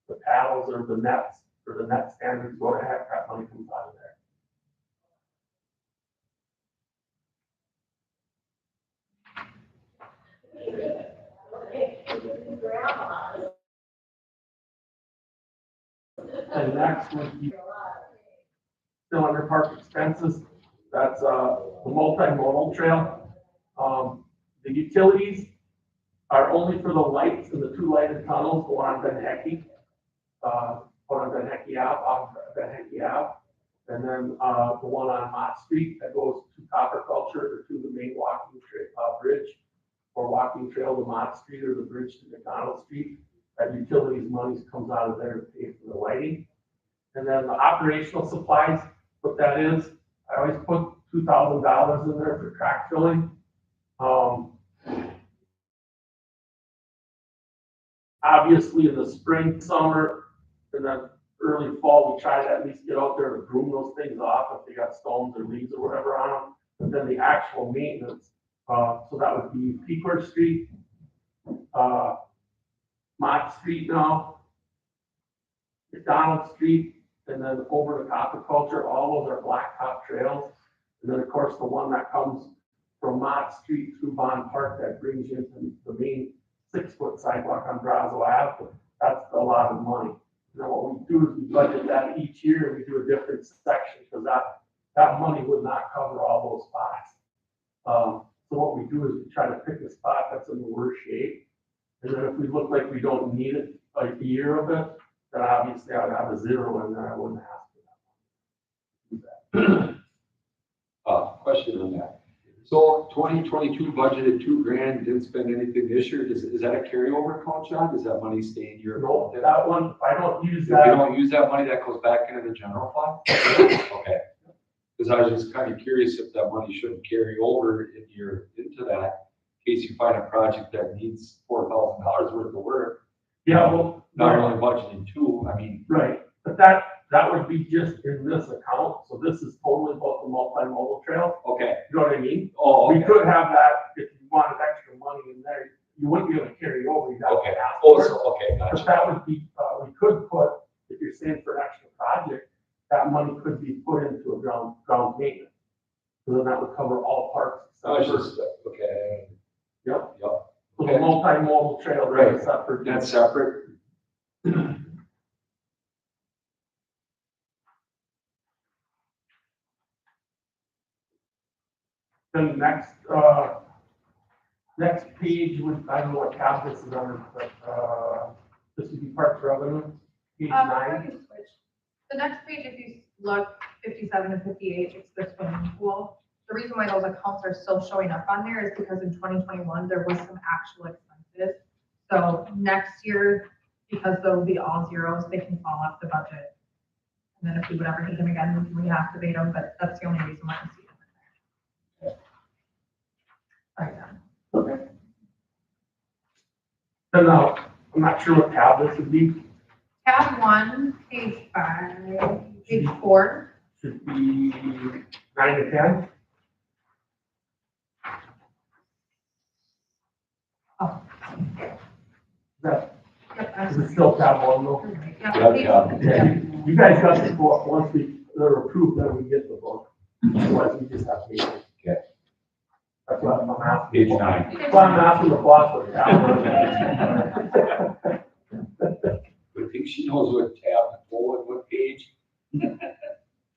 the paddles or the nets for the net standards, go ahead, that money comes out of there. And next would be still under park expenses, that's, the multimodal trail. The utilities are only for the lights and the two lighted tunnels going on Ben Hecky. Going on Ben Hecky Ave, off Ben Hecky Ave. And then, the one on Mott Street that goes to Copper Culture or to the main walking bridge or walking trail to Mott Street or the bridge to McDonald Street. That utilities monies comes out of there to pay for the lighting. And then the operational supplies, what that is, I always put $2,000 in there for track filling. Obviously in the spring, summer, and then early fall, we try to at least get out there to broom those things off if they got stones or leaves or whatever on them. But then the actual maintenance, so that would be Pequot Street, Mott Street now, McDonald Street, and then over to Copper Culture, all those are blacktop trails. And then, of course, the one that comes from Mott Street through Bond Park that brings you into the main 6-foot sidewalk on Brazo Ave, that's a lot of money. And then what we do is we budget that each year, and we do a different section, because that money would not cover all those spots. So what we do is we try to pick a spot that's in the worst shape. And then if we look like we don't need it, like a year of it, then obviously I would have a 0 in there, I wouldn't ask for that. Question on that. So 2022 budgeted $2,000, didn't spend anything this year. Is that a carryover account, John? Does that money stay in your? No, that one, I don't use If you that. don't use that money, that goes back into the general fund? Okay. Because I was just kind of curious if that money shouldn't carry over into that, in case you find a project that needs $4,000 worth of work. Yeah, well. Not only budgeting 2, I mean. Right, but that would be just in this account, so this is totally about the multimodal trail, Okay. you know what I mean? Oh, We okay. could have that, if you wanted extra money in there, you wouldn't be able to carry over, you'd have to Okay. ask Oh, for it. so, okay, But gotcha. that would be, we could put, if you're saying for an extra project, that money could be put into a ground maintenance. So then that would cover all parts. I was except just, okay. Yep. Yep. for- So the Okay. multimodal trail, Right. right, separate. That's separate. Then next page would, I don't know what tab this is under, but, this would be parks revenue, page Before 9. you switch, the next page, if you look 57 and 58, it's the swimming pool. The reason why those accounts are still showing up on there is because in 2021, there was some actual expenses. So next year, because they'll be all zeros, they can fall off the budget. And then if we would ever need them again, we can reactivate them, but that's the only reason why I see them in there. Sorry, Dan. Okay. Then, I'm not sure what tab this would be, Tab 1, page 5, page 4. should be 9 to 10. Oh. That, Yep, is it still tab 1 though? Yeah, Yeah, page- tab. Yeah, yeah. you guys got the book, once they're approved, then we get the book. Otherwise, we just have pages. Okay. That's what I'm asking. Page for. 9. That's why I'm asking the boss what tab I think she knows what tab to pull and what page.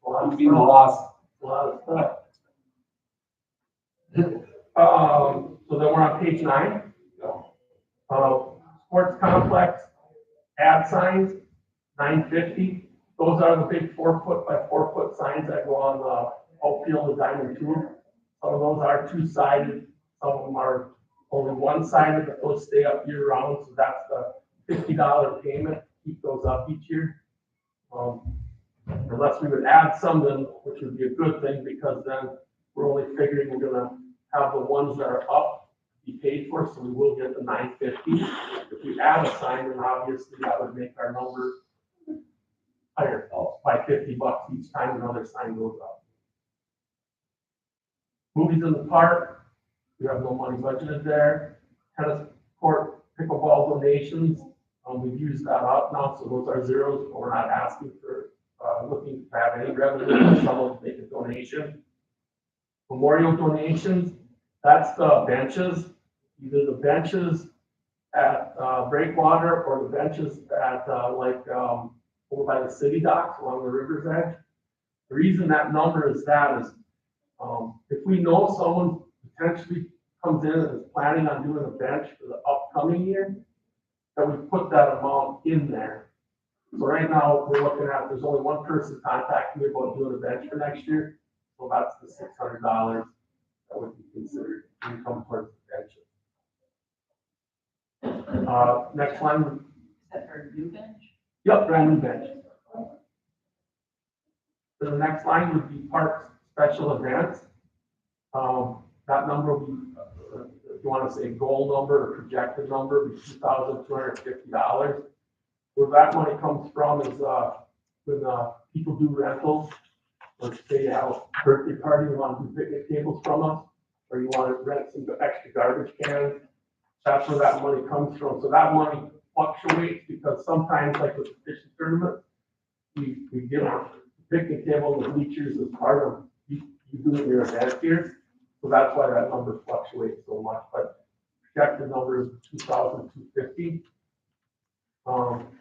was. You'd be lost. A lot of stuff. So then we're on page 9. Sports complex, ad signs, 950. Those are the big 4-foot by 4-foot signs that go on the outfield of Diamond Tour. Some of those are 2-sided, some of them are only 1-sided, but those stay up year round, so that's the $50 payment, keep those up each year. Unless we would add some, then, which would be a good thing, because then we're only figuring we're gonna have the ones that are up be paid for, so we will get the 950. If we add a sign, then obviously that would make our number higher, by $50 each time another sign goes up. Movies in the park, we have no money budgeted there. Tennis court, pickleball donations, We've used that up now, so those are zeros, but we're not asking for, looking to have any revenue, someone to make a donation. Memorial donations, that's the benches, either the benches at, Breakwater or the benches at, over by the city docks along the river's edge. The reason that number is that is, if we know someone potentially comes in and is planning on doing a bench for the upcoming year, that we put that amount in there. So right now, we're looking at, there's only one person contacting me about doing a bench for next year, so that's the $600 that would be considered income towards the benches. Next one. Is that for a new bench? Yep, brand new bench. The next line would be parks special events. That number will be, if you want to say goal number or projected number, would be $2,250. Where that money comes from is, when, people do rentals, or say you have a birthday party, you want to do picnic tables from us, or you want to rent some extra garbage cans. That's where that money comes from. So that money fluctuates because sometimes, like with the fishing tournament, we give a picnic table with bleachers as part of you doing your event here. So that's why that number fluctuates so much. But projected number is $2,250.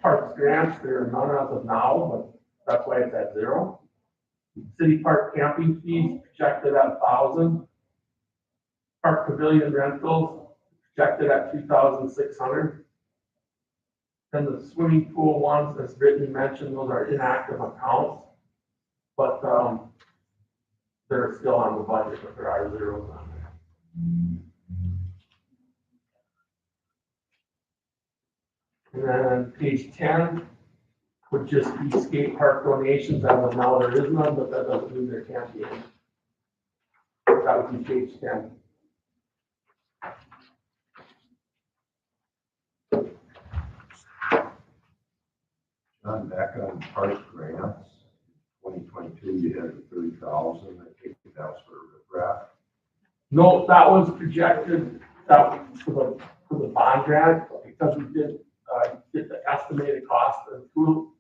Parks grants, there are none as of now, but that's why it's at zero. City park camping fees projected at $1,000. Park pavilion rentals projected at $3,600. And the swimming pool ones, as Brittany mentioned, those are inactive accounts, but they're still on the budget, but there are zeros on there. And then page 10 would just be skate park donations. As of now, there is none, but that doesn't mean there can't be any. That would be page 10. John, back on park grants, 2022, you had the 30,000, I think that was for riprap. No, that was projected, that was for the bond grant, because we did, get the estimated cost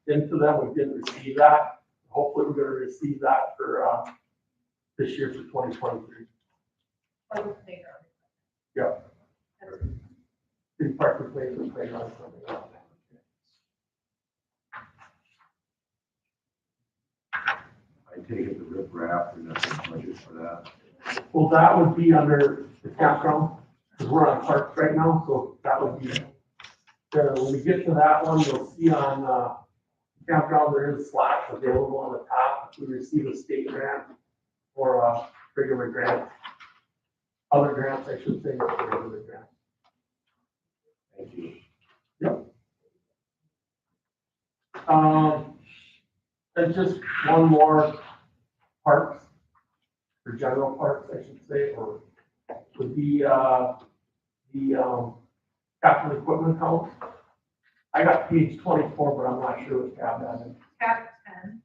into them, we didn't receive that. Hopefully, we're gonna receive that for, this year for 2023. Yeah. City park replacement playground, something like that. I take it the riprap, and that's the budget for that. Well, that would be under the campground, because we're on parks right now, so that would be, when we get to that one, you'll see on, campground, there is slacks available on the top. If we receive a state grant or a regular grant, other grants, I should say, not regular grants. Thank you. Yep. And just one more parks, or general parks, I should say, or would be, the, capital equipment account. I got page 24, but I'm not sure what tab that is. Tab 10.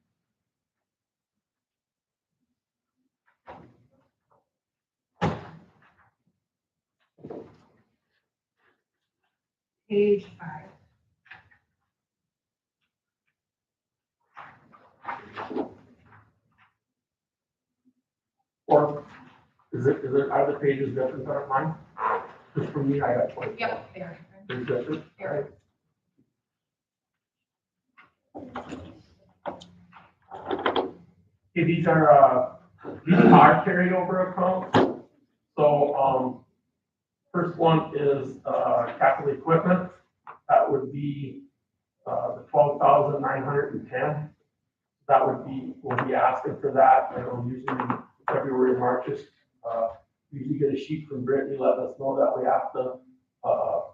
Page 5. Or are the pages different than mine? Just for me, I got 24. Yep, they are. They're different, Yeah. right? Okay, these are our carryover accounts. So, first one is, capital equipment. That would be, the 12,910. That would be, we'll be asking for that, usually in February, March, usually get a sheet from Brittany, let us know that we have to,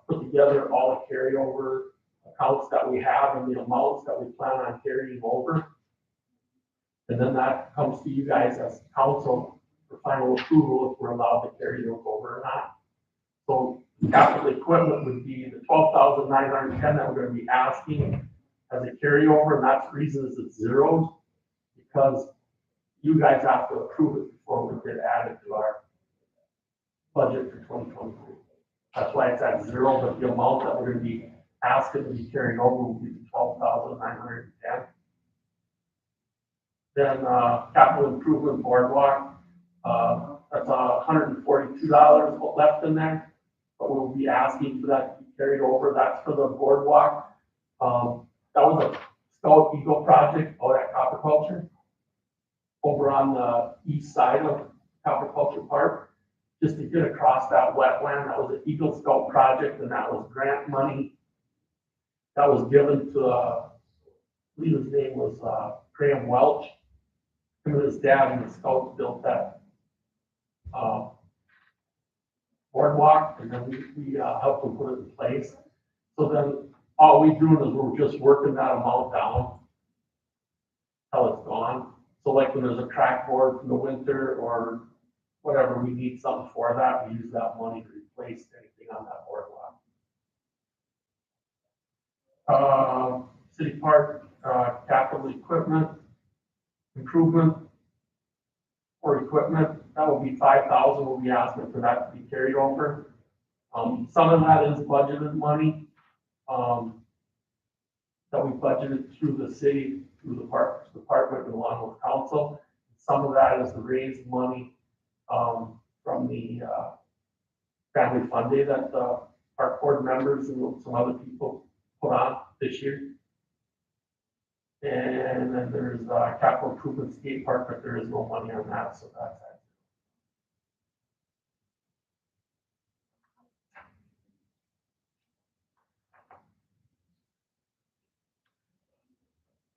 put together all the carryover accounts that we have and the amounts that we plan on carrying over. And then that comes to you guys as council for final approval if we're allowed to carry those over or not. So capital equipment would be the 12,910 that we're gonna be asking as a carryover, and that's the reason it's zeros, because you guys have to approve it before we get added to our budget for 2023. That's why it's at zero, but the amount that we're gonna be asking to be carried over will be the 12,910. Then, capital improvement boardwalk, that's $142 left in there, but we'll be asking for that to be carried over. That's for the boardwalk. That was a Scout Eagle project out at Copper Culture, over on the east side of Copper Culture Park, just to get across that wetland. That was an Eagle Scout project, and that was grant money that was given to, I believe his name was Graham Welch. Him and his dad and the Scouts built that boardwalk, and then we helped them put it in place. So then all we doing is we're just working that amount down till it's gone. So like when there's a track board from the winter or whatever, we need something for that, we use that money to replace anything on that boardwalk. City park, capital equipment, improvement or equipment, that will be 5,000, we'll be asking for that to be carried over. Some of that is budgeted money, that we budgeted through the city, through the parks department and along with council. Some of that is the raised money, from the, family fun day that the park board members and some other people put on this year. And then there's capital improvement skate park, but there is no money on that, so that's it.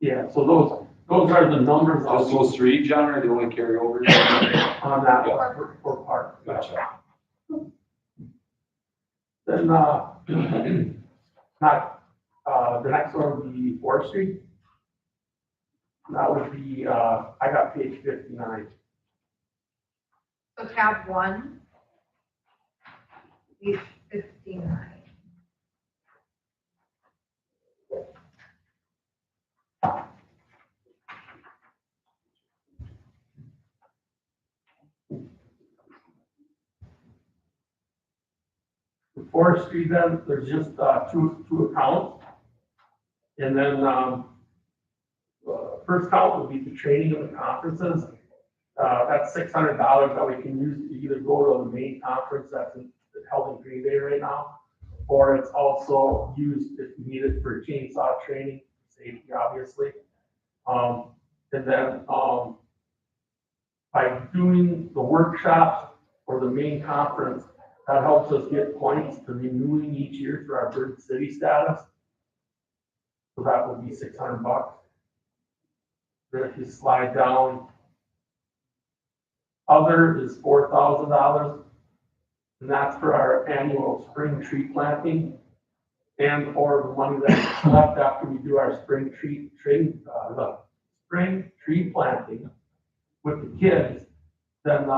Yeah, so those are the numbers Just those three, John, are the only carryovers? on that Yeah. for park. Gotcha. Then, the next one would be forestry. That would be, I got page 59. So tab 1, page 59. The forestry, then, there's just, two accounts. And then, first count would be the training and the conferences. That's $600 that we can use to either go to the main conference that's held in Green Bay right now, or it's also used if needed for chainsaw training, safety, obviously. And then, by doing the workshops or the main conference, that helps us get points to renewing each year for our Bird City status. So that would be $600. Then if you slide down, other is $4,000, and that's for our annual spring tree planting and or the money that's left after we do our spring tree planting with the kids. Then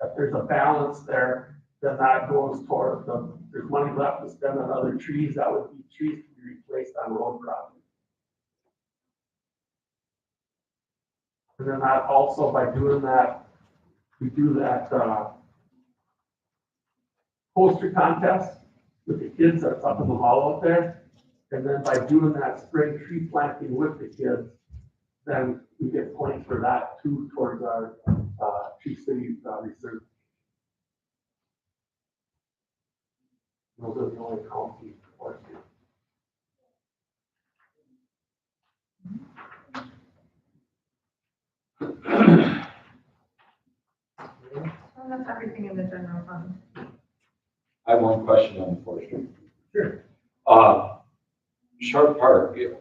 if there's a balance there, then that goes toward there's money left to spend on other trees. That would be trees to be replaced on road projects. And then that also, by doing that, we do that poster contest with the kids that's up in the hall out there. And then by doing that spring tree planting with the kids, then we get points for that too towards our Tree City reserve. Those are the only counties for us. Well, that's everything in the general fund. I have one question on forestry. Sure. Sharp Park, if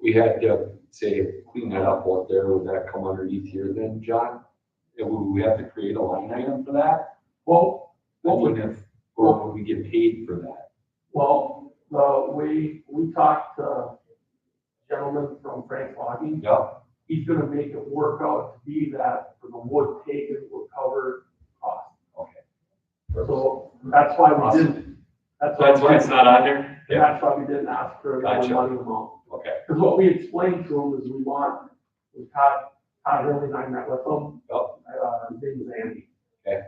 we had to, say, clean that up out there, would that come underneath here then, John? Would we have to create a line item for that? Well, I mean, or would we get paid for that? well, the way we talked to a gentleman from Frank Logging, Yeah, he's gonna make it work out to be that for the wood taken will cover cost. okay. So that's why we didn't. That's why it's not on there? That's why we didn't ask for a Gotcha. money amount. Okay. Because what we explained to him is Todd Hurley and I met with him. His name is Andy. Okay.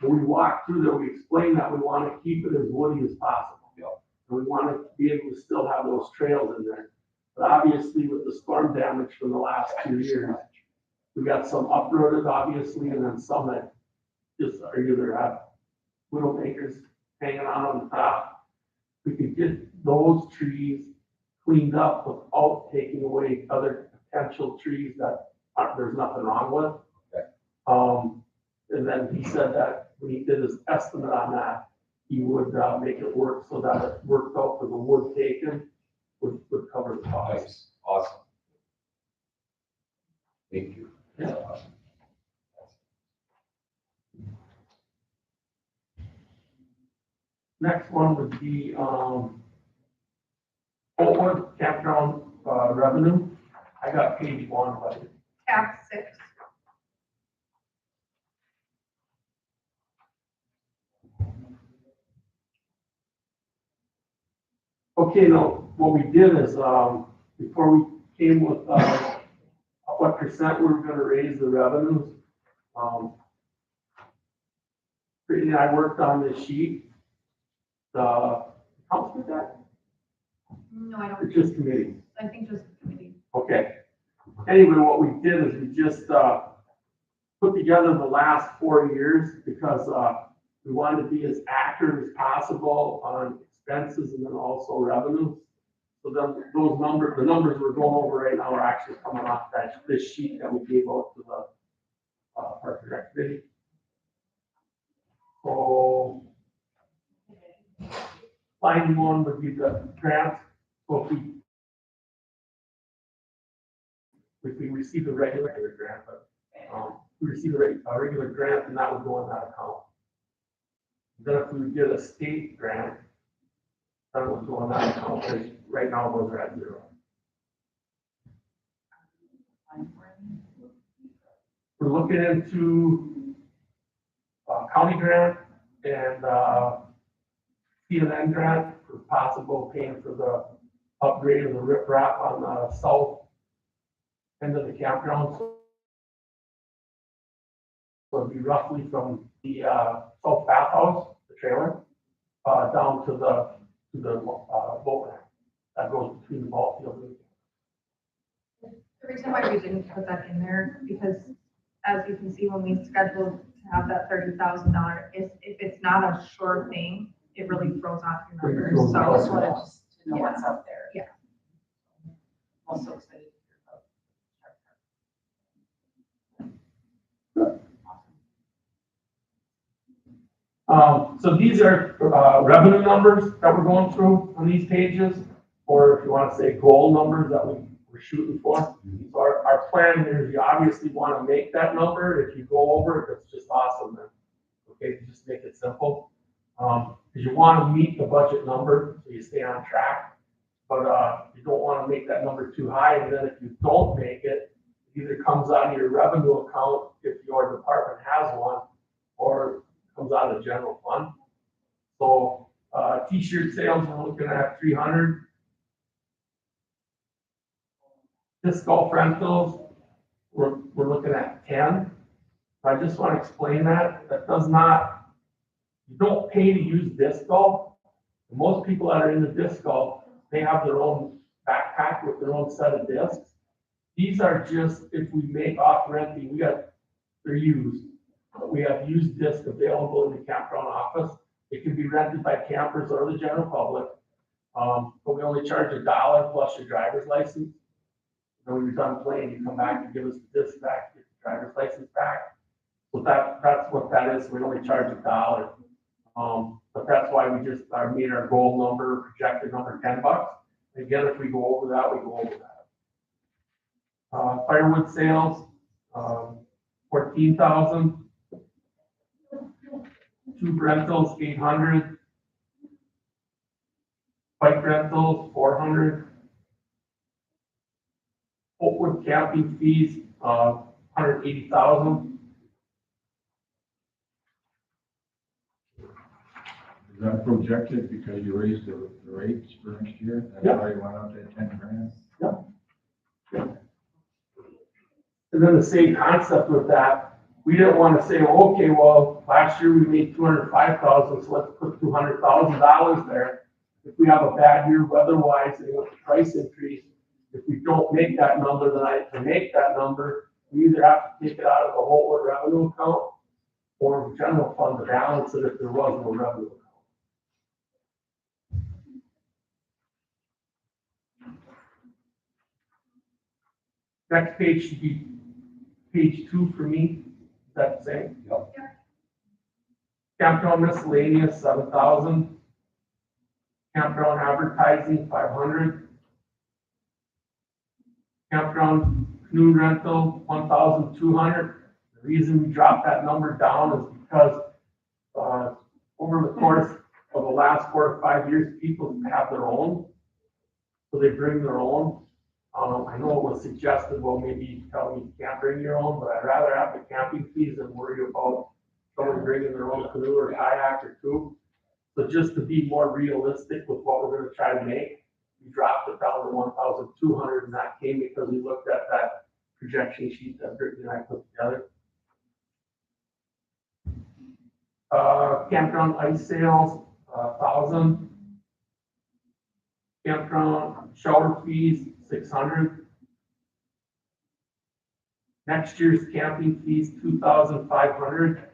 When we walked through there, we explained that we want to keep it as woody as possible. Yep. And we want to be able to still have those trails in there. But obviously with the storm damage from the last 2 years, we got some uprooted obviously, and then some that just are either have widowmakers hanging on the top. We could get those trees cleaned up without taking away other potential trees that there's nothing wrong with. Okay. And then he said that when he did his estimate on that, he would, make it work so that it worked out for the wood taken, would cover the cost. Nice, awesome. Thank you. Yeah. Next one would be, Oakwood campground, revenue. I got page 1, but Tab 6. okay, now, what we did is, before we came with, what percent we were gonna raise the revenues, Brittany and I worked on this sheet. How much did that? No, I Or don't, just committee? I think just committee. Okay. Anyway, what we did is we just, put together the last 4 years because, we wanted to be as accurate as possible on expenses and then also revenue. So then those numbers, the numbers we're going over right now are actually coming off this sheet that we gave out to the, Park and Rec Committee. So line 1 would be the grants. So if we receive a regular grant, but, we receive a regular grant, and that would go in that account. Then if we get a state grant, that would go in that account, because right now those are at 0. We're looking into, county grant and, CNN grant for possible paying for the upgrade of the riprap on the south end of the campground. So it'd be roughly from the, south bathhouse, the trailer, down to the boat ramp that goes between the ball field and. The reason why we didn't put that in there, because as you can see, when we scheduled to have that $30,000, if it's not a sure thing, it really throws off your numbers, I just so. wanted just to know what's out there. Yeah. Also excited to hear about. So these are, revenue numbers that we're going through on these pages, or if you want to say goal numbers that we're shooting for. So our plan here is you obviously want to make that number. If you go over it, that's just awesome then. Okay, just make it simple. Because you want to meet the budget number, so you stay on track. But, you don't want to make that number too high, and then if you don't make it, it either comes out of your revenue account if your department has one, or comes out of the general fund. So, t-shirt sales, we're looking at 300. Disc golf rentals, we're looking at 10. I just want to explain that does not, you don't pay to use disc golf. Most people that are in the disc golf, they have their own backpack with their own set of discs. These are just, if we make off renting, they're used. But we have used discs available in the campground office. It can be rented by campers or the general public. But we only charge $1 plus your driver's license. And when you're done playing, you come back and give us the disc back, get the driver's license back. So that's what that is. We only charge $1. But that's why we just made our goal number, projected number $10. Again, if we go over that, we go over that. Firewood sales, 14,000. Tube rentals, 800. Bike rentals, 400. Oakwood camping fees, 180,000. Is that projected because you raised the rates for next year? That's Yep. why you went out to 10 grand? And then the same concept with that, we didn't want to say, well, okay, well, last year we made 205,000, so let's put $200,000 there. if we have a bad year weather-wise and with the price increase, if we don't make that number, then to make that number, we either have to take it out of the whole revenue account or general fund to balance it if there was no revenue account. Next page should be page 2 for me. Is that the same? Yep. Campground miscellaneous, 7,000. Campground advertising, 500. Campground canoe rental, 1,200. The reason we dropped that number down is because, over the course of the last 4 to 5 years, people have their own. So they bring their own. I know it was suggested, well, maybe you tell me you can't bring your own, but I'd rather have the camping fees than worry about someone bringing their own canoe or kayak or two. So just to be more realistic with what we're gonna try to make, we dropped it down to 1,200, and that came because we looked at that projection sheet that Brittany and I put together. Campground ice sales, 1,000. Campground shower fees, 600. Next year's camping fees, 2,500.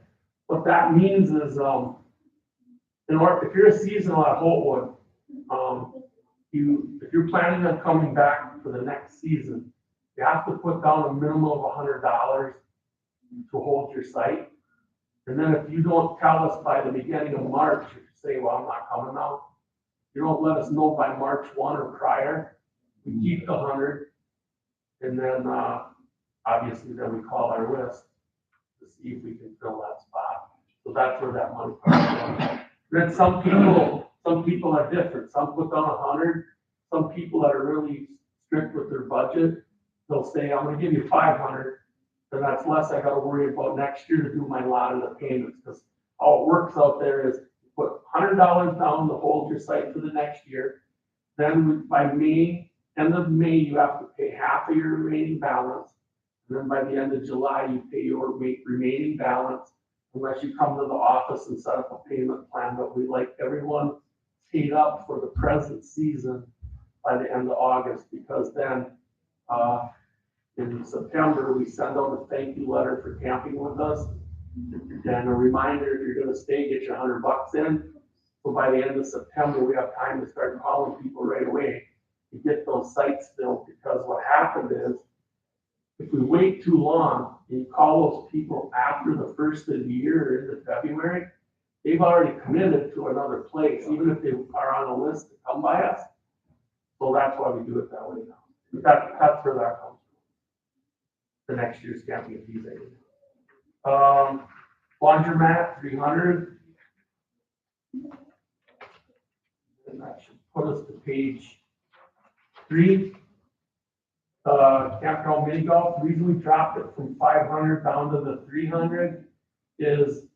What that means is, if you're a seasonal at Holtwood, if you're planning on coming back for the next season, you have to put down a minimum of $100 to hold your site. And then if you don't tell us by the beginning of March, if you say, well, I'm not coming now, you don't let us know by March 1 or prior, we keep the 100. And then, obviously, then we call our list to see if we can fill that spot. So that's where that money comes from. Then some people are different. Some put down 100. Some people that are really strict with their budget, they'll say, I'm gonna give you 500. Then that's less I gotta worry about next year to do my lot of the payments. Because how it works out there is you put $100 down to hold your site for the next year. Then by end of May, you have to pay half of your remaining balance. And then by the end of July, you pay your remaining balance, unless you come to the office and set up a payment plan. But we like everyone paid up for the present season by the end of August, because then in September, we send out a thank you letter for camping with us. And a reminder, if you're gonna stay, get your $100 in. So by the end of September, we have time to start calling people right away to get those sites filled, because what happened is, if we wait too long and you call those people after the first of the year or into February, they've already committed to another place, even if they are on a list to come by us. So that's why we do it that way now. That's where that comes from. The next year's camping fees. Laundromat, 300. And that should put us to page 3. Campground mini golf, the reason we dropped it from 500 down to the 300 is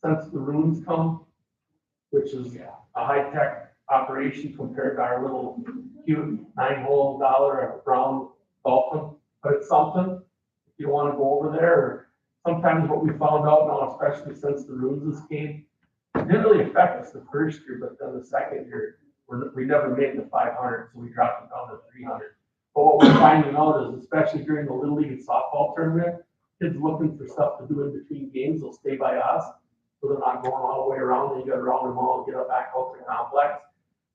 since the rooms come, which is a high-tech operation compared to our little cute 9-hole dollar brown Dolphin, but it's something. If you want to go over there, or sometimes what we found out now, especially since the rooms came, it didn't really affect us the first year, but then the second year, we never made the 500, so we dropped it down to 300. But what we're finding out is, especially during the Little League and softball tournament, kids looking for stuff to do in between games will stay by us. So they're not going all the way around, and you gotta round them all and get back out to the complex.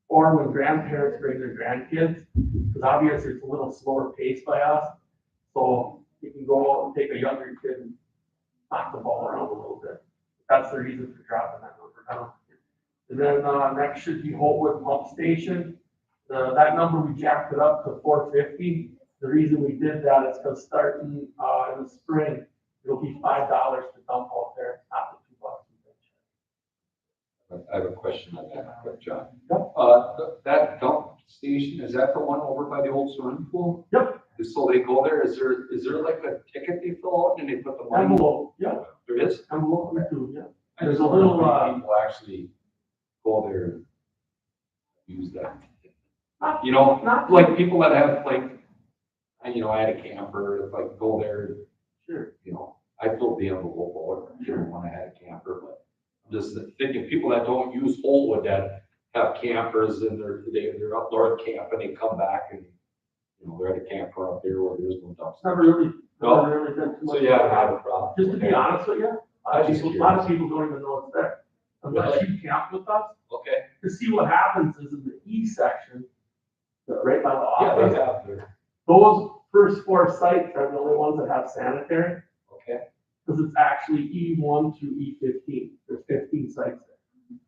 Or when grandparents bring their grandkids, because obviously it's a little slower pace by us. So you can go out and take a younger kid and knock the ball around a little bit. That's the reason for dropping that number down. And then next should be Holtwood Pump Station. That number, we jacked it up to 450. The reason we did that is because starting in the spring, it'll be $5 to dump out there, not the $2. I have a question on that, John. Yep. That dump station, is that the one over by the old swimming pool? Yep. So they go there, is there like a ticket they fill out and they put the money? Envelope, yeah. There is? Envelope too, yeah. There's a little, people actually go there and use that. You know, like people that have like, I had a camper, like go there, sure, I filled the envelope out, when I had a camper, but I'm just thinking people that don't use Holtwood that have campers and they're up north camping, they come back and, you know, they're at a camper up there where there's no It's dumpster. never really, No. never really been too So much. you haven't had a problem? Just to be honest with you, I was just a lot of curious. people don't even know it's there. Unless you camp with us, Okay. to see what happens is in the E section, right by the Yeah, they office, have their, those first 4 sites are the only ones that have sanitary, okay. because it's actually E1 through E15. There's 15 sites there.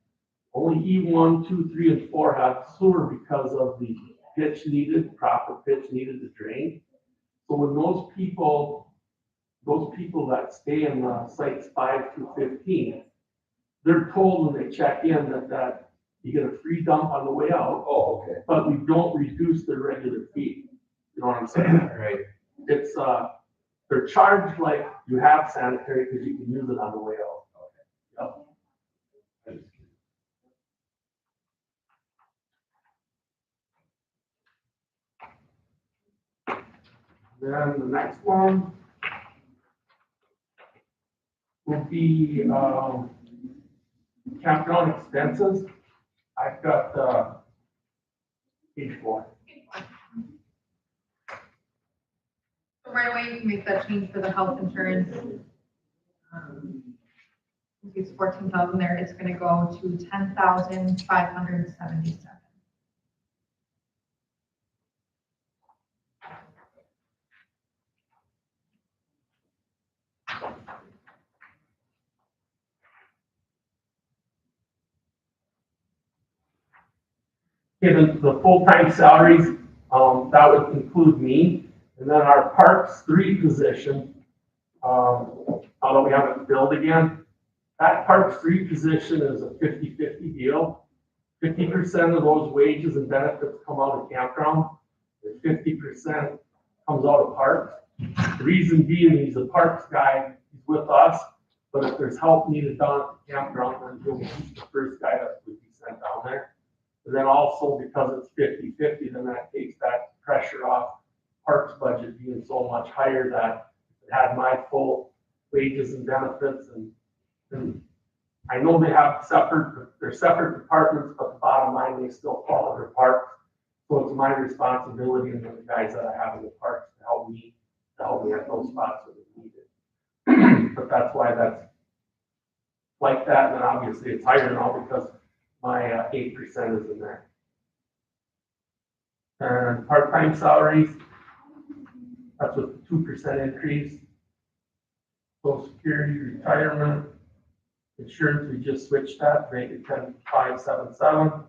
Only E1, 2, 3, and 4 have sewer because of the pitch needed, proper pitch needed to drain. So when those people that stay in sites 5 through 15, they're told when they check in that you get a free dump on the way out, Oh, okay. but we don't reduce their regular fee. You know what I'm saying? Right. It's, they're charged like you have sanitary because you can use it on the way out. Yep. Then the next one will be, campground expenses. I've got, page 4. So right away, you can make that change for the health insurance. It's 14,000 there, it's gonna go to 10,577. Given the full-time salaries, that would include me, and then our Parks 3 position, although we haven't billed again, that Parks 3 position is a 50-50 deal. 50% of those wages and benefits come out of campground, and 50% comes out of parks. The reason being, he's a parks guy, he's with us, but if there's help needed down at the campground, then he'll be the first guy that would be sent down there. And then also because it's 50-50, then that takes that pressure off parks budget being so much higher that it had my full wages and benefits and I know they have they're separate departments, but the bottom line, they still fall under parks. So it's my responsibility and the guys that I have in the parks to help me at those spots that are needed. But that's why that's like that, and then obviously it's higher now because my 8% is in there. And part-time salaries, that's with the 2% increase. Social Security, retirement, insurance, we just switched that, made it 10,577.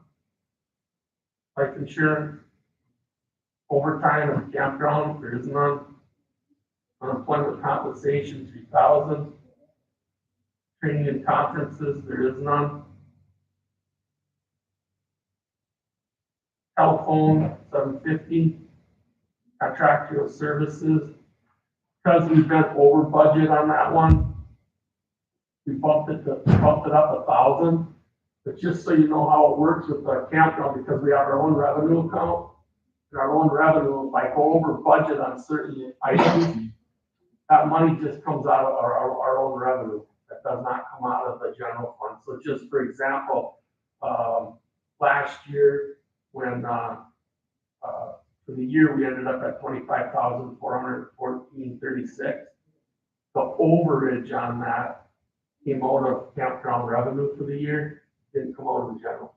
Life insurance, overtime at the campground, there is none. Unemployment compensation, 3,000. Training and conferences, there is none. Telephone, 750. Contractual services, because we've been over budget on that one, we bumped it up 1,000. But just so you know how it works with our campground, because we have our own revenue account, and our own revenue, if I go over budget on certain items, that money just comes out of our own revenue. That does not come out of the general fund. So just for example, last year, when, for the year, we ended up at 25,414.36. The overage on that came out of campground revenue for the year, didn't come out of the general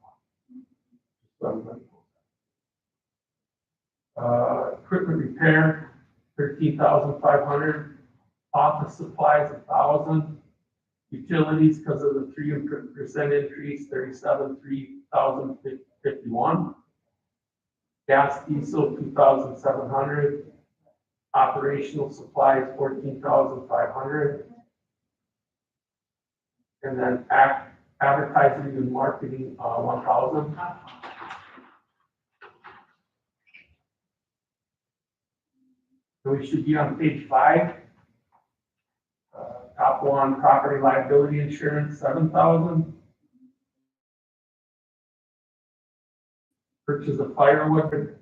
fund. Equipment repair, 13,500. Office supplies, 1,000. Utilities, because of the 3% increase, 37,351. Gas, diesel, 2,700. Operational supplies, 14,500. And then advertising and marketing, 1,000. So we should be on page 5. Top one, property liability insurance, 7,000. Purchase of firewood.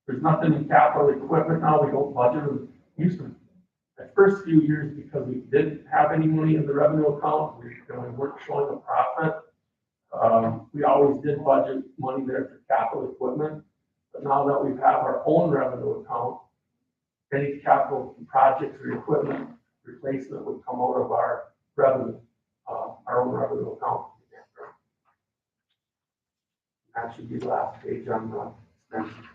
There's nothing in capital equipment now. We don't budget. We used to, the first few years, because we didn't have any money in the revenue account, we weren't showing a profit. We always did budget money there for capital equipment, but now that we have our own revenue account, any capital projects or equipment replacement would come out of our revenue, our own revenue account. That should be the last page on the expenses.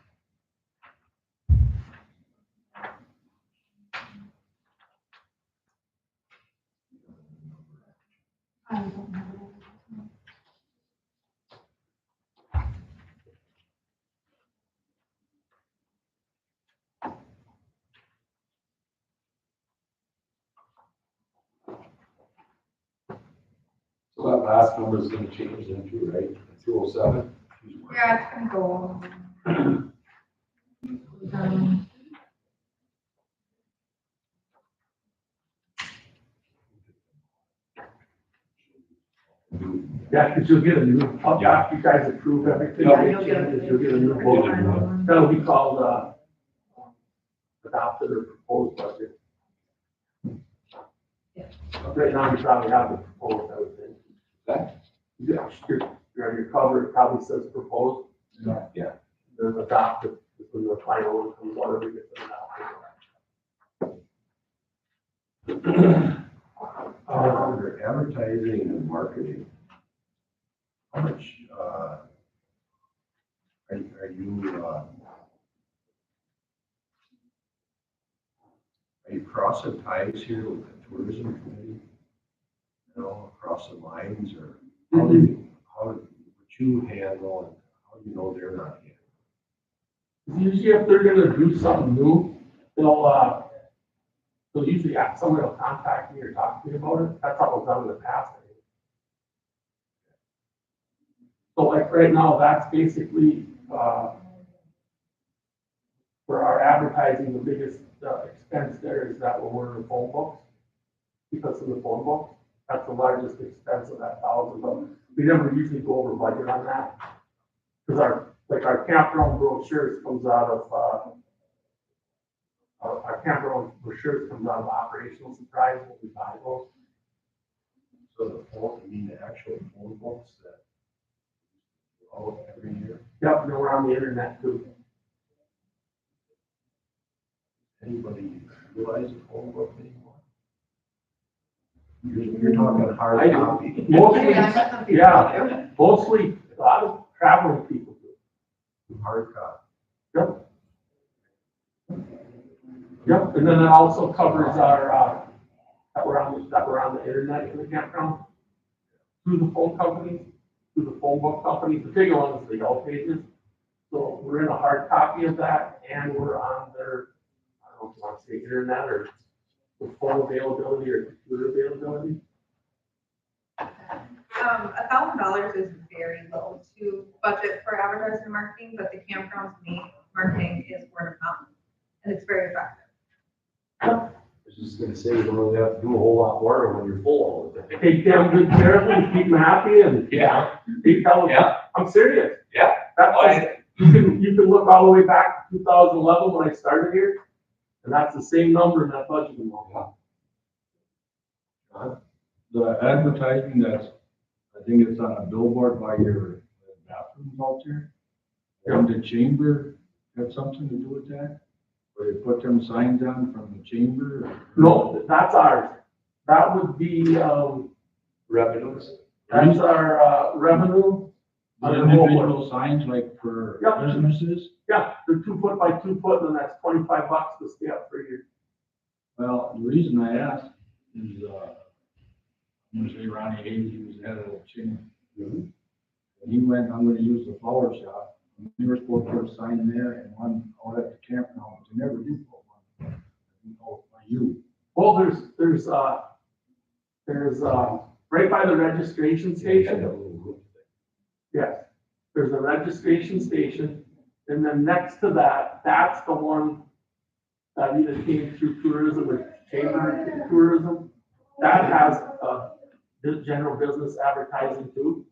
So that last number is gonna change then too, right? 207? Yeah, it's gonna go. Yeah, because you'll get a new, after you guys approve everything, Yeah. you'll get a new book. That'll be called, adopted or proposed budget. Right now, you probably have the proposed, I would think. Okay. Yeah, your cover probably says proposed. Yeah. Then adopted, is when the final one comes out, we get adopted. Under advertising and marketing, how much, are you crossing ties here with the tourism committee? You know, across the lines, or how would you handle and how do you know they're not handling? Usually if they're gonna do something new, they'll usually ask, somebody will contact me or talk to me about it. That's how it's done in the past. So like right now, that's basically, for our advertising, the biggest expense there is that we're ordering phone books. Because of the phone books, that's the largest expense of that $1,000, but we never usually go over budget on that. Because our campground brochures comes out of, our campground brochures comes out of operational supplies when we buy those. So the phone, I mean, the actual phone books that every year, Yep, and we're on the internet too. anybody utilize a phone book anymore? You're talking hard I do. copy. Mostly, Yeah, I bet some people yeah, do. mostly, a lot of traveling people do. Hard copy. Yep. Yep, and then it also covers our, that we're on the internet in the campground. Through the phone companies, through the phone book companies, the bigger one is the Yellow Pages. So we're in a hard copy of that and we're on their, I don't know if you want to say internet or the phone availability or computer availability. $1,000 is very low to budget for advertising and marketing, but the campground's main marketing is word of mouth, and it's very effective. I was just gonna say, you don't really have to do a whole lot more when you're full all the time. Take them good care of them, keep them happy, and Yeah. they tell them, Yeah. I'm serious. Yeah. That's, you can look all the way back to 2011 when I started here, and that's the same number in that budget amount. The advertising that's, I think it's on a billboard by your bathrooms out there. And the chamber have something to do with that? Where they put them signs on from the chamber? No, that's ours. That would be, Revenues? that's our, revenue. The individual signs like for Yeah. businesses? Yeah, they're 2 foot by 2 foot, and then that's $25 to stay up for a year. Well, the reason I asked is, I'm gonna say Ronnie Hayes, he was head of the chamber. And he went, I'm gonna use the flower shop. They were supposed to put a sign there and one out at the campground, but they never did put one. Oh, by you. Well, there's right by the registration station. Yes, there's a registration station, and then next to that, that's the one that either came through tourism or chamber tourism. That has, this general business advertising too.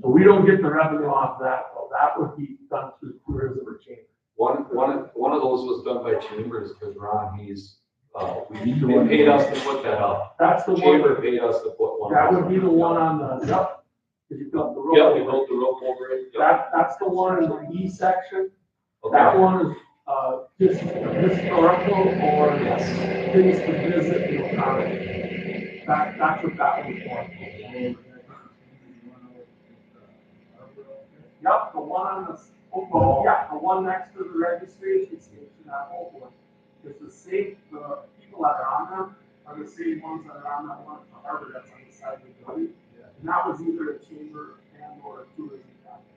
So we don't get the revenue off that, though. That would be done through tourism or chamber. One of those was done by Chambers, because Ron, they paid us to put that up. That's the one, Chamber paid us to put one. that up. would be the one on the, yep. Did you build the road? Yeah, we built the rope over it. That's the one in the E section. Okay. That one is, just historical or things to visit in the county. That's what that one's for. Yep, the one on the, the one next to the registration station, that whole one. It's the same, the people that are on them are the same ones that are on that one at the harbor that's on the side of the building. And that was either a chamber and or a tourism company.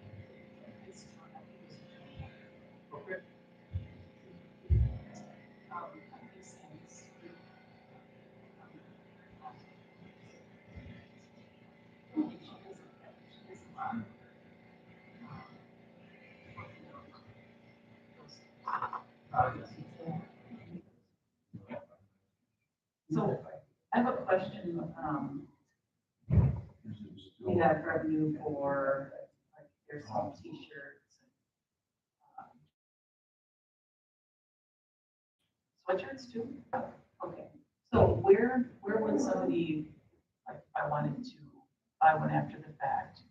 Okay. So I have a question, we have revenue for, like, there's some t-shirts. Sweatshirts too? Okay, so where would somebody, like, if I wanted to buy one after the fact,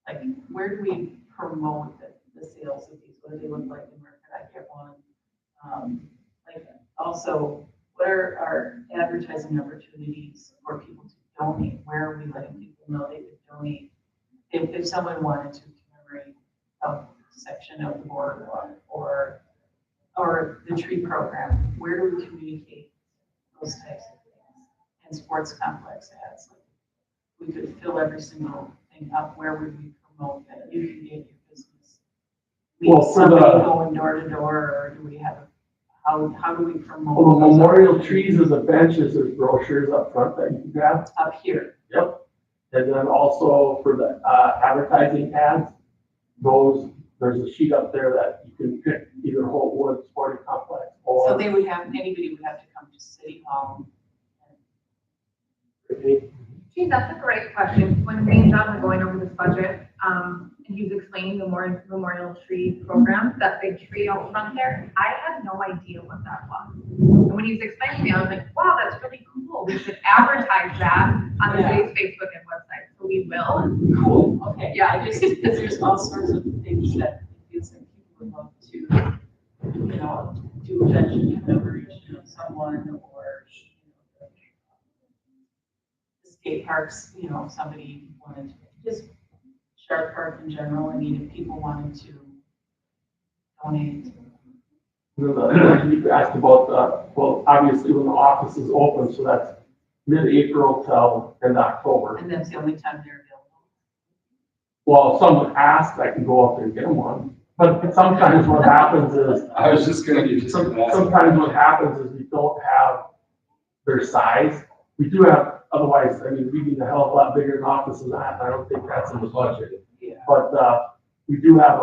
like, where do we promote the sales of these? What do they look like and where could I get one? Like, also, what are our advertising opportunities for people to donate? Where are we letting people know they could donate? If someone wanted to commemorate a section of the boardwalk or the tree program, where do we communicate those types of things? And sports complex ads, like, we could fill every single thing up. Where would we promote that you can get your business? Well, for Somebody the- going door to door, or do we have, how do we promote? Well, the those memorial opportunities? trees is the benches, there's brochures up front that you can grab. Up here. Yep. And then also for the advertising ads, there's a sheet up there that you can pick either Holtwood Sporting Complex or. So anybody would have to come to City Hall. Gee, that's a great question. When me and John were going over this budget, and he was explaining the memorial tree program, that big tree out front there, I had no idea what that was. And when he was explaining to me, I was like, wow, that's really cool. We should advertise that on the city's Facebook and website. So we will. Cool, okay, yeah, I just, because there's all sorts of things that it feels like people would love to, you know, do a veteran commemoration of someone, or, you know, the skate parks, you know, somebody wanted to, just Sharp Park in general, I mean, if people wanted to donate. You asked about well, obviously when the office is open, so that's mid-April till end October. And that's the only time they're available. Well, if someone asked, I can go up there and get them one. But sometimes what happens is, I was just gonna be just gonna ask. sometimes what happens is we don't have their size. We do have, otherwise, I mean, we need a hell of a lot bigger an office than that. I don't think that's in the budget. Yeah. But, we do have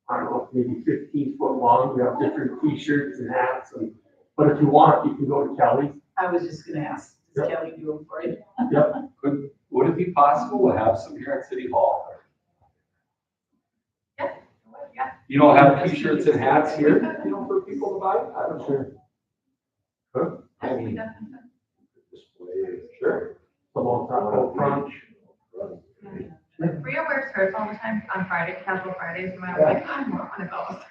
I don't know, maybe 15-foot long. We have different t-shirts and hats but if you want, you can go to Kelly's. I was just gonna ask, does Yep. Kelly do them for you? Yep. Would it be possible to have some here at City Hall? Yeah. You don't have t-shirts and hats here? You know, for people to buy? I don't know. I mean, display, sure. Some on top of front. Rhea wears hers all the time on Friday, casual Fridays, and I was like, I want one of those.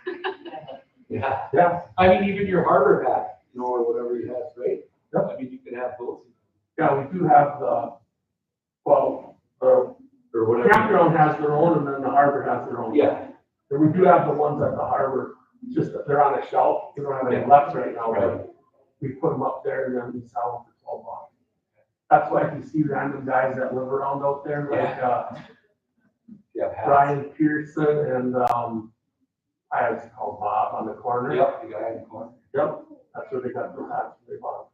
Yeah. Yeah. I mean, even your harbor hat, you know, or whatever you have, right? I mean, you could have those. Yeah, we do have Or whatever. campground has their own and then the harbor has their own. Yeah. And we do have the ones at the harbor, just that they're on a shelf. We don't have any left right now, but we put them up there and then we sell them for $12. That's why if you see random guys that live around out there, like, Yeah. Brian Pearson and, I was called Bob on the corner. Yep, the guy in the corner. Yep, that's where they got those hats, they bought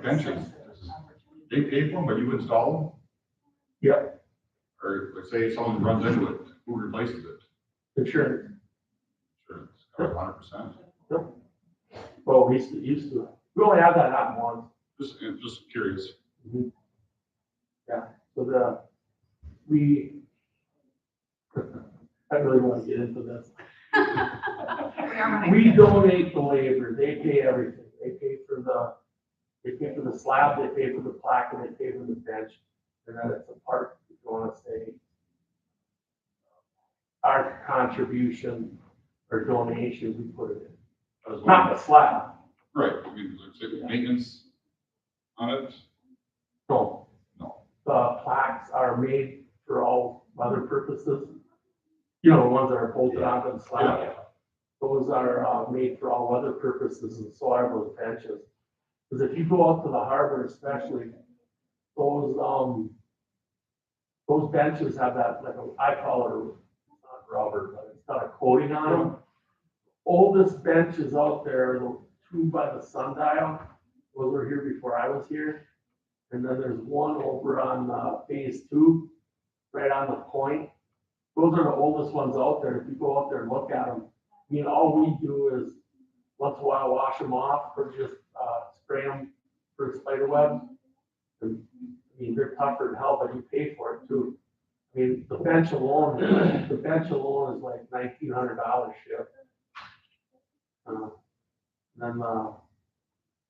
Benches, they pay for them, but you install them? Yep. Or let's say someone runs into it, who replaces it? insurance. Sure, it's covered 100%. Well, we used to, we only have that happen once. Just curious. Yeah, so I really want to get into this. We are running. We donate the labor, they pay everything, they pay for They pay for the slab, they pay for the plaque, and they pay for the bench, and then it's a part, if you wanna say, our contribution or donation, we put it in. Not the slab, Right, I mean, let's say maintenance on it, no. no. The plaques are made for all weather purposes. You know, the ones that are bolted onto the slab. Those are, made for all weather purposes, and so are those benches. Because if you go out to the harbor especially, those benches have that, like, I call it, not rubber, but it's got a coating on them. Oldest benches out there, the two by the sundial, those were here before I was here. And then there's one over on, phase 2, right on the point. Those are the oldest ones out there. If you go out there and look at them, I mean, all we do is once in a while wash them off or just, spray them for spider webs. And, I mean, they're tougher than hell, but you pay for it too. I mean, the bench alone is like $1,900 shipped. Then,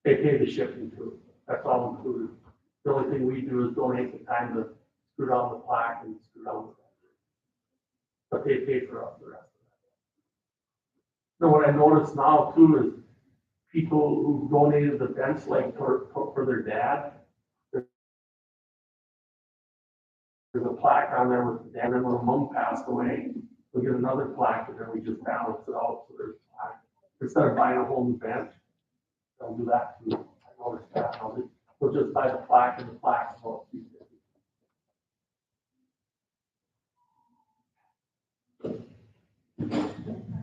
they pay the shipping too. That's all included. The only thing we do is donate the time to screw down the plaque and screw down the bench. But they pay for the rest of it. Now, what I notice now too is people who donated the bench, like for their dad. There's a plaque on there with the dad, and then when mom passed away, we get another plaque, and then we just balance it out, so there's a plaque. Instead of buying a whole new bench, they'll do that too. I noticed that. We'll just buy the plaque, and the plaque's about $250.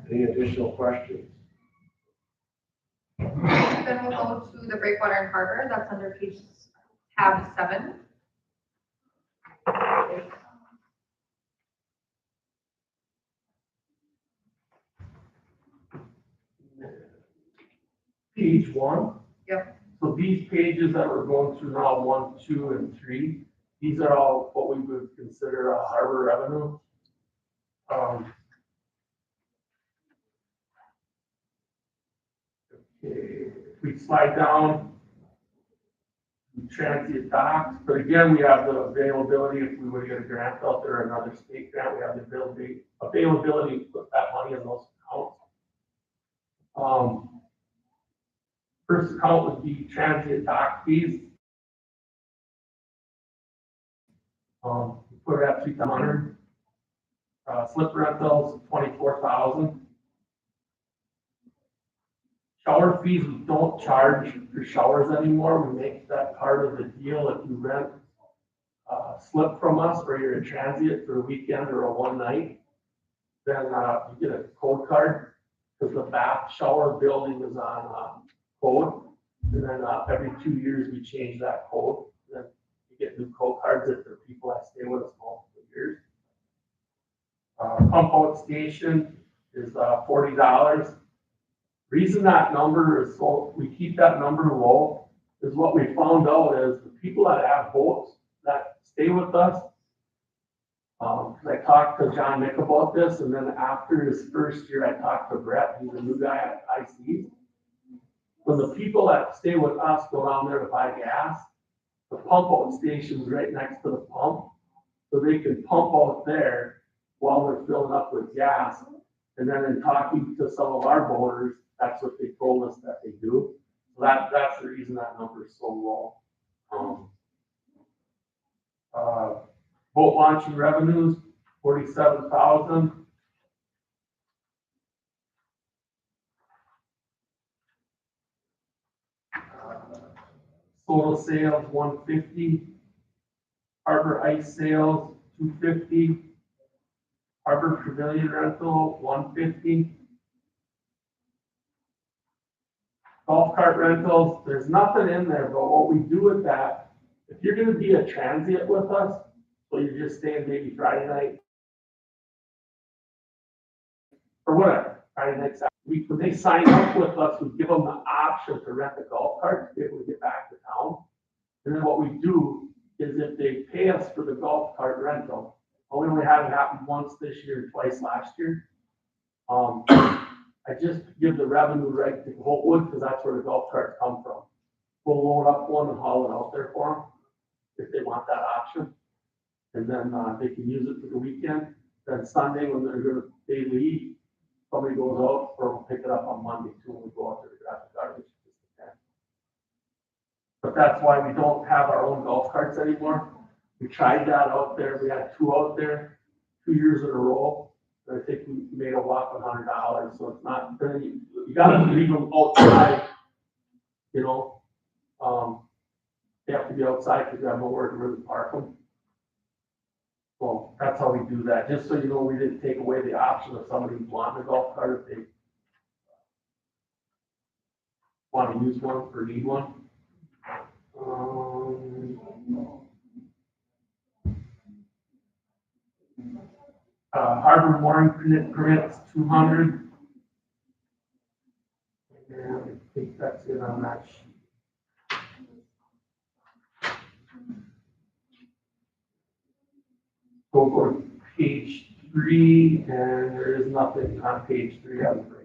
Any additional questions? Then we'll go to the Breakwater and Harbor, that's under page tab 7. Page 1. Yep. So these pages that we're going through now, 1, 2, and 3, these are all what we would consider a harbor revenue. Okay, if we slide down, transient docks, but again, we have the availability, if we were to get a grant out there, another state grant, we have the availability to put that money in those accounts. First account would be transient dock fees. Put it at 200. Slip rentals, 24,000. Shower fees, we don't charge for showers anymore. We make that part of the deal. If you rent a slip from us or you're a transient for a weekend or a one night, then you get a code card because the bath shower building is on code. And then every 2 years we change that code. And then you get new code cards if there are people that stay with us multiple years. Pump out station is $40. Reason that number is so we keep that number low is what we found out is the people that have boats that stay with us. I talked to John Nick about this, and then after his first year, I talked to Brett, he's a new guy at IC. When the people that stay with us go down there to buy gas, the pump out station is right next to the pump, so they can pump out there while they're filling up with gas. And then in talking to some of our boaters, that's what they told us that they do. So that's the reason that number is so low. Boat launching revenues, 47,000. Soda sales, 150. Harbor ice sales, 250. Harbor pavilion rental, 150. Golf cart rentals, there's nothing in there, but what we do with that, if you're gonna be a transient with us, so you're just staying maybe Friday night, or whatever, Friday night, Saturday, when they sign up with us, we give them the option to rent a golf cart to be able to get back to town. And then what we do is if they pay us for the golf cart rental, we only had it happen once this year and twice last year. I just give the revenue right to Holtwood because that's where the golf carts come from. we'll load up one and haul it out there for them, if they want that option. And then, they can use it for the weekend, then Sunday when they leave, somebody goes out, or we'll pick it up on Monday too, when we go out to the garbage. But that's why we don't have our own golf carts anymore. We tried that out there, we had 2 out there, 2 years in a row. And I think we made a whopping $100, so it's not, you gotta leave them outside, you know? They have to be outside because we have nowhere to really park them. So that's how we do that, just so you know, we didn't take away the option of somebody wanting a golf cart if they want to use one or need one. Harbor mooring permits 200. And I think that's it on that sheet. We'll go to page 3, and there is nothing on page 3 as of right now.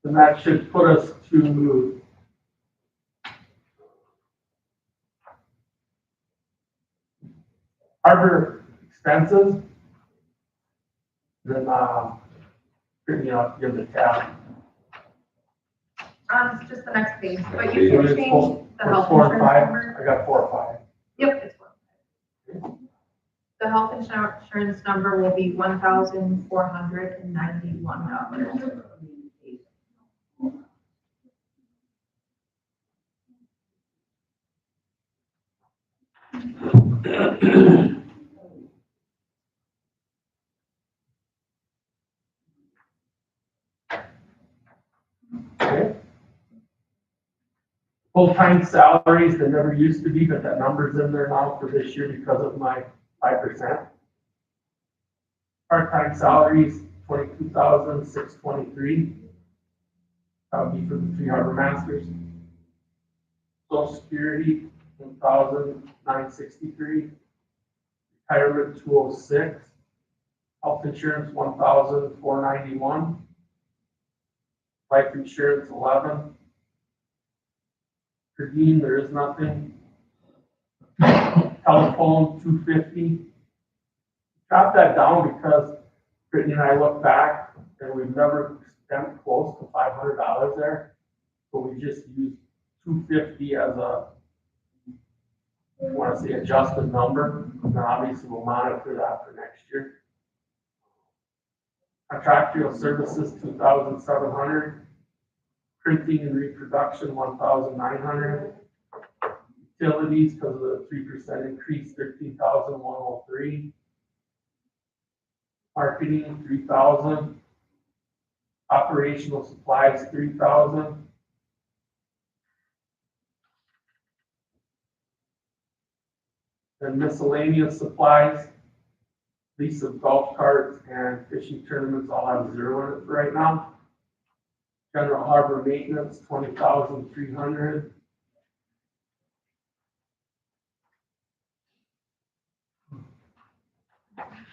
And that should put us to harbor expenses. Then, bring you up, give the tab. It's just the next page, but you can It's change the health 4 and insurance 5. number. I got 4 or 5. Yep, it's 4. The health insurance number will be $1,491. Okay. Full-time salaries, they never used to be, but that number's in there now for this year because of my 5%. Part-time salaries, $22,623. That would be for the 3 harbor masters. Social Security, $1,963. Retirement, $206. Health insurance, $1,491. Life insurance, $11. Per diem, there is nothing. Telephone, $250. Drop that down because Brittany and I look back and we've never spent close to $500 there. So we just used $250 as a, I want to say, adjusted number. And obviously we'll monitor that for next year. Contractual services, $2,700. Printing and reproduction, $1,900. Utilities, because of the 3% increase, $13,103. Marketing, $3,000. Operational supplies, $3,000. And miscellaneous supplies, lease of golf carts and fishing tournaments all have 0 in it right now. General harbor maintenance, $20,300.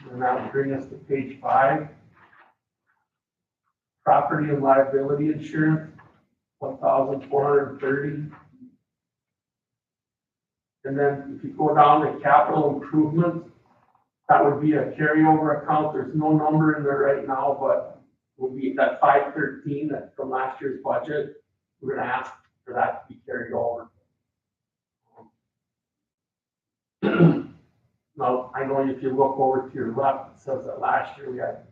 And that will bring us to page 5. Property and liability insurance, $1,430. And then if you go down to capital improvements, that would be a carryover account. There's no number in there right now, but will be that 513 that from last year's budget. We're gonna ask for that to be carried over. Now, I know if you look over to your left, it says that last year we had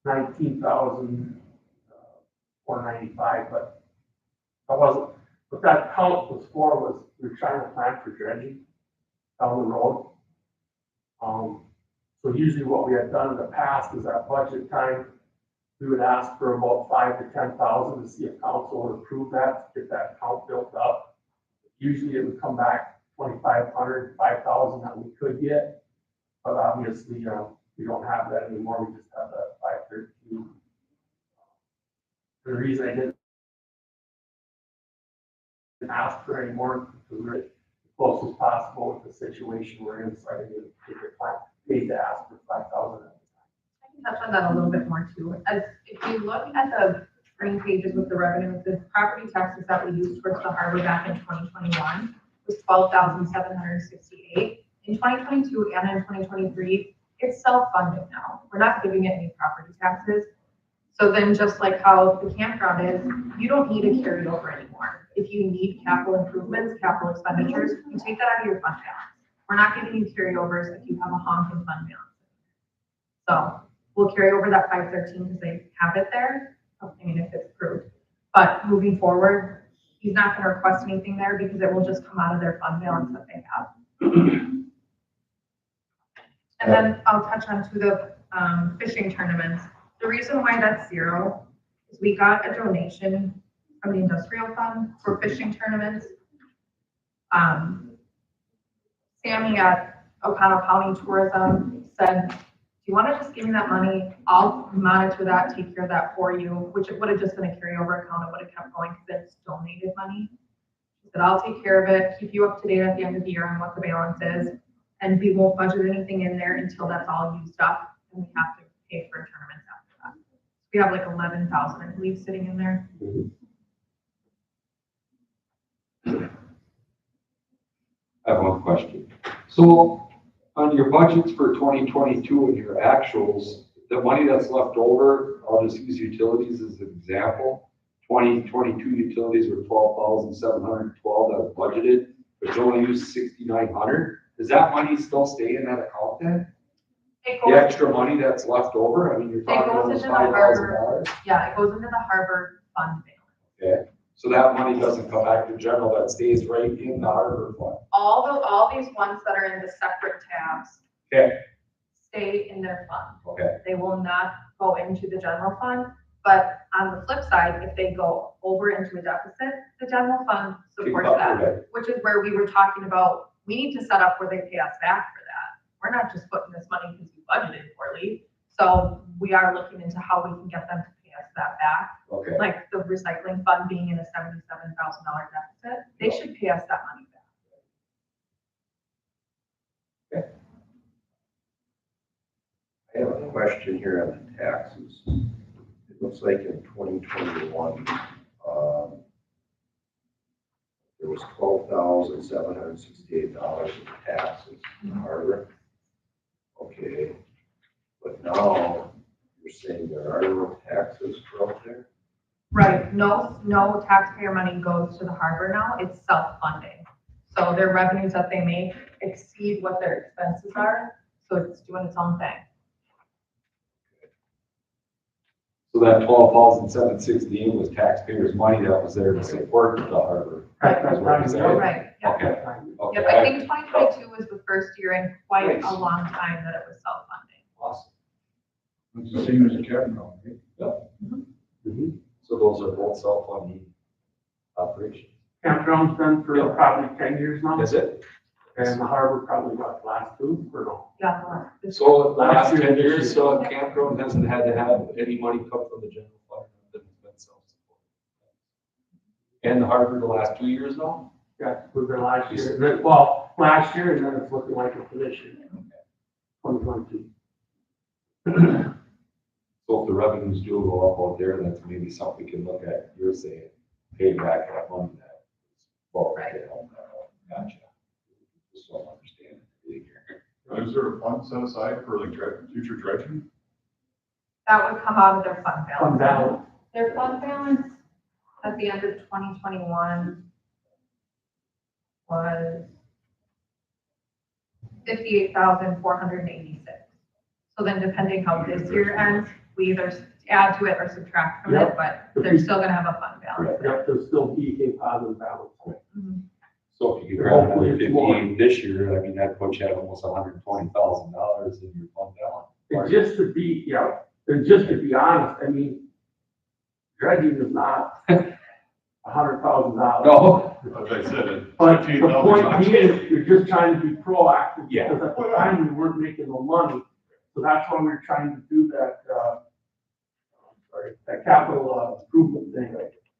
19,495, but that wasn't, what that count was for was we were trying to plan for dredging down the road. So usually what we had done in the past is at budget time, we would ask for about 5,000 to 10,000 to see if council would approve that, to get that account built up. Usually it would come back 2,500, 5,000 that we could get, but obviously, we don't have that anymore. We just have that 513. The reason I didn't ask for any more, because we're as close as possible with the situation we're in, so I didn't take your time, paid to ask for 5,000. I can touch on that a little bit more too. As if you look at the green pages with the revenue, the property taxes that we used towards the harbor back in 2021 was 12,768. In 2022 and in 2023, it's self-funded now. We're not giving it any property taxes. So then just like how the campground is, you don't need a carryover anymore. If you need capital improvements, capital expenditures, you take that out of your fund balance. We're not giving you carryovers if you have a honking fund balance. So we'll carry over that 513 because they have it there. I mean, if it's approved. But moving forward, he's not going to request anything there because it will just come out of their fund balance that they have. And then I'll touch on to the fishing tournaments. The reason why that's zero is we got a donation from the industrial fund for fishing tournaments. Sammy at Oconto County Tourism said, do you want to just give me that money? I'll monitor that, take care of that for you, which it would have just been a carryover account. It would have kept going because it's donated money. She said, I'll take care of it, keep you up to date at the end of the year on what the balance is. And we won't budget anything in there until that's all used up and we have to pay for tournaments after that. We have like 11,000, I believe, sitting in there. I have one question. So on your budgets for 2022 and your actuals, the money that's left over, I'll just use utilities as an example. 2022 utilities were 12,712 that was budgeted, but you only used 6,900. Does that money still stay in that account then? The extra money that's left over? I mean, you're talking almost $5,000. Yeah, it goes into the harbor fund balance. Okay, so that money doesn't come back to general, that stays right in the harbor fund. All these ones that are in the separate tabs Okay, stay in their fund. okay, They will not go into the general fund. But on the flip side, if they go over into a deficit, the general fund supports that, which is where we were talking about, we need to set up where they pay us back for that. We're not just putting this money because we budgeted poorly. So we are looking into how we can get them to pay us that back. okay. Like the recycling fund being in a $77,000 deficit, they should pay us that money back. I have a question here on the taxes. It looks like in 2021, there was $12,768 in taxes in the harbor. Okay, but now you're saying there are no taxes out there? Right, no taxpayer money goes to the harbor now, it's self-funding. So their revenues that they make exceed what their expenses are, so it's doing its own thing. So that 12,768 was taxpayers' money that was there to support the harbor. Right, Is what you're saying? Right, yep. Okay, okay. Yep, I think 2022 was the first year in quite a long time that it was self-funding. Awesome. It's the same as a campground, right? So those are both self-funding operations. Campground's been for probably 10 years now. Is it? And the harbor probably what, last 2 or no? Yeah. So the last 10 years, so campground hasn't had to have any money come from the general fund, it's been self-support. And the harbor the last 2 years now? Yeah, we've been last year, and then, well, last year, and then it's looking like it for this year. 2022. So if the revenues do go up out there, that's maybe something we can look at, you're saying, pay back that money that. Well, Right. Gotcha. Just so I understand it here. Is there a fund set aside for like future dredging? That would come out of their fund balance. Fund balance. Their fund balance at the end of 2021 was 58,486. So then depending how this year ends, we either add to it or subtract from it, but they're still gonna have a fund balance. Yep, there'll still be a positive balance. Mhm. So if you could grab another 58 this year, I mean, that puts you at almost $120,000 in your fund balance. And just to be, and just to be honest, I mean, dredging is not $100,000. No. As I said, it's But the $15,000. point being, you're just trying to be proactive. Yeah. Because at the time, we weren't making no money. So that's why we're trying to do that, that capital improvement thing,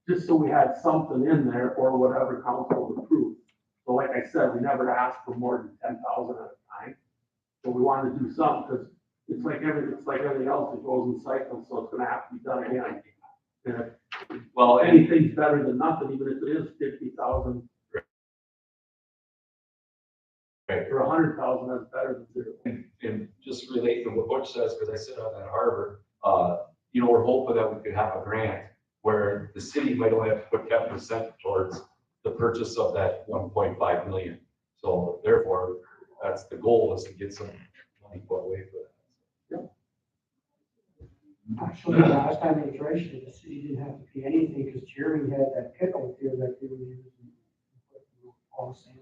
just so we had something in there or whatever council would approve. So like I said, we never asked for more than 10,000 at a time. So we wanted to do something, because it's like everything else, it goes in cycles, so it's gonna have to be done again. And Well, if anything's better than nothing, even if it is 50,000. Right. For 100,000, that's better than zero. and just relate to what Butch says, because I sit on that harbor, you know, we're hoping that we could have a grant where the city might only have to put 10% towards the purchase of that 1.5 million. So therefore, that's the goal, is to get some money put away for that. Actually, the last time it was rationed, the city didn't have to pay anything because Jeremy had that pickle here that they were using. All the same.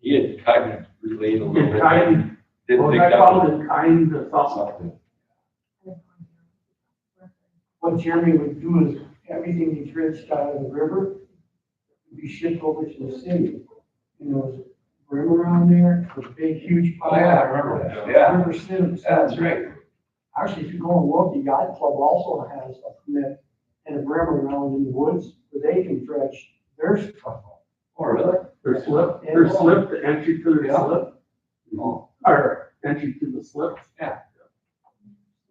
He had kind of relayed a little In bit. kind, Didn't what think I that call was it in kind of something. something. What Jeremy would do is everything he dredged out of the river would be shipped over to the city. You know, there's a brim around there, a big, huge pile. Oh, yeah, I remember that. Yeah. River Sims. That's right. Actually, if you go and look, the yacht club also has a permit and a brim around in the woods where they can dredge their stuff. Oh, really? Their slip, the entry to their Yeah. slip, Oh, or entry to the slips. yeah.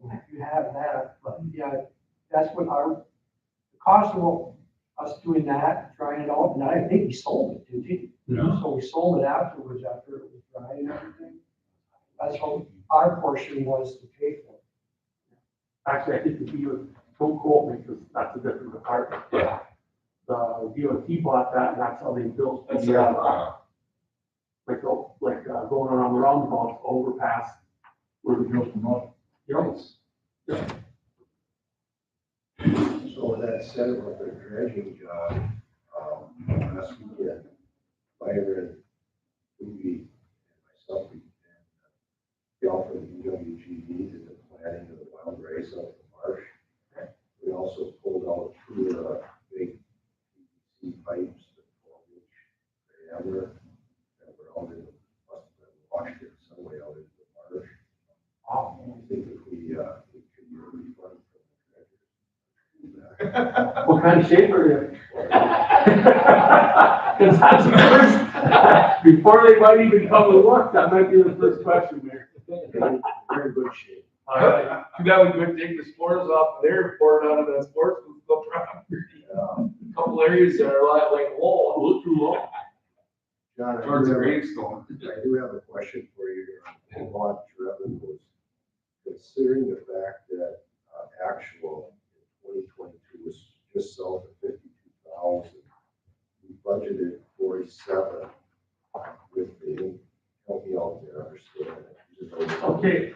If you have that, but yeah, that's what the cost of us doing that, trying it out, and I think we sold it, didn't we? Yeah. So we sold it afterwards, after it was dry and everything. That's what our portion was to pay for. Actually, I think the DOT, don't quote me, because that's a different department. Yeah. The DOT bought that, and that's how they built. That's the, right. Going around the roundabout overpass. Where we Built them up. Yes. So with that said about the dredging job, last weekend, Byron, Louie, and myself, and Gal from the UWGD did the planning of the wild race up the marsh. We also pulled out two big PVC pipes, the 12-inch diameter, that were out in the, must have been washed in some way out into the marsh. I think if we could get a refund from the dredgers. What kind of shape are they? Because that's the first, before they might even come to look, that might be the first question there. Very good shape. All right. Too bad we couldn't take the spores off there and pour it out of that sports property. A couple areas that are like wall, a little too low. John, Towards the gravestone. I do have a question for you on launch revenues. Considering the fact that actual in 2022 was just south of 52,000, we budgeted 47 with the, help me out there, understand it. Okay.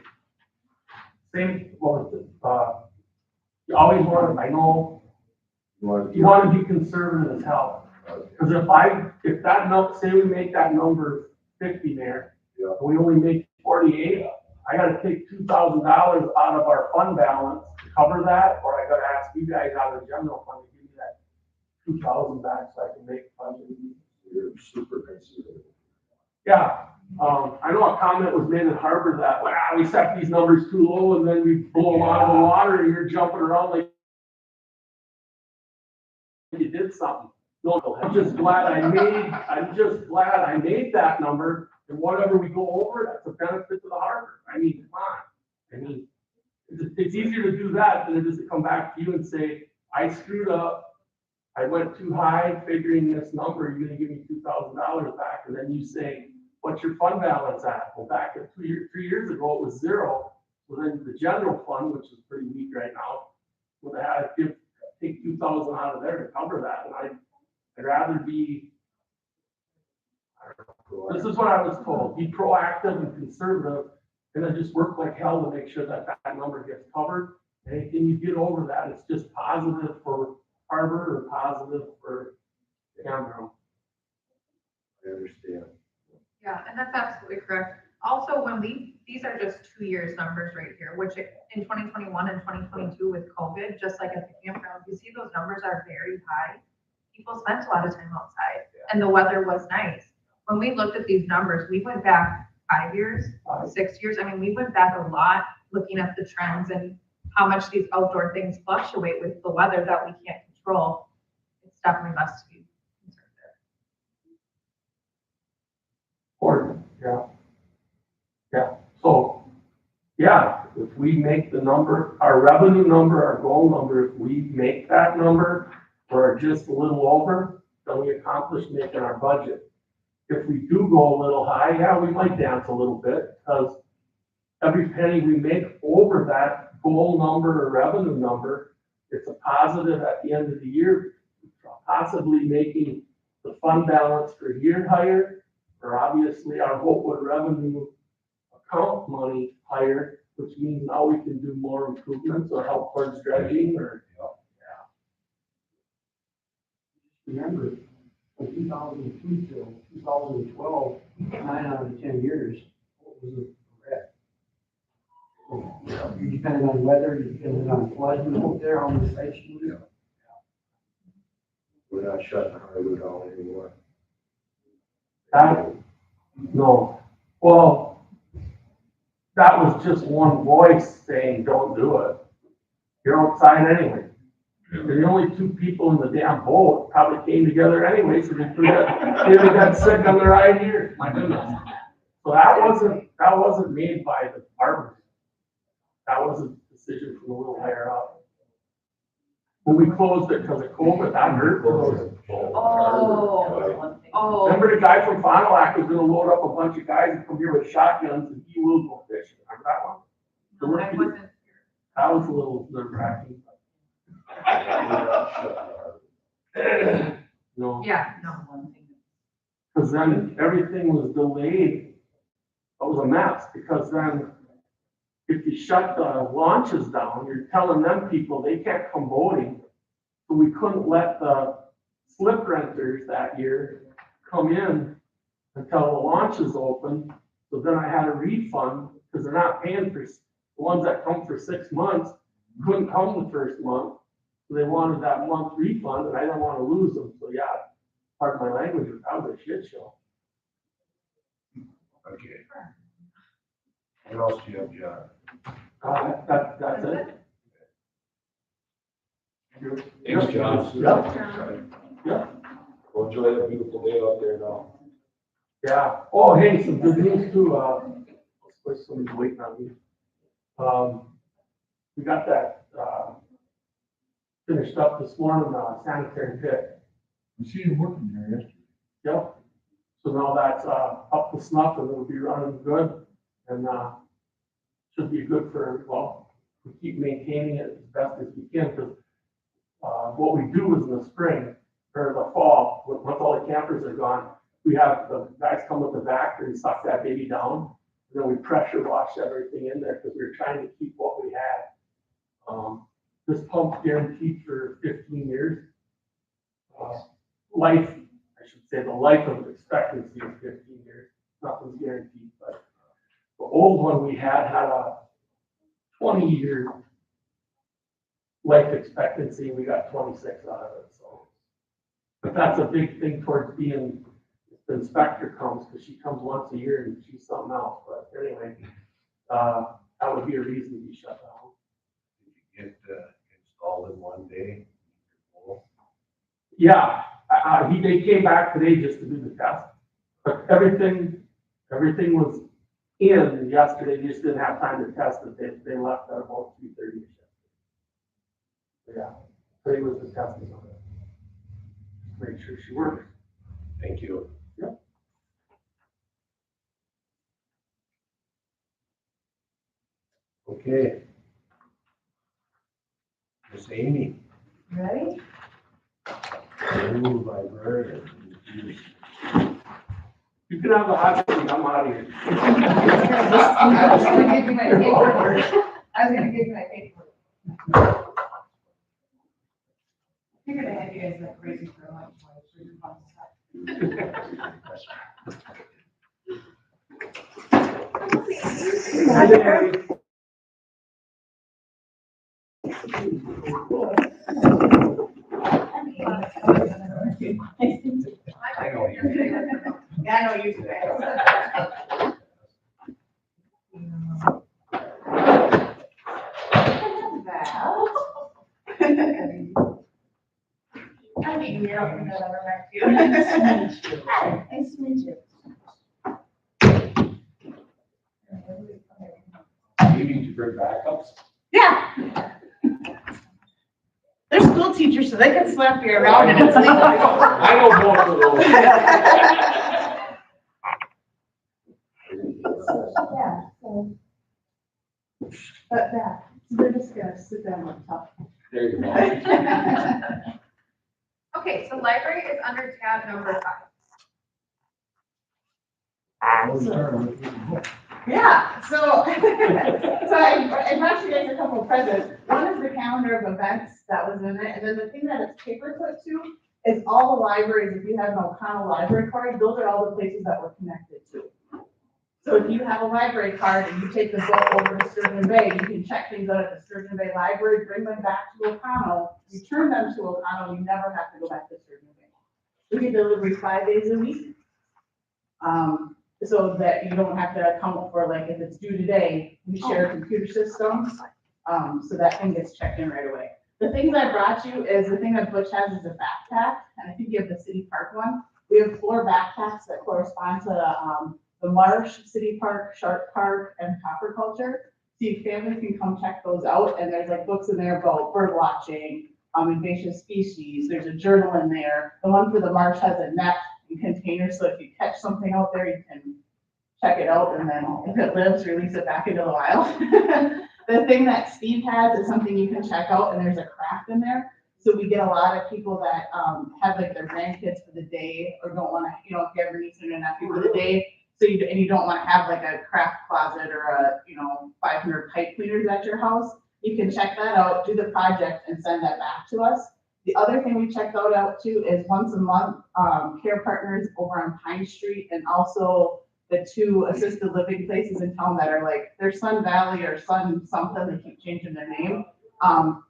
Same, you always want to, I know, you want to be conservative as hell. Because if that number, say we make that number 50 there, Yeah. and we only make 48, I gotta take $2,000 out of our fund balance to cover that, or I gotta ask you guys out of the general fund to give me that 2,000 back so I can make funding. You're super conservative. Yeah, I know a comment was made in Harbor that, wow, we set these numbers too low and then we blow them out of the water and you're jumping around like you did something. No, I'm just glad I made that number, and whatever we go over, that's a benefit to the harbor. I mean, come on. I mean, it's easier to do that than it is to come back to you and say, I screwed up. I went too high figuring this number, you're gonna give me $2,000 back, and then you say, what's your fund balance at? Well, back at 3 years ago, it was zero. So then the general fund, which is pretty weak right now, would have had to take 2,000 out of there to cover that, and I'd rather be, this is what I was told, be proactive and conservative, and then just work like hell to make sure that that number gets covered. Anything you get over that, it's just positive for Harbor or positive for Cameron. I understand. Yeah, and that's absolutely correct. Also, these are just 2 years numbers right here, which in 2021 and 2022 with COVID, just like at the campground, you see those numbers are very high. People spent a lot of time outside and the weather was nice. When we looked at these numbers, we went back 5 years, 6 years. I mean, we went back a lot looking at the trends and how much these outdoor things fluctuate with the weather that we can't control, it's definitely best to be concerned there. Important, yeah. Yeah, so, yeah, if we make the number, our revenue number, our goal number, if we make that number or just a little over, then we accomplish making our budget. If we do go a little high, yeah, we might dance a little bit, because every penny we make over that goal number or revenue number, it's a positive at the end of the year, possibly making the fund balance for a year higher, or obviously our Hopewood revenue account money higher, which means now we can do more improvements or help towards dredging or. Remember, from 2002 till 2012, 9 out of the 10 years, what was it red? So, you depended on weather, you depended on flooding out there on the sites you do. We're not shutting Harlow down anymore. No, well, that was just one voice saying, don't do it. You're outside anyway. And the only two people in the damn boat probably came together anyway, so they got sick on their ride here. My goodness. So that wasn't made by the department. That was a decision from a little higher up. When we closed it because of COVID, that hurt. Oh. Remember the guy from Fond du Lac was gonna load up a bunch of guys and come here with shotguns and he will go fishing. Remember that one? No, I wasn't. That was a little nerve-wracking. No, Yeah, no. because then everything was delayed. It was a mess, because then if you shut the launches down, you're telling them people they can't come boating. So we couldn't let the slip renters that year come in until the launches opened. So then I had a refund, because they're not paying for, the ones that come for 6 months couldn't come the first month. So they wanted that month refund, and I didn't want to lose them. So yeah, pardon my language, that was a shit show. Okay. What else do you have, John? That's it. Thanks, John. Yeah. Go enjoy that beautiful day out there now. Yeah. Oh, hey, some good news too. Let's put somebody's waiting on me. We got that, finished up this morning, sanitary pit. I see you working there yesterday. Yep. So now that's, up to snuff and it'll be running good and, should be good for, well, we keep maintaining it as best as we can, because, what we do is in the spring or the fall, once all the campers are gone, we have the guys come with the vac and suck that baby down. And then we pressure wash everything in there, because we were trying to keep what we had. This pump's guaranteed for 15 years. Life, I should say, the life of expectancy is 15 years. Nothing's guaranteed, but the old one we had a 20-year life expectancy. We got 26 out of it, so. But that's a big thing towards being, the inspector comes, because she comes once a year and she's something else. But anyway, that would be a reason to be shut down. Did you get installed in one day? Yeah, they came back today just to do the test, but everything was in yesterday. They just didn't have time to test it. They left at about 3:30. Yeah, today was the testing of it. Make sure she works. Thank you. Yep. Okay. Miss Amy, Ready? new librarian. You can have the hot seat. I'm out of here. I was gonna give you my paperwork. I figured I had you guys that crazy for lunch. So I should have fun stuff. I know you. Yeah, I know you two guys. meeting you. I don't think I've ever met you. Nice to meet you. Hi, nice to meet you. You need to bring backups. Yeah. They're school teachers, so they can slap you around and it's legal. I know both of those. Yeah, so. But yeah, they're just gonna sit down and talk. There you go. Okay, so library is under tab number 5. Yeah, so, so I brought you guys a couple of presents. One is the calendar of events that was in it, and then the thing that it's paperclip to is all the libraries, if you have an O'Connell library card, those are all the places that we're connected to. So if you have a library card and you take the book over to Sturgeon Bay, you can check things out at the Sturgeon Bay Library, bring them back to O'Connell, return them to O'Connell, you never have to go back to Sturgeon Bay. We get delivery 5 days a week. So that you don't have to account for, like, if it's due today, we share a computer system, so that thing gets checked in right away. The things I brought you is, the thing that Butch has is a backpack, and I think you have the City Park one. We have 4 backpacks that correspond to, the Marsh, City Park, Sharp Park, and Copper Culture. So your family can come check those out, and there's like books in there about bird watching, invasive species, there's a journal in there. The one for the Marsh has a net and container, so if you catch something out there, you can check it out, and then if it lives, release it back into the wild. The thing that Steve has is something you can check out, and there's a craft in there. So we get a lot of people that have like their grandkids for the day, or don't want to, you know, if you have a niece and a nephew for the day, so you don't want to have like a craft closet or a, 500 pipe cleaners at your house. You can check that out, do the project, and send that back to us. The other thing we check out too is once a month, Care Partners over on Pine Street, and also the 2 assisted living places in town that are like, they're Sun Valley or Sun something, they keep changing their name.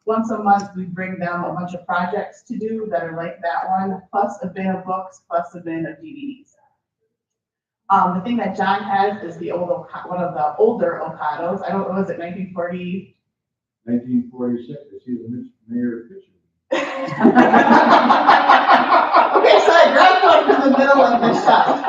Once a month, we bring them a bunch of projects to do that are like that one, plus a bin of books, plus a bin of DVDs. The thing that John has is the old, one of the older Okados. I don't know, is it 1940? 1946, I see the mayor picture. Okay, so I grabbed one from the middle of the shelf.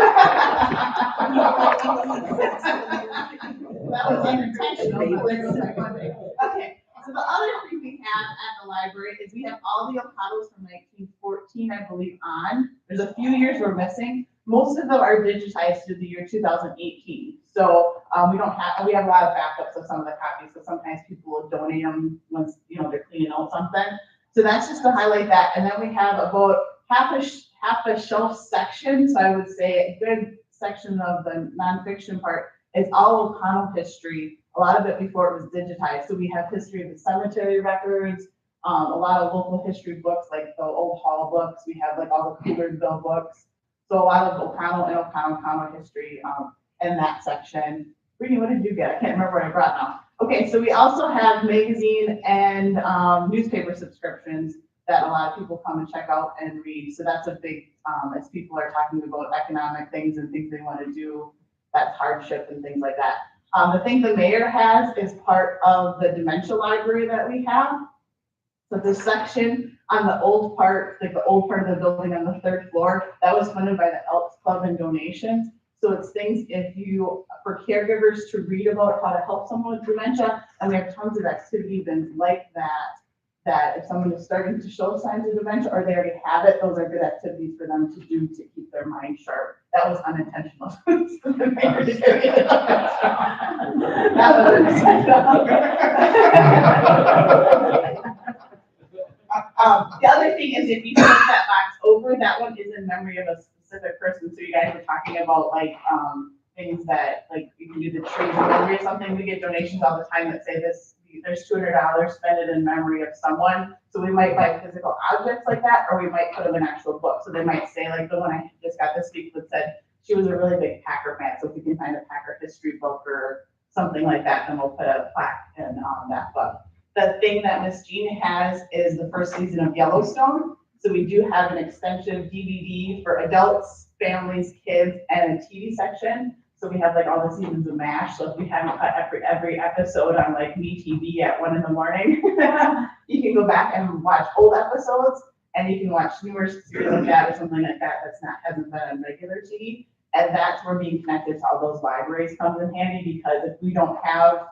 That was unintentional, but there goes my Monday. Okay, so the other thing we have at the library is we have all the Okados from 1914, I believe, on. There's a few years we're missing. Most of them are digitized through the year 2018. So we have a lot of backups of some of the copies. So sometimes people will donate them once, they're cleaning out something. So that's just to highlight that. And then we have about half a shelf section. So I would say a good section of the nonfiction part is all O'Connell history. A lot of it before it was digitized. So we have history of the cemetery records, a lot of local history books, like the old hall books. We have like all the Coolersville books. So a lot of O'Connell and O'Connell history in that section. Brittany, what did you get? I can't remember what I brought now. Okay, so we also have magazine and newspaper subscriptions that a lot of people come and check out and read. So that's a big, as people are talking about economic things and things they want to do, that's hardship and things like that. The thing the mayor has is part of the dementia library that we have. So this section on the old part, like the old part of the building on the 3rd floor, that was funded by the Elks Club and donations. So it's things for caregivers to read about how to help someone with dementia. And we have tons of activity events like that if someone is starting to show signs of dementia or they already have it, those are good activities for them to do to keep their mind sharp. That was unintentional. That was unintentional. The other thing is if you flip that box over, that one is in memory of a specific person. So you guys were talking about like things that like you can do the trees in memory or something. We get donations all the time that say there's $200, spend it in memory of someone. So we might buy physical objects like that, or we might put them in actual books. So they might say like the one I just got this week that said she was a really big Packer fan. So if we can find a Packer history book or something like that, then we'll put a plaque in that book. The thing that Miss Jean has is the first season of Yellowstone. So we do have an extensive DVD for adults, families, kids, and a TV section. So we have like all the seasons of MASH. So if we haven't cut every episode on like MeTV at 1 in the morning, you can go back and watch old episodes. and you can watch newer series like that or something like that hasn't been on regular TV. And that's where being connected to all those libraries comes in handy, because if we don't have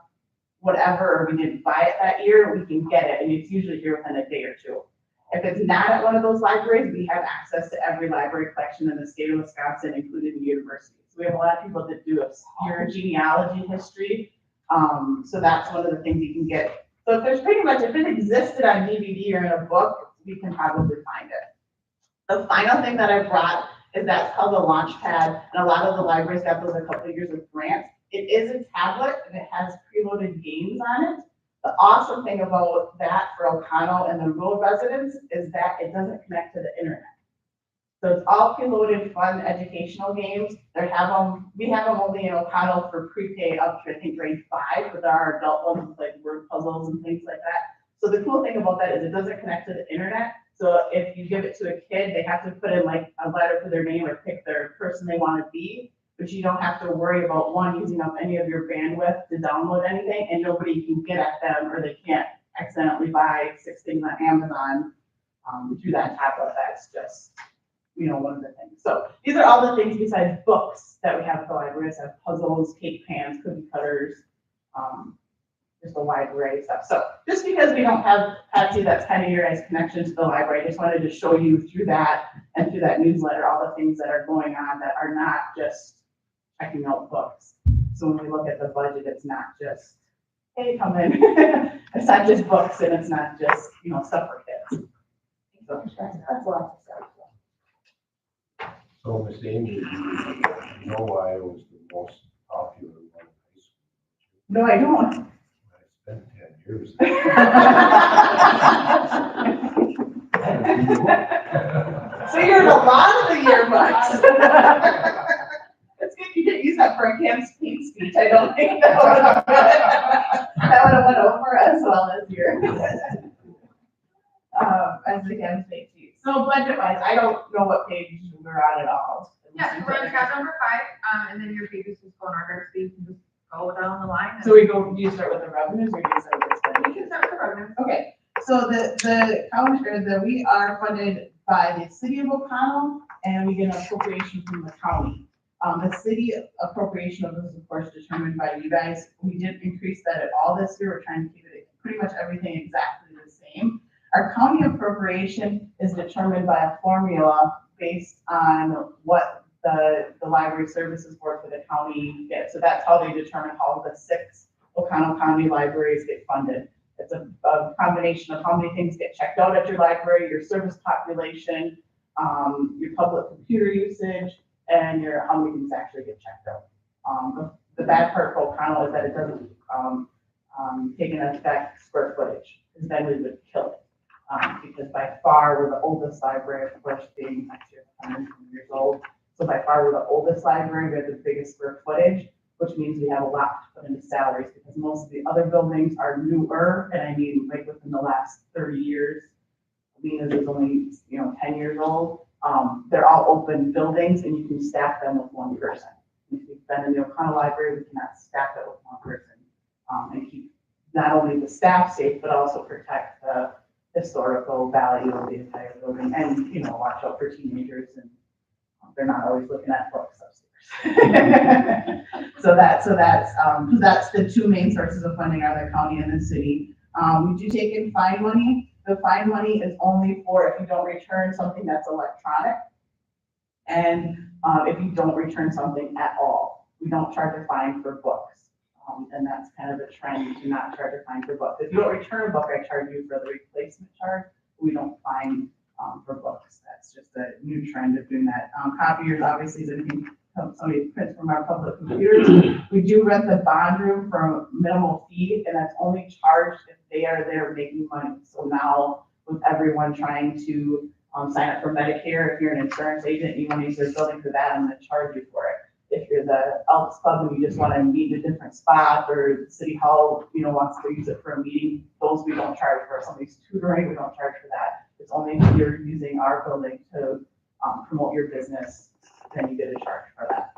whatever, or we didn't buy it that year, we can get it, and it's usually here within a day or two. If it's not at one of those libraries, we have access to every library collection in the state of Wisconsin, including the university. So we have a lot of people that do obscure genealogy history. So that's one of the things you can get. So if there's pretty much, if it existed on DVD or in a book, we can probably find it. The final thing that I brought is that's called the Launchpad, and a lot of the libraries got those a couple of years with grants. It is a tablet and it has preloaded games on it. The awesome thing about that for O'Connell and the rural residents is that it doesn't connect to the internet. So it's all preloaded, fun, educational games. We have them only in O'Connell for pre-K up to, I think, grade 5, but there are adult ones like word puzzles and things like that. So the cool thing about that is it doesn't connect to the internet. So if you give it to a kid, they have to put in like a letter for their name or pick their person they want to be. But you don't have to worry about using up any of your bandwidth to download anything, and nobody can get at them, or they can't accidentally buy 6 things on Amazon through that tablet. That's just, one of the things. So these are all the things besides books that we have at the library. We have puzzles, cake pans, cookie cutters, just a wide array of stuff. So just because we don't have Patsy, that's kind of your guys' connection to the library, I just wanted to show you through that and through that newsletter all the things that are going on that are not just checking out books. So when we look at the budget, it's not just, hey, come in. It's not just books, and it's not just, stuff for kids. So that's a lot to say. So, Miss Amy, you know why it was the most popular one in high school? No, I don't. I spent 10 years. So you're in a lot of the yearbooks. It's good you didn't use that for a campaign speech. I don't think that would have went over as well as your as the campaign speech. So budget-wise, I don't know what page we're on at all. Yeah, we're on tab number 5, and then your pages just go in order, so you can just go down the line. So you start with the revenues, or you start with the You spending? can start with the revenues. Okay, so we are funded by the city of O'Connell, and we get an appropriation from the county. The city appropriation of this, of course, determined by you guys. We didn't increase that at all this year. We're trying to keep it pretty much everything exactly the same. Our county appropriation is determined by a formula based on what the library services board for the county gets. So that's how they determine how the 6 O'Connell County libraries get funded. It's a combination of how many things get checked out at your library, your service population, your public computer usage, and how many things actually get checked out. The bad part for O'Connell is that it doesn't take into effect square footage, because then we would kill it. Because by far we're the oldest library, of course, being next year 120 years old. So by far we're the oldest library, we have the biggest square footage, which means we have a lot to put into salaries, because most of the other buildings are newer, and I mean like within the last 30 years. Lena's is only 10 years old. They're all open buildings, and you can staff them with 1 person. If you've been in the O'Connell Library, we cannot staff it with 1 person, and keep not only the staff safe, but also protect the historical value of the entire building, and watch out for teenagers, and they're not always looking at books upstairs. So that's the 2 main sources of funding are the county and the city. We do take in fine money. The fine money is only for if you don't return something that's electronic, and if you don't return something at all. We don't charge a fine for books, and that's kind of a trend to not charge a fine for books. If you don't return a book, I charge you for the replacement charge. We don't fine for books. That's just a new trend of doing that. Copiers, obviously, is anything somebody prints from our public computers. We do rent the bond room for a minimal fee, and that's only charged if they are there making money. So now with everyone trying to sign up for Medicare, if you're an insurance agent, you want to use their building for that, I'm going to charge you for it. If you're the Elks Club and you just want to meet in a different spot, or the City Hall, wants to use it for a meeting, those we don't charge for. If somebody's tutoring, we don't charge for that. It's only if you're using our building to promote your business, then you get a charge for that.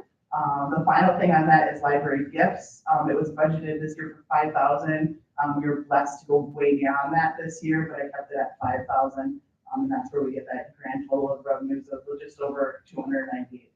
The final thing on that is library gifts. It was budgeted this year for $5,000. We were blessed to go way beyond that this year, but I kept it at $5,000. And that's where we get that grand total of revenues of just over $298,000.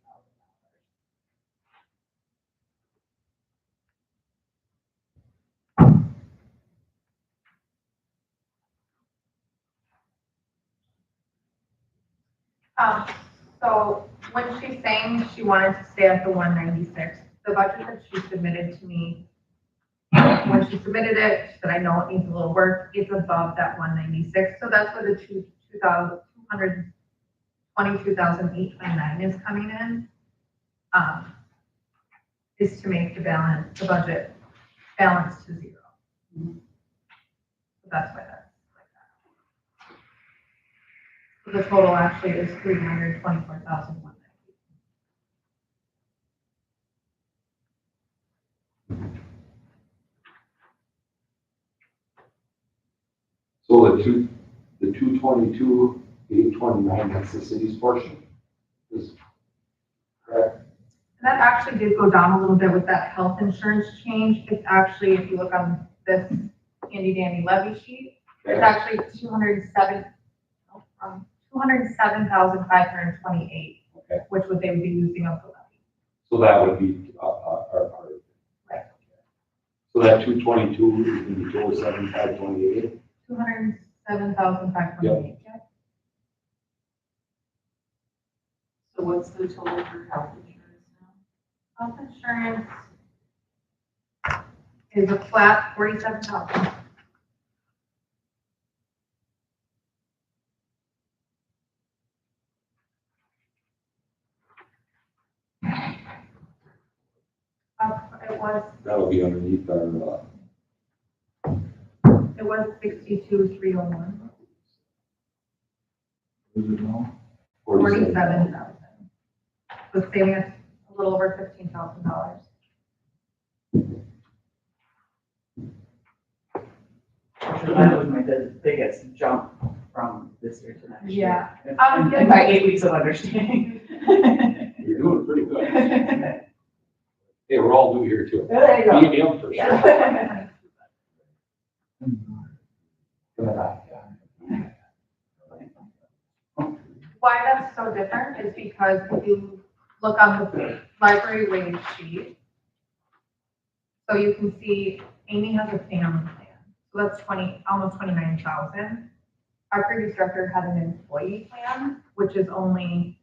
So when she's saying she wanted to stay at the 196, the budget that she submitted to me, when she submitted it, she said, I know it needs a little work, it's above that 196, so that's where the 222,829 is coming in. Is to make the budget balance to zero. So that's why that's like that. So the total actually is 324,190. So the 222,829, that's the city's portion? Is correct? That actually did go down a little bit with that health insurance change. It's actually, if you look on this handy dandy levy sheet, it's actually 207,528, Okay. which would they would be using up the levy. So that would be our part. Right. So that 222 is going to be 207,528? 207,528. Yeah. So what's the total for health insurance now? Health insurance is a flat 47,000. It was That'll be underneath our, it was 62,301. Is it now? 47,000. So saving us a little over $15,000. So that was my biggest jump from this year to next year. Yeah. In my 8 weeks of understanding. you're doing pretty good. Hey, we're all new here too. There you go. Me and him for sure. Yeah. Why that's so different is because if you look on the library wage sheet, so you can see Amy has a family plan. So that's almost 29,000. Our previous director had an employee plan, which is only,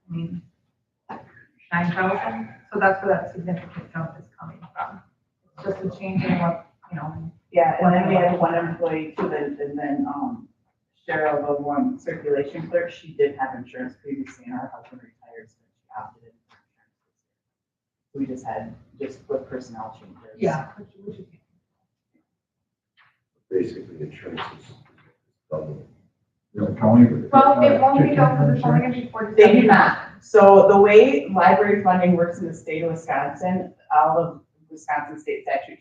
9,000. So that's where that significant jump is coming from. It's just a change in what, Yeah, and then we had one employee too, and then, Cheryl, the one circulation clerk, she did have insurance previously, and our husband retired, so she opted in for insurance. We just had, with personnel changes. Yeah. Basically, insurance is double. The county. Well, it won't be done because it's only going to be 47. They do not. So the way library funding works in the state of Wisconsin, all of Wisconsin state statute,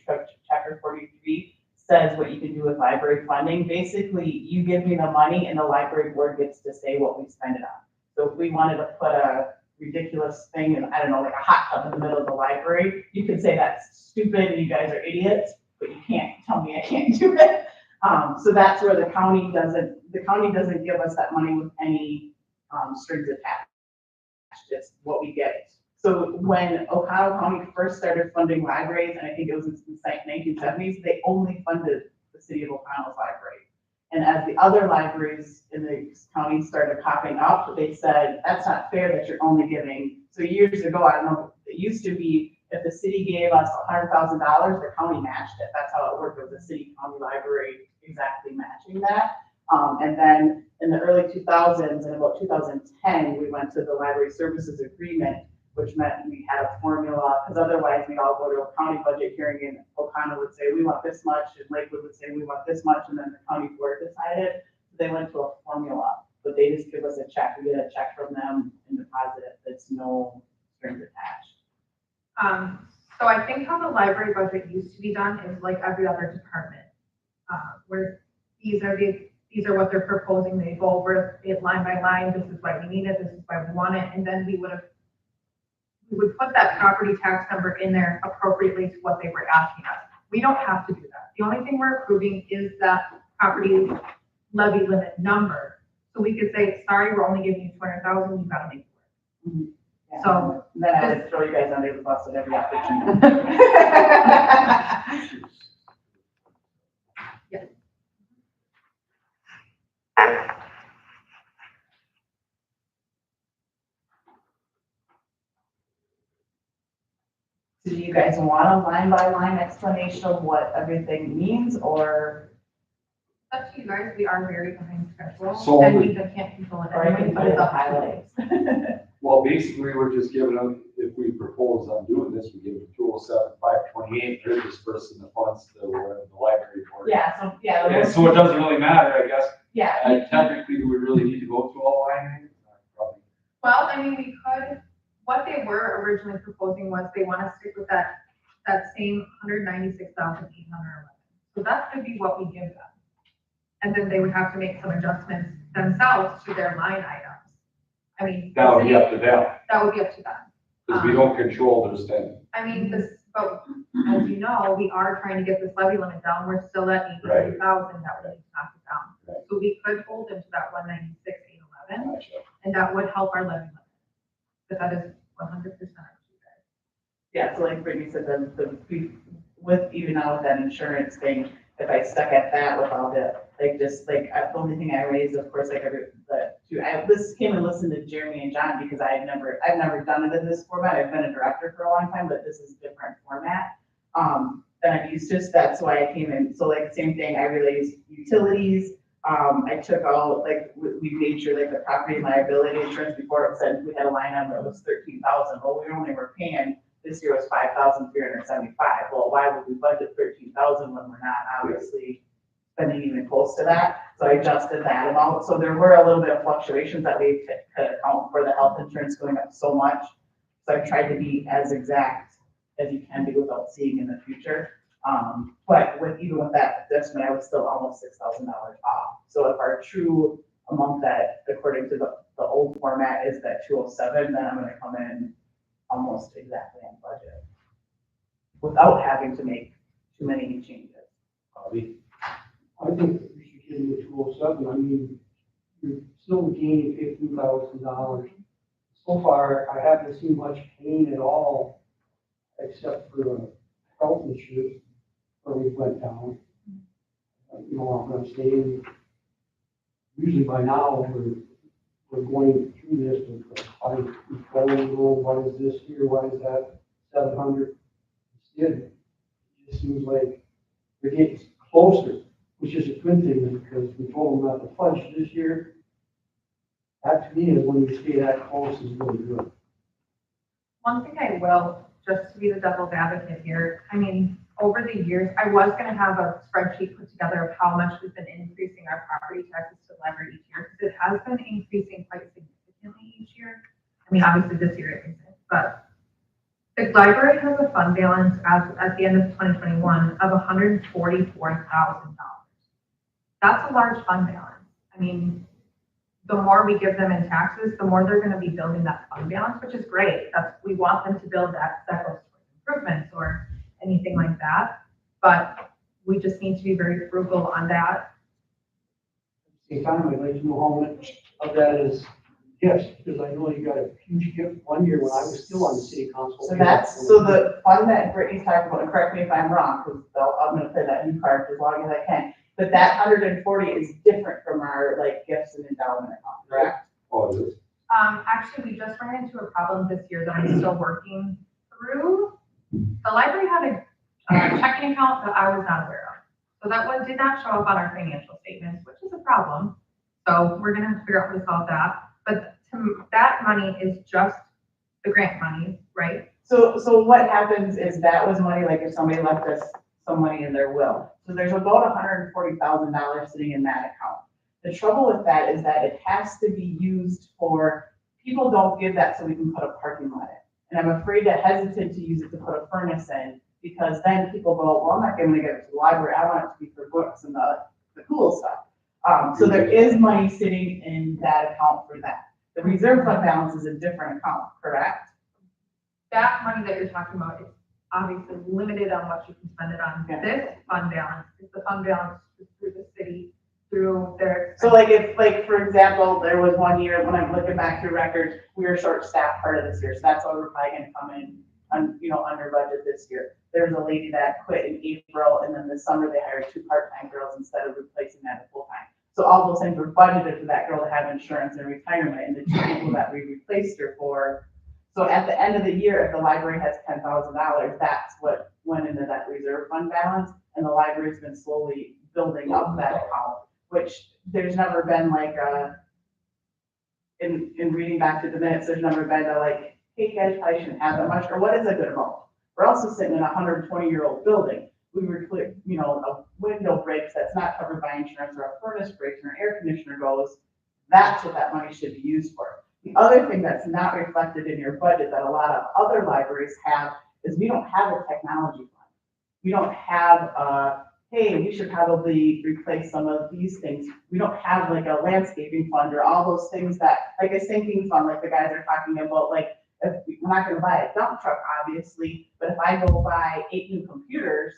chapter 43, says what you can do with library funding. Basically, you give me the money and the library board gets to say what we spend it on. So if we wanted to put a ridiculous thing, and I don't know, like a hot tub in the middle of the library, you could say that's stupid and you guys are idiots, but you can't tell me I can't do it. So that's where the county doesn't give us that money with any strings attached. Just what we get. So when Oconto County first started funding libraries, and I think it was in the 1970s, they only funded the city of Oconto's library. And as the other libraries in the county started popping up, they said, that's not fair that you're only giving. So years ago, I don't know, it used to be if the city gave us $100,000, the county matched it. That's how it worked with the city county library exactly matching that. And then in the early 2000s, in about 2010, we went to the library services agreement, which meant we had a formula, because otherwise we'd all go to a county budget hearing and Oconto would say, we want this much, and Lakewood would say, we want this much, and then the county board decided. They went to a formula, but they just give us a check. We get a check from them and deposit it. There's no strings attached. So I think how the library budget used to be done is like every other department, where these are what they're proposing. They go over it line by line. This is why we need it. This is why we want it. And then we would put that property tax number in there appropriately to what they were asking us. We don't have to do that. The only thing we're approving is that property levy limit number. So we could say, sorry, we're only giving you 200,000, you gotta make it work. Yeah. So- Then I would throw you guys under the bus at every opportunity. So do you guys want a line by line explanation of what everything means, or, Up to you guys, we are very behind schedule, So- and we can't control it or I anyway, can but put it it's in up to you. highlights? Well, basically, we're just giving them, if we propose on doing this, we give them 207, 528, they're dispersing the funds to the library for it. Yeah, so, yeah. And so it doesn't really matter, I guess. Yeah, Technically, do we really need to go through all line items? Probably. Well, I mean, we could, what they were originally proposing was they want to stick with that same 196,811. So that could be what we give them. And then they would have to make some adjustments themselves to their line items. I mean. That would be up to them, That would be up to them. because we don't control their spending. I mean, but as you know, we are trying to get this levy limit down. We're still at 83,000 that we need to knock it down. Right. So we could hold into that 196,811, and that would help our levy limit. But that is 100% up to you guys. yeah, so like Brittany said, with, even now with that insurance thing, if I stuck at that without it, like, just like, the only thing I raised, of course, like, this came and listened to Jeremy and John, because I've never done it in this format. I've been a director for a long time, but this is a different format, than I'm used to. So that's why I came in. So like, same thing, I raised utilities. I took out, like, we made sure, like, the property and liability insurance, before it said we had a line item that was 13,000. Well, we only were paying, this year was 5,375. Well, why would we budget 13,000 when we're not obviously spending even close to that? So I adjusted that amount. So there were a little bit of fluctuations that we could account for the health insurance going up so much. So I tried to be as exact as you can be without seeing in the future. But even with that adjustment, I was still almost $6,000 off. So if our true amount that, according to the old format, is that 207, then I'm gonna come in almost exactly on budget without having to make too many changes. Bobby? I think we should give them a 207. I mean, you're still gaining $15,000. So far, I haven't seen much pain at all, except for the health insurance where we went down. You know what I'm saying? Usually by now, we're going through this and what is this here, what is that, 700? Instead, it just seems like we're getting closer, which is a good thing, because we told them not to fudge this year. That to me is when you stay that close is really good. One thing I will, just to be the devil's advocate here, I mean, over the years, I was gonna have a spreadsheet put together of how much we've been increasing our property taxes to the library each year, because it has been increasing quite significantly each year. I mean, obviously this year it isn't, but the library has a fund balance at the end of 2021 of $144,000. That's a large fund balance. I mean, the more we give them in taxes, the more they're gonna be building that fund balance, which is great. We want them to build that goes towards improvements or anything like that. But we just need to be very frugal on that. Same time, I'd like to know how much of that is gifts, because I know you got a huge gift one year when I was still on the city council. So the fund that Brittany's talking about, and correct me if I'm wrong, because I'm gonna play that new card as long as I can. But that 140 is different from our, like, gifts and endowment account, correct? Oh, it is. Actually, we just ran into a problem this year that I'm still working through. The library had a checking account that I was not aware of. So that one did not show up on our financial statements, which is a problem. So we're gonna have to figure out how to solve that. But that money is just the grant money, right? So what happens is that was money, like if somebody left us some money in their will. So there's about $140,000 sitting in that account. The trouble with that is that it has to be used for, people don't give that so we can put a parking lot in. And I'm afraid to hesitate to use it to put a furnace in, because then people go, well, I'm not gonna give it to the library, I want it to be for books and the cool stuff. So there is money sitting in that account for that. The reserve fund balance is a different account, correct? That money that you're talking about is obviously limited on what you can spend it on. Yeah. This fund balance is the fund balance through the city, through their So like if, like, for example, there was one year when I'm looking back through records, we were short-staffed part of this year, so that's why we're probably gonna come in under budget this year. There was a lady that quit in April, and then this summer they hired 2 part-time girls instead of replacing that at full-time. So all those things were budgeted for that girl to have insurance and retirement, and the 2 people that we replaced her for. So at the end of the year, if the library has $10,000, that's what went into that reserve fund balance, and the library's been slowly building up that account, which there's never been like in reading back to the minutes, there's never been a like, hey, you guys probably shouldn't have that much, or what is a good amount? We're also sitting in a 120-year-old building. We were clear, a window breaks that's not covered by insurance, or a furnace breaks, and our air conditioner goes, that's what that money should be used for. The other thing that's not reflected in your budget that a lot of other libraries have is we don't have a technology fund. We don't have hey, we should probably replace some of these things. We don't have like a landscaping fund or all those things that, like a sinking fund, like the guys are talking about, like, if we're not gonna buy a dump truck, obviously, but if I go buy 8 new computers,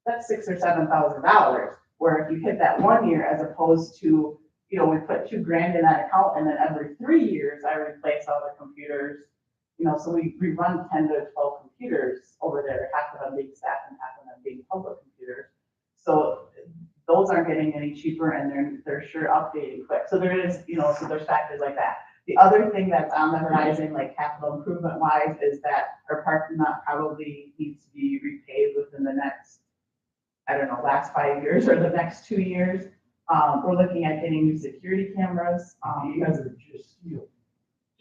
that's $6,000 or $7,000. Where if you hit that 1 year, as opposed to, we put $2,000 in that account, and then every 3 years I replace all the computers. So we run 10 to 12 computers over there, half of them being staff and half of them being public computers. So those aren't getting any cheaper, and they're sure updating quick. So there is, so there's factors like that. The other thing that's on the horizon, like capital improvement wise, is that our parking lot probably needs to be repaved within the next, last 5 years or the next 2 years. We're looking at getting new security cameras. You guys are just steel.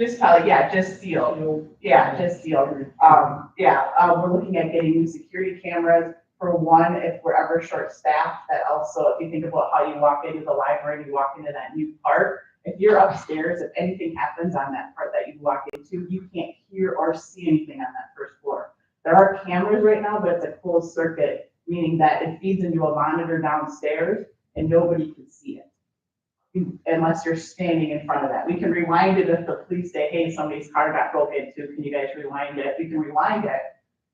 Just probably, just steel. Yeah, just steel. We're looking at getting new security cameras. For one, if we're ever short-staffed, that also, if you think about how you walk into the library, you walk into that new part, if you're upstairs, if anything happens on that part that you walk into, you can't hear or see anything on that first floor. There are cameras right now, but it's a closed circuit, meaning that it feeds into a monitor downstairs and nobody can see it unless you're standing in front of that. We can rewind it if the police say, hey, somebody's car got broke into, can you guys rewind it? We can rewind it,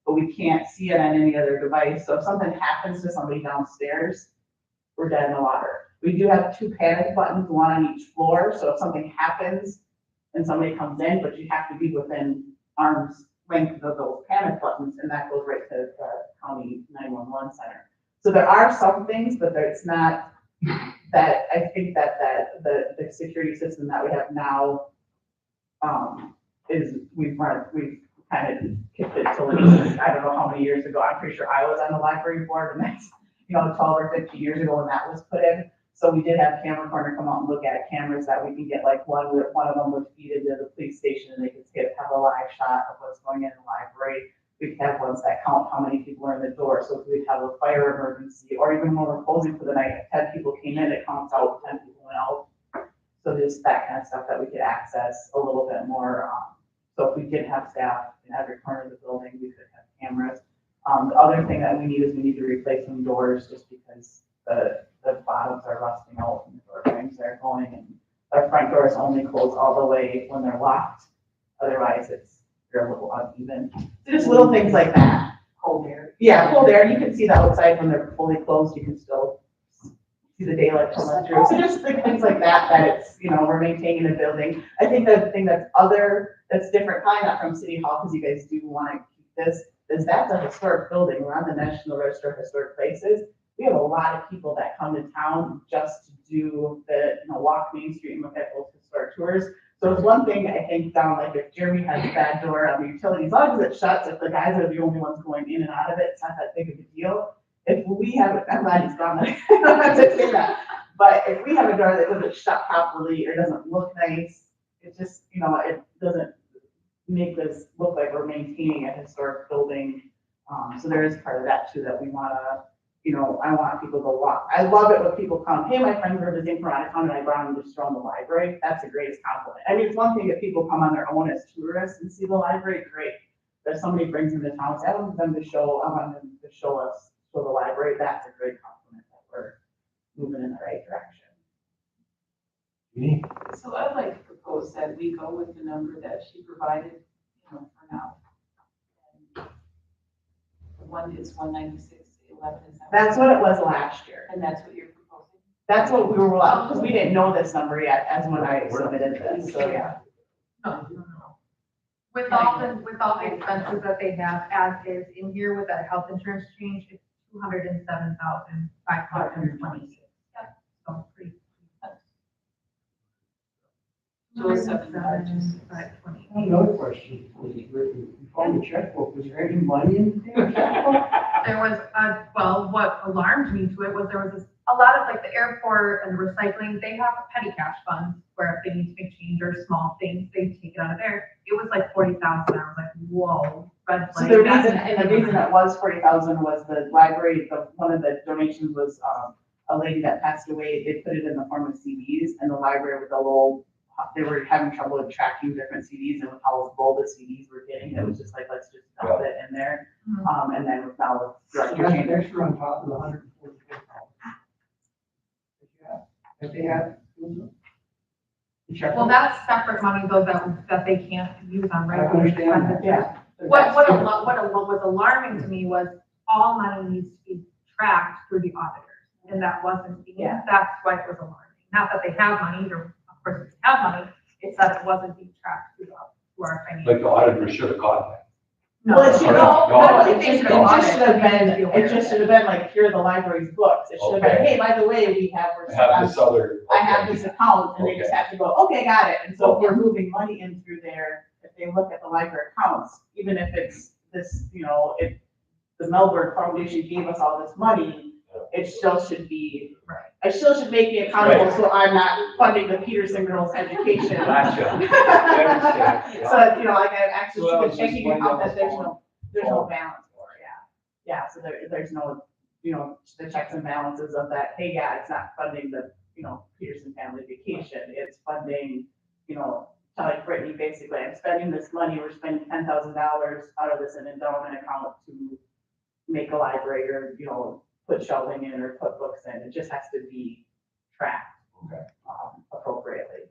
but we can't see it on any other device. So if something happens to somebody downstairs, we're dead in the water. We do have 2 panic buttons, 1 on each floor. So if something happens and somebody comes in, but you have to be within arm's length of those panic buttons, and that goes right to the county 911 center. So there are some things, but it's not that. I think that the security system that we have now is we've kind of kicked it till I don't know how many years ago. I'm pretty sure I was on the library board, and that's 12 or 15 years ago when that was put in. So we did have Camera Corner come out and look at cameras that we can get, like one of them would feed into the police station, and they could have a live shot of what's going in the library. We could have ones that count how many people are in the door. So if we'd have a fire emergency, or even when we're closing for the night, if 10 people came in, it counts out 10 people went out. So just that kind of stuff that we could access a little bit more. So if we did have staff in every corner of the building, we could have cameras. The other thing that we need to replace some doors, just because the bottoms are rusting out and the door frames are going, and our front doors only close all the way when they're locked. Otherwise, they're a little uneven. So just little things like that. Cold air. Yeah, cold air. You can see the outside when they're fully closed. You can still see the daylight coming through. So just things like that it's, we're maintaining a building. I think the thing that's different, probably not from City Hall, because you guys do want to keep this, is that's a historic building. We're on the National Register of Historic Places. We have a lot of people that come to town just to do walk Main Street and look at those historic tours. So it's one thing, I think, down, like if Jeremy has a bad door on the utilities, as long as it shuts, if the guys are the only ones going in and out of it, it's not that big of a deal. If we have, I'm glad he's gone, I don't have to say that, but if we have a door that doesn't shut properly or doesn't look nice, it just, it doesn't make this look like we're maintaining a historic building. So there is part of that too, that we want to, I want people to walk. I love it when people come, hey, my friends are visiting from out of town and I brought them to just throw in the library. That's the greatest compliment. I mean, it's one thing if people come on their own as tourists and see the library, great. But if somebody brings them to town, say, I want them to show the library, that's a great compliment that we're moving in the right direction. So I'd like to propose that we go with the number that she provided, for now. And the one is 196, 11 is that? That's what it was last year. And that's what you're proposing? That's what we were, because we didn't know this number yet as when I submitted this, so yeah. No. With all the expenses that they have as is in here with that health insurance change, it's 207,526. Yeah, so pretty. So it's 207,528. Another question, was it written, you found the checkbook, was there any money in the damn checkbook? There was, well, what alarmed me to it was there was a lot of like the airport and the recycling, they have petty cash funds where if they need to make change or small things, they take it out of there. It was like 40,000. I was like, whoa, red So flag. the reason it was 40,000 was the library, one of the donations was, a lady that passed away, they put it in the form of CDs, and the library with a low, they were having trouble with tracking different CDs, and with how low the CDs were getting, it was just like, let's just dump it in there. And then now with director That's change. extra on top of the 144,000. If they have. The checkbook? Well, that's separate money though that they can't use on I regular understand expenses. that. Yeah. What was alarming to me was all money needs to be tracked through the auditors, and that wasn't being, Yeah. that's why it was alarming. Not that they have money, or of course they have money, it's that it wasn't being tracked through our financial. Like the auditor should have caught that. Well, it should, No, no, no, it just should have been, it just should have been like, here are the library's books. It should have been, Okay. hey, by the way, we have, I have this other. I have this account, and they just have to go, okay, got it. And so if we're moving money in through there, if they look at the library accounts, even if it's this, if the Melbourne Foundation gave us all this money, it still should be, I still should make me accountable, so I'm not funding the Peterson girls' education. Gotcha. I understand, yeah. So, like I actually Well, see it's the checking just account that one there's no balance for, yeah. Yeah, so there's no, the checks and balances of that, hey, yeah, it's not funding the, Peterson family vacation, it's funding, telling Brittany, basically, I'm spending this money, we're spending $10,000 out of this an endowment account to make a library or, put shelving in or put books in, it just has to be tracked. Okay. Appropriately.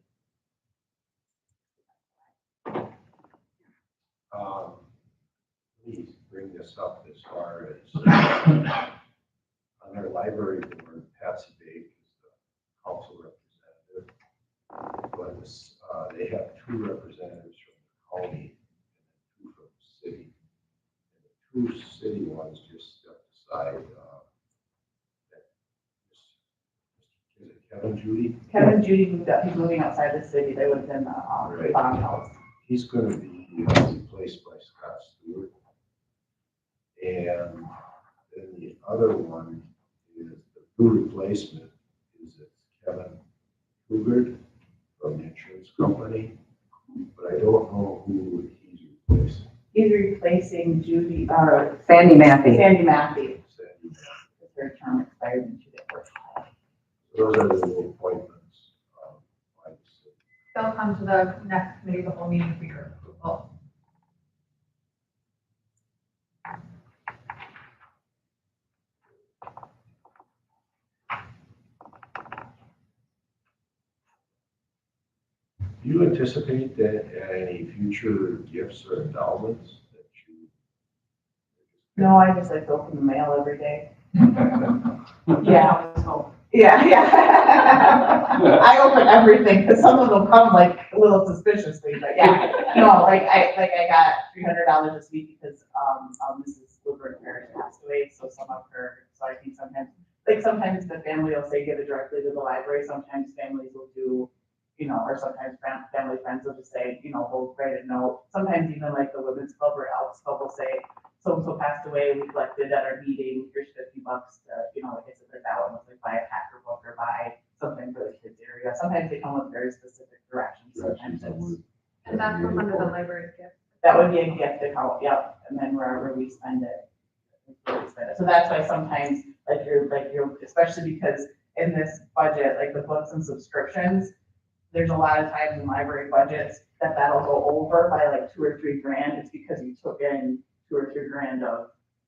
Please bring this up as far as, on our library board, Patsy Bake is the council representative. But they have two representatives from the county and two from the city. And the two city ones just stepped aside. Is it Kevin Judy? Kevin Judy moved up, he's moving outside the city, they lived in the Right. farmhouse. He's going to be replaced by Scott Stewart. And then the other one is the new replacement is Kevin Hugard from the insurance company. But I don't know who he's replacing. He's replacing Judy, Sandy Matthew. Sandy Matthew. Sandy. Her term expired and she didn't work. Those are the new appointments. By the city. They'll come to the next committee, the whole meeting for your approval. Do you anticipate that any future gifts or endowments that you? No, I just like to open the mail every day. Yeah. Yeah. I open everything, because some of them come like a little suspiciously, but yeah. No, like I got $300 this week because, Mrs. Woodward Parrish passed away, so some of her, so I think sometimes the family will say give it directly to the library, sometimes families will do, or sometimes family friends will just say, they'll write a note. Sometimes even like the Women's Club or Elks Club will say, so-and-so passed away, we collected at our meeting, here's $50 to, like I said, that one was like buy a Packer book or buy something for the kids area. Sometimes they come with very specific directions, sometimes it's. And that's what's under the library gift. That would be a gift account, yep, and then wherever we spend it. So that's why sometimes, like you're, especially because in this budget, like the books and subscriptions, there's a lot of times in library budgets that'll go over by like $2 or $3 grand. It's because you took in $2 or $3 grand of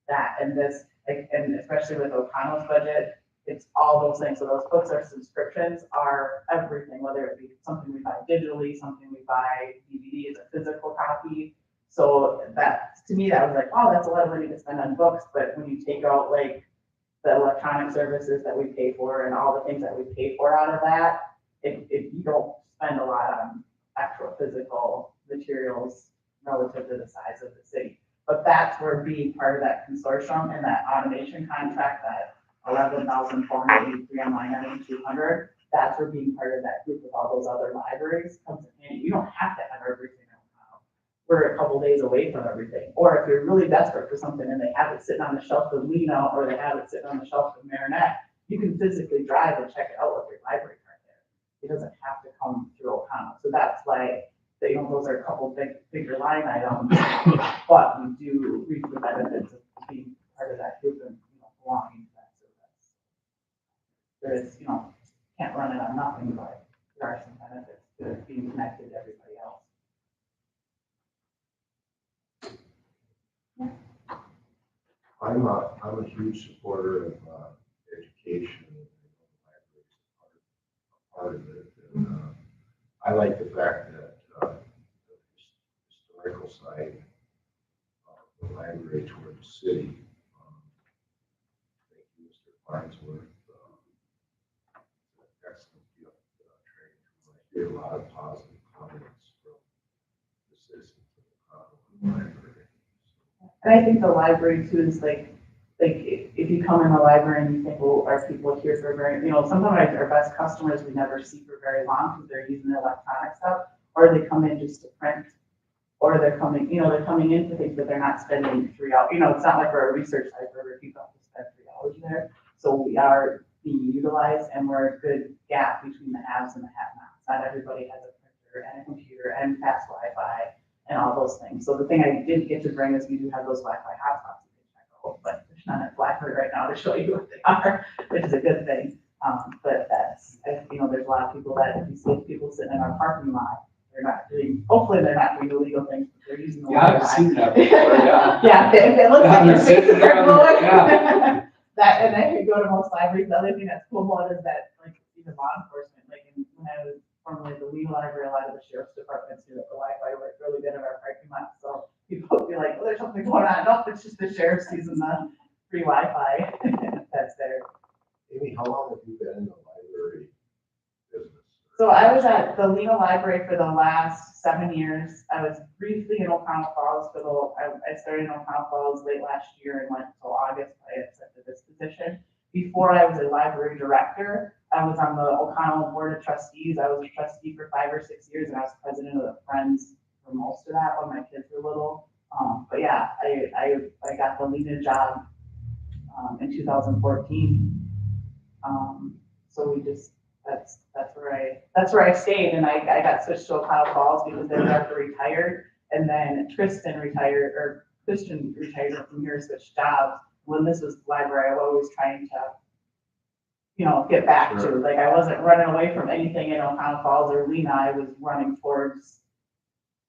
that. And this, and especially with O'Connell's budget, it's all those things. So those books or subscriptions are everything, whether it be something we buy digitally, something we buy DVD as a physical copy. So that, to me, that was like, oh, that's a lot of money to spend on books. But when you take out like the electronic services that we pay for and all the things that we pay for out of that, if you don't spend a lot on actual physical materials relative to the size of the city. But that's where being part of that consortium and that automation contract, that 11,483 on line item 200, that's where being part of that group with all those other libraries comes in handy. You don't have to have everything in Ohio. We're a couple days away from everything. Or if you're really desperate for something and they have it sitting on the shelf of Lena, or they have it sitting on the shelf of Marinette, you can physically drive and check it out with your library card there. It doesn't have to come through O'Connell. So that's why, you know, those are a couple bigger line items, but we do reap the benefits of being part of that group and, you know, belonging to that service. There is, you know, can't run it on nothing, but there are some benefits to being connected to everybody else. I'm a huge supporter of education. Part of it, and I like the fact that the historical side of the library toward the city. Thank you, Mr. Farnsworth. Excellent gift training. I hear a lot of positive comments from the citizens of the library. And I think the library too is like if you come in the library and you think, well, are people here for very, you know, sometimes our best customers we never see for very long because they're using the electronic stuff, or they come in just to print, or they're coming, you know, they're coming in for things, but they're not spending 3 hours. You know, it's not like we're a research library where people have to spend 3 hours there. So we are being utilized, and we're a good gap between the haves and the have-nots. Not everybody has a printer and a computer and fast Wi-Fi and all those things. So the thing I didn't get to bring is we do have those Wi-Fi hotspots you can check out, but there's none at Blackbird right now to show you what they are, which is a good thing. But that's, you know, there's a lot of people that, if you see people sitting in our parking lot, they're not doing, hopefully they're not doing illegal things, but they're using the Wi-Fi. Yeah, I've seen that before, yeah. Yeah, if it looks like Yeah, you're they're sitting there on the- blowing. yeah. That, and then you go to most libraries, the other thing that's cool about it is that, like, even law enforcement, like, when I was formerly at the Lee Library, a lot of the sheriff's departments knew that the Wi-Fi worked really good in our parking lot, so people would be like, oh, there's something going on. Nope, it's just the sheriff's using the free Wi-Fi that's there. Amy, how long have you been in the library business? So I was at the Lena Library for the last 7 years. I was briefly in O'Connell Falls I started in O'Connell Falls late last year and went until August. I accepted this position. Before I was a library director, I was on the O'Connell Board of Trustees. I was a trustee for 5 or 6 years, and I was president of the Friends for most of that when my kids were little. But yeah, I got the Lena job in 2014. So we just, that's where I stayed, and I got switched to O'Connell Falls because then after retired, and then Christian retired from here, switched jobs. When this was the library, I was always trying to, you know, get back to, like, I wasn't running away from anything in O'Connell Falls or Lena. I was running towards,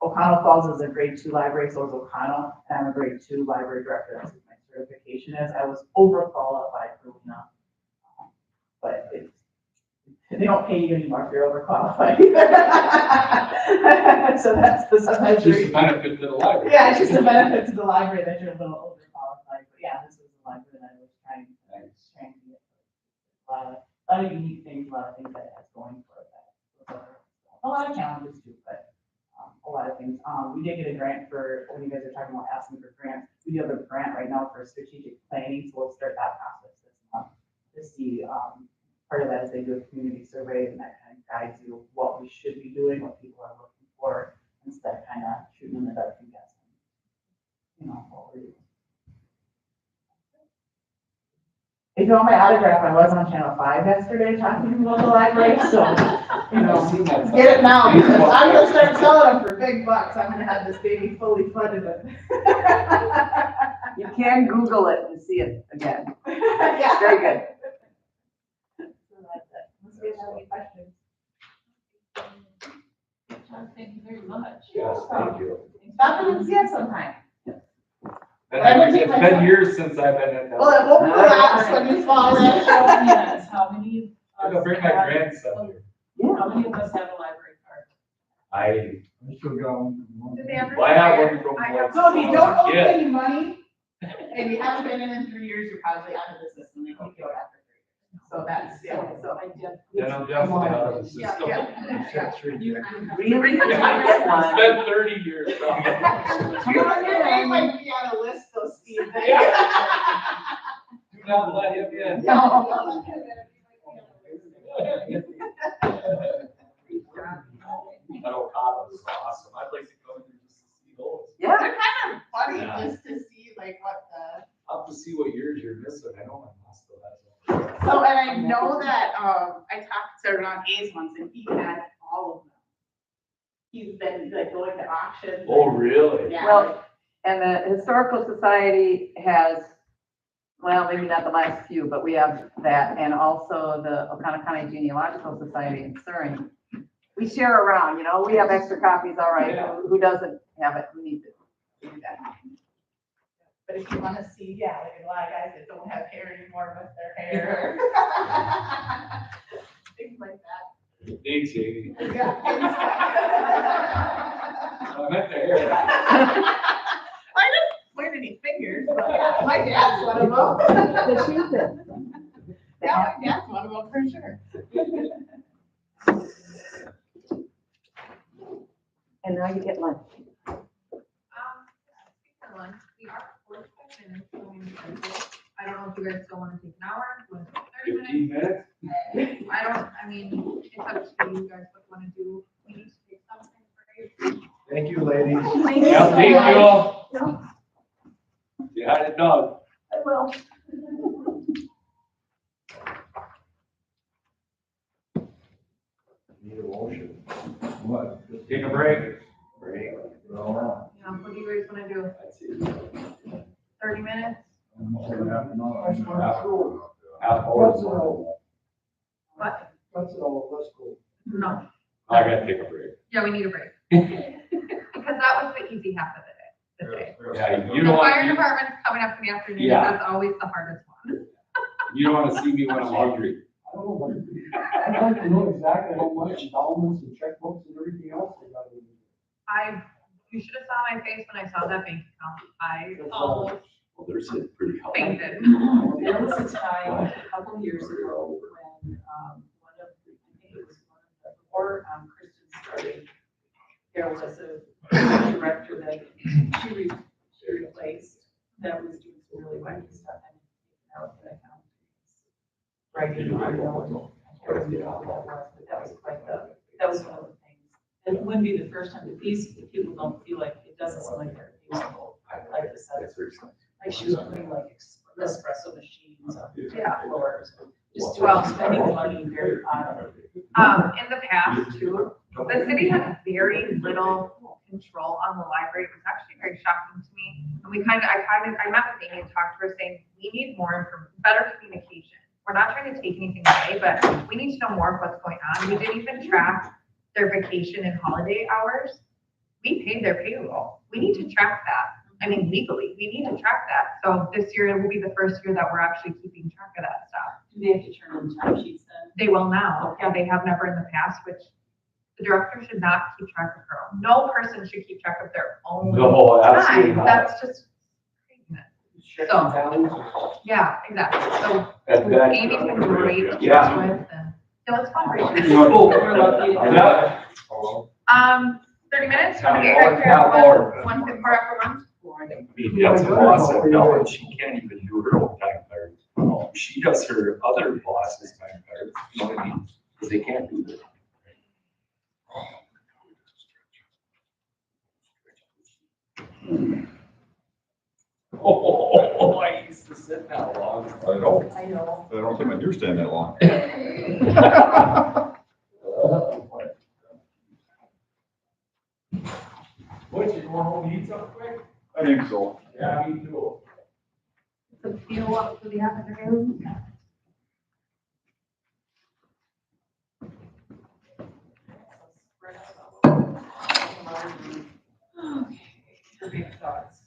O'Connell Falls is a grade 2 library, so is O'Connell, and I'm a grade 2 library director. That's what my certification is. I was overqualified for Lena, but they don't pay you anymore if you're overqualified. So that's sometimes Just a benefit to the library. yeah, it's just a benefit to the library that you're a little overqualified. But yeah, this was the library that I was trying to get. A lot of unique things, a lot of things that it has going for it. A lot of challenges too, but a lot of things. We did get a grant for, when you guys are talking about asking for grants, we do have a grant right now for strategic planning, so we'll start that process this month to see. Part of that is they do a community survey, and that kind of guides you what we should be doing, what people are looking for, instead of kind of shooting in the dark and guessing, you know, what we're doing. If you want my autograph, I was on Channel 5 yesterday talking about the library, so, you know, get it now, because I'm gonna start selling them for big bucks. I'm gonna have this baby fully funded with. You can Google it and see it again. Yeah. Very good. Unless you have any questions. Thank you very much. Yes, thank you. Stop in and see us sometime. It's been years since I've been at that. Well, it won't collapse when you fall in. Yes, how many? I'm gonna bring my grandson here. How many of us have a library card? I still got one. Did they ever? Well, I have one from. I have- So if you don't owe Yeah. any money, and you haven't been in 3 years, you're probably out of the system. kick you out after 3 years. So that's, yeah, so I did. Then I'm definitely out of the Yeah, system. yeah. You- Really? It's been 30 years. Your name might be on a list, though, Steve. Do not let him in. No. That Okada was awesome. I'd like to go in there just to see those. Yeah. They're kind of funny Yeah. just to see like what the. I'll have to see what years you're missing. I know my boss still has them. So, and I know that, I talked to Ron Hayes once and he had all of them. He's been like going to auctions. Oh, really? Yeah. Well, and the Historical Society has, well, maybe not the last few, but we have that, and also the Oconto County Genealogical Society in Surrey. We share around, you know, we have extra copies, all right, Yeah. who doesn't have it, we need to do that. But if you wanna see, yeah, like a lot of guys that don't have hair anymore with their hair. Things like that. Thanks, Amy. Yeah. I meant the hair. I didn't point any fingers, but yeah, my dad's one of them. The shoes it. Yeah, my dad's one of them for sure. And now you get lunch. For lunch, we are 45 minutes, so we need to- I don't know if you guys still want to take an hour, if you want to take 30 minutes. 15 minutes? I mean, it's up to you guys what you want to do. We need to take something for you. Thank you, ladies. Yeah, thank you all. You had it done. I will. Need a motion. What? Take a break. Break. Well, Yeah, what do you guys want to do? That's it. 30 minutes? I'm gonna say half an hour. Half hour. What? That's all, let's go. No. I gotta take a break. Yeah, we need a break. Because that was the easy half of the day. Yeah, you The don't fire want, department's coming up in the afternoon. Yeah. That's always the hardest one. you don't wanna see me when I'm hungry. I don't know, I'd like to know exactly how much endowments and checkbooks and everything else they got in You should have saw my face when I saw that bank account. I almost Well, they're sitting pretty healthy. fainted. There was a time, a couple of years ago, when, one of the, I think it was one of the, before, Kristen started, there was a director that she replaced that was doing some really wacky stuff and taken out the account. Right, I don't know, I can't remember what that was, but that was quite that was one of the things. And it wouldn't be the first time, but these people don't feel like, it doesn't seem like they're usable, like this. Like she was putting like espresso machines on Yeah. floors, just Well, spending money very oddly. In the past too, the city had very little control on the library. It was actually very shocking to me. And I met with Amy and talked to her saying, we need better communication. We're not trying to take anything away, but we need to know more of what's going on. We didn't even track their vacation and holiday hours. We paid their payroll. We need to track that. I mean, legally, we need to track that. So this year will be the first year that we're actually keeping track of that stuff. Do they have to turn in time sheets then? They will now. Yeah, they have never in the past, which the director should not keep track of her own. No person should keep track of their own No, absolutely time. not. That's just craziness. Checking tallies. Yeah, exactly. So That- Amy's been great to Yeah. work with and so it's fun. We're lucky. Yeah. 30 minutes, want to Yeah, get right here half at hour. one for lunch? I mean, that's a boss of knowledge. She can't even do her own time card. She does her other boss's time cards, you know what I mean? Because they can't do that. Oh, I used to sit that long. I don't, I know. I don't think my deer stand that long. What, you going home and eat something quick? I think so. Yeah, me too. So feel up to the afternoon. Okay, your big thoughts.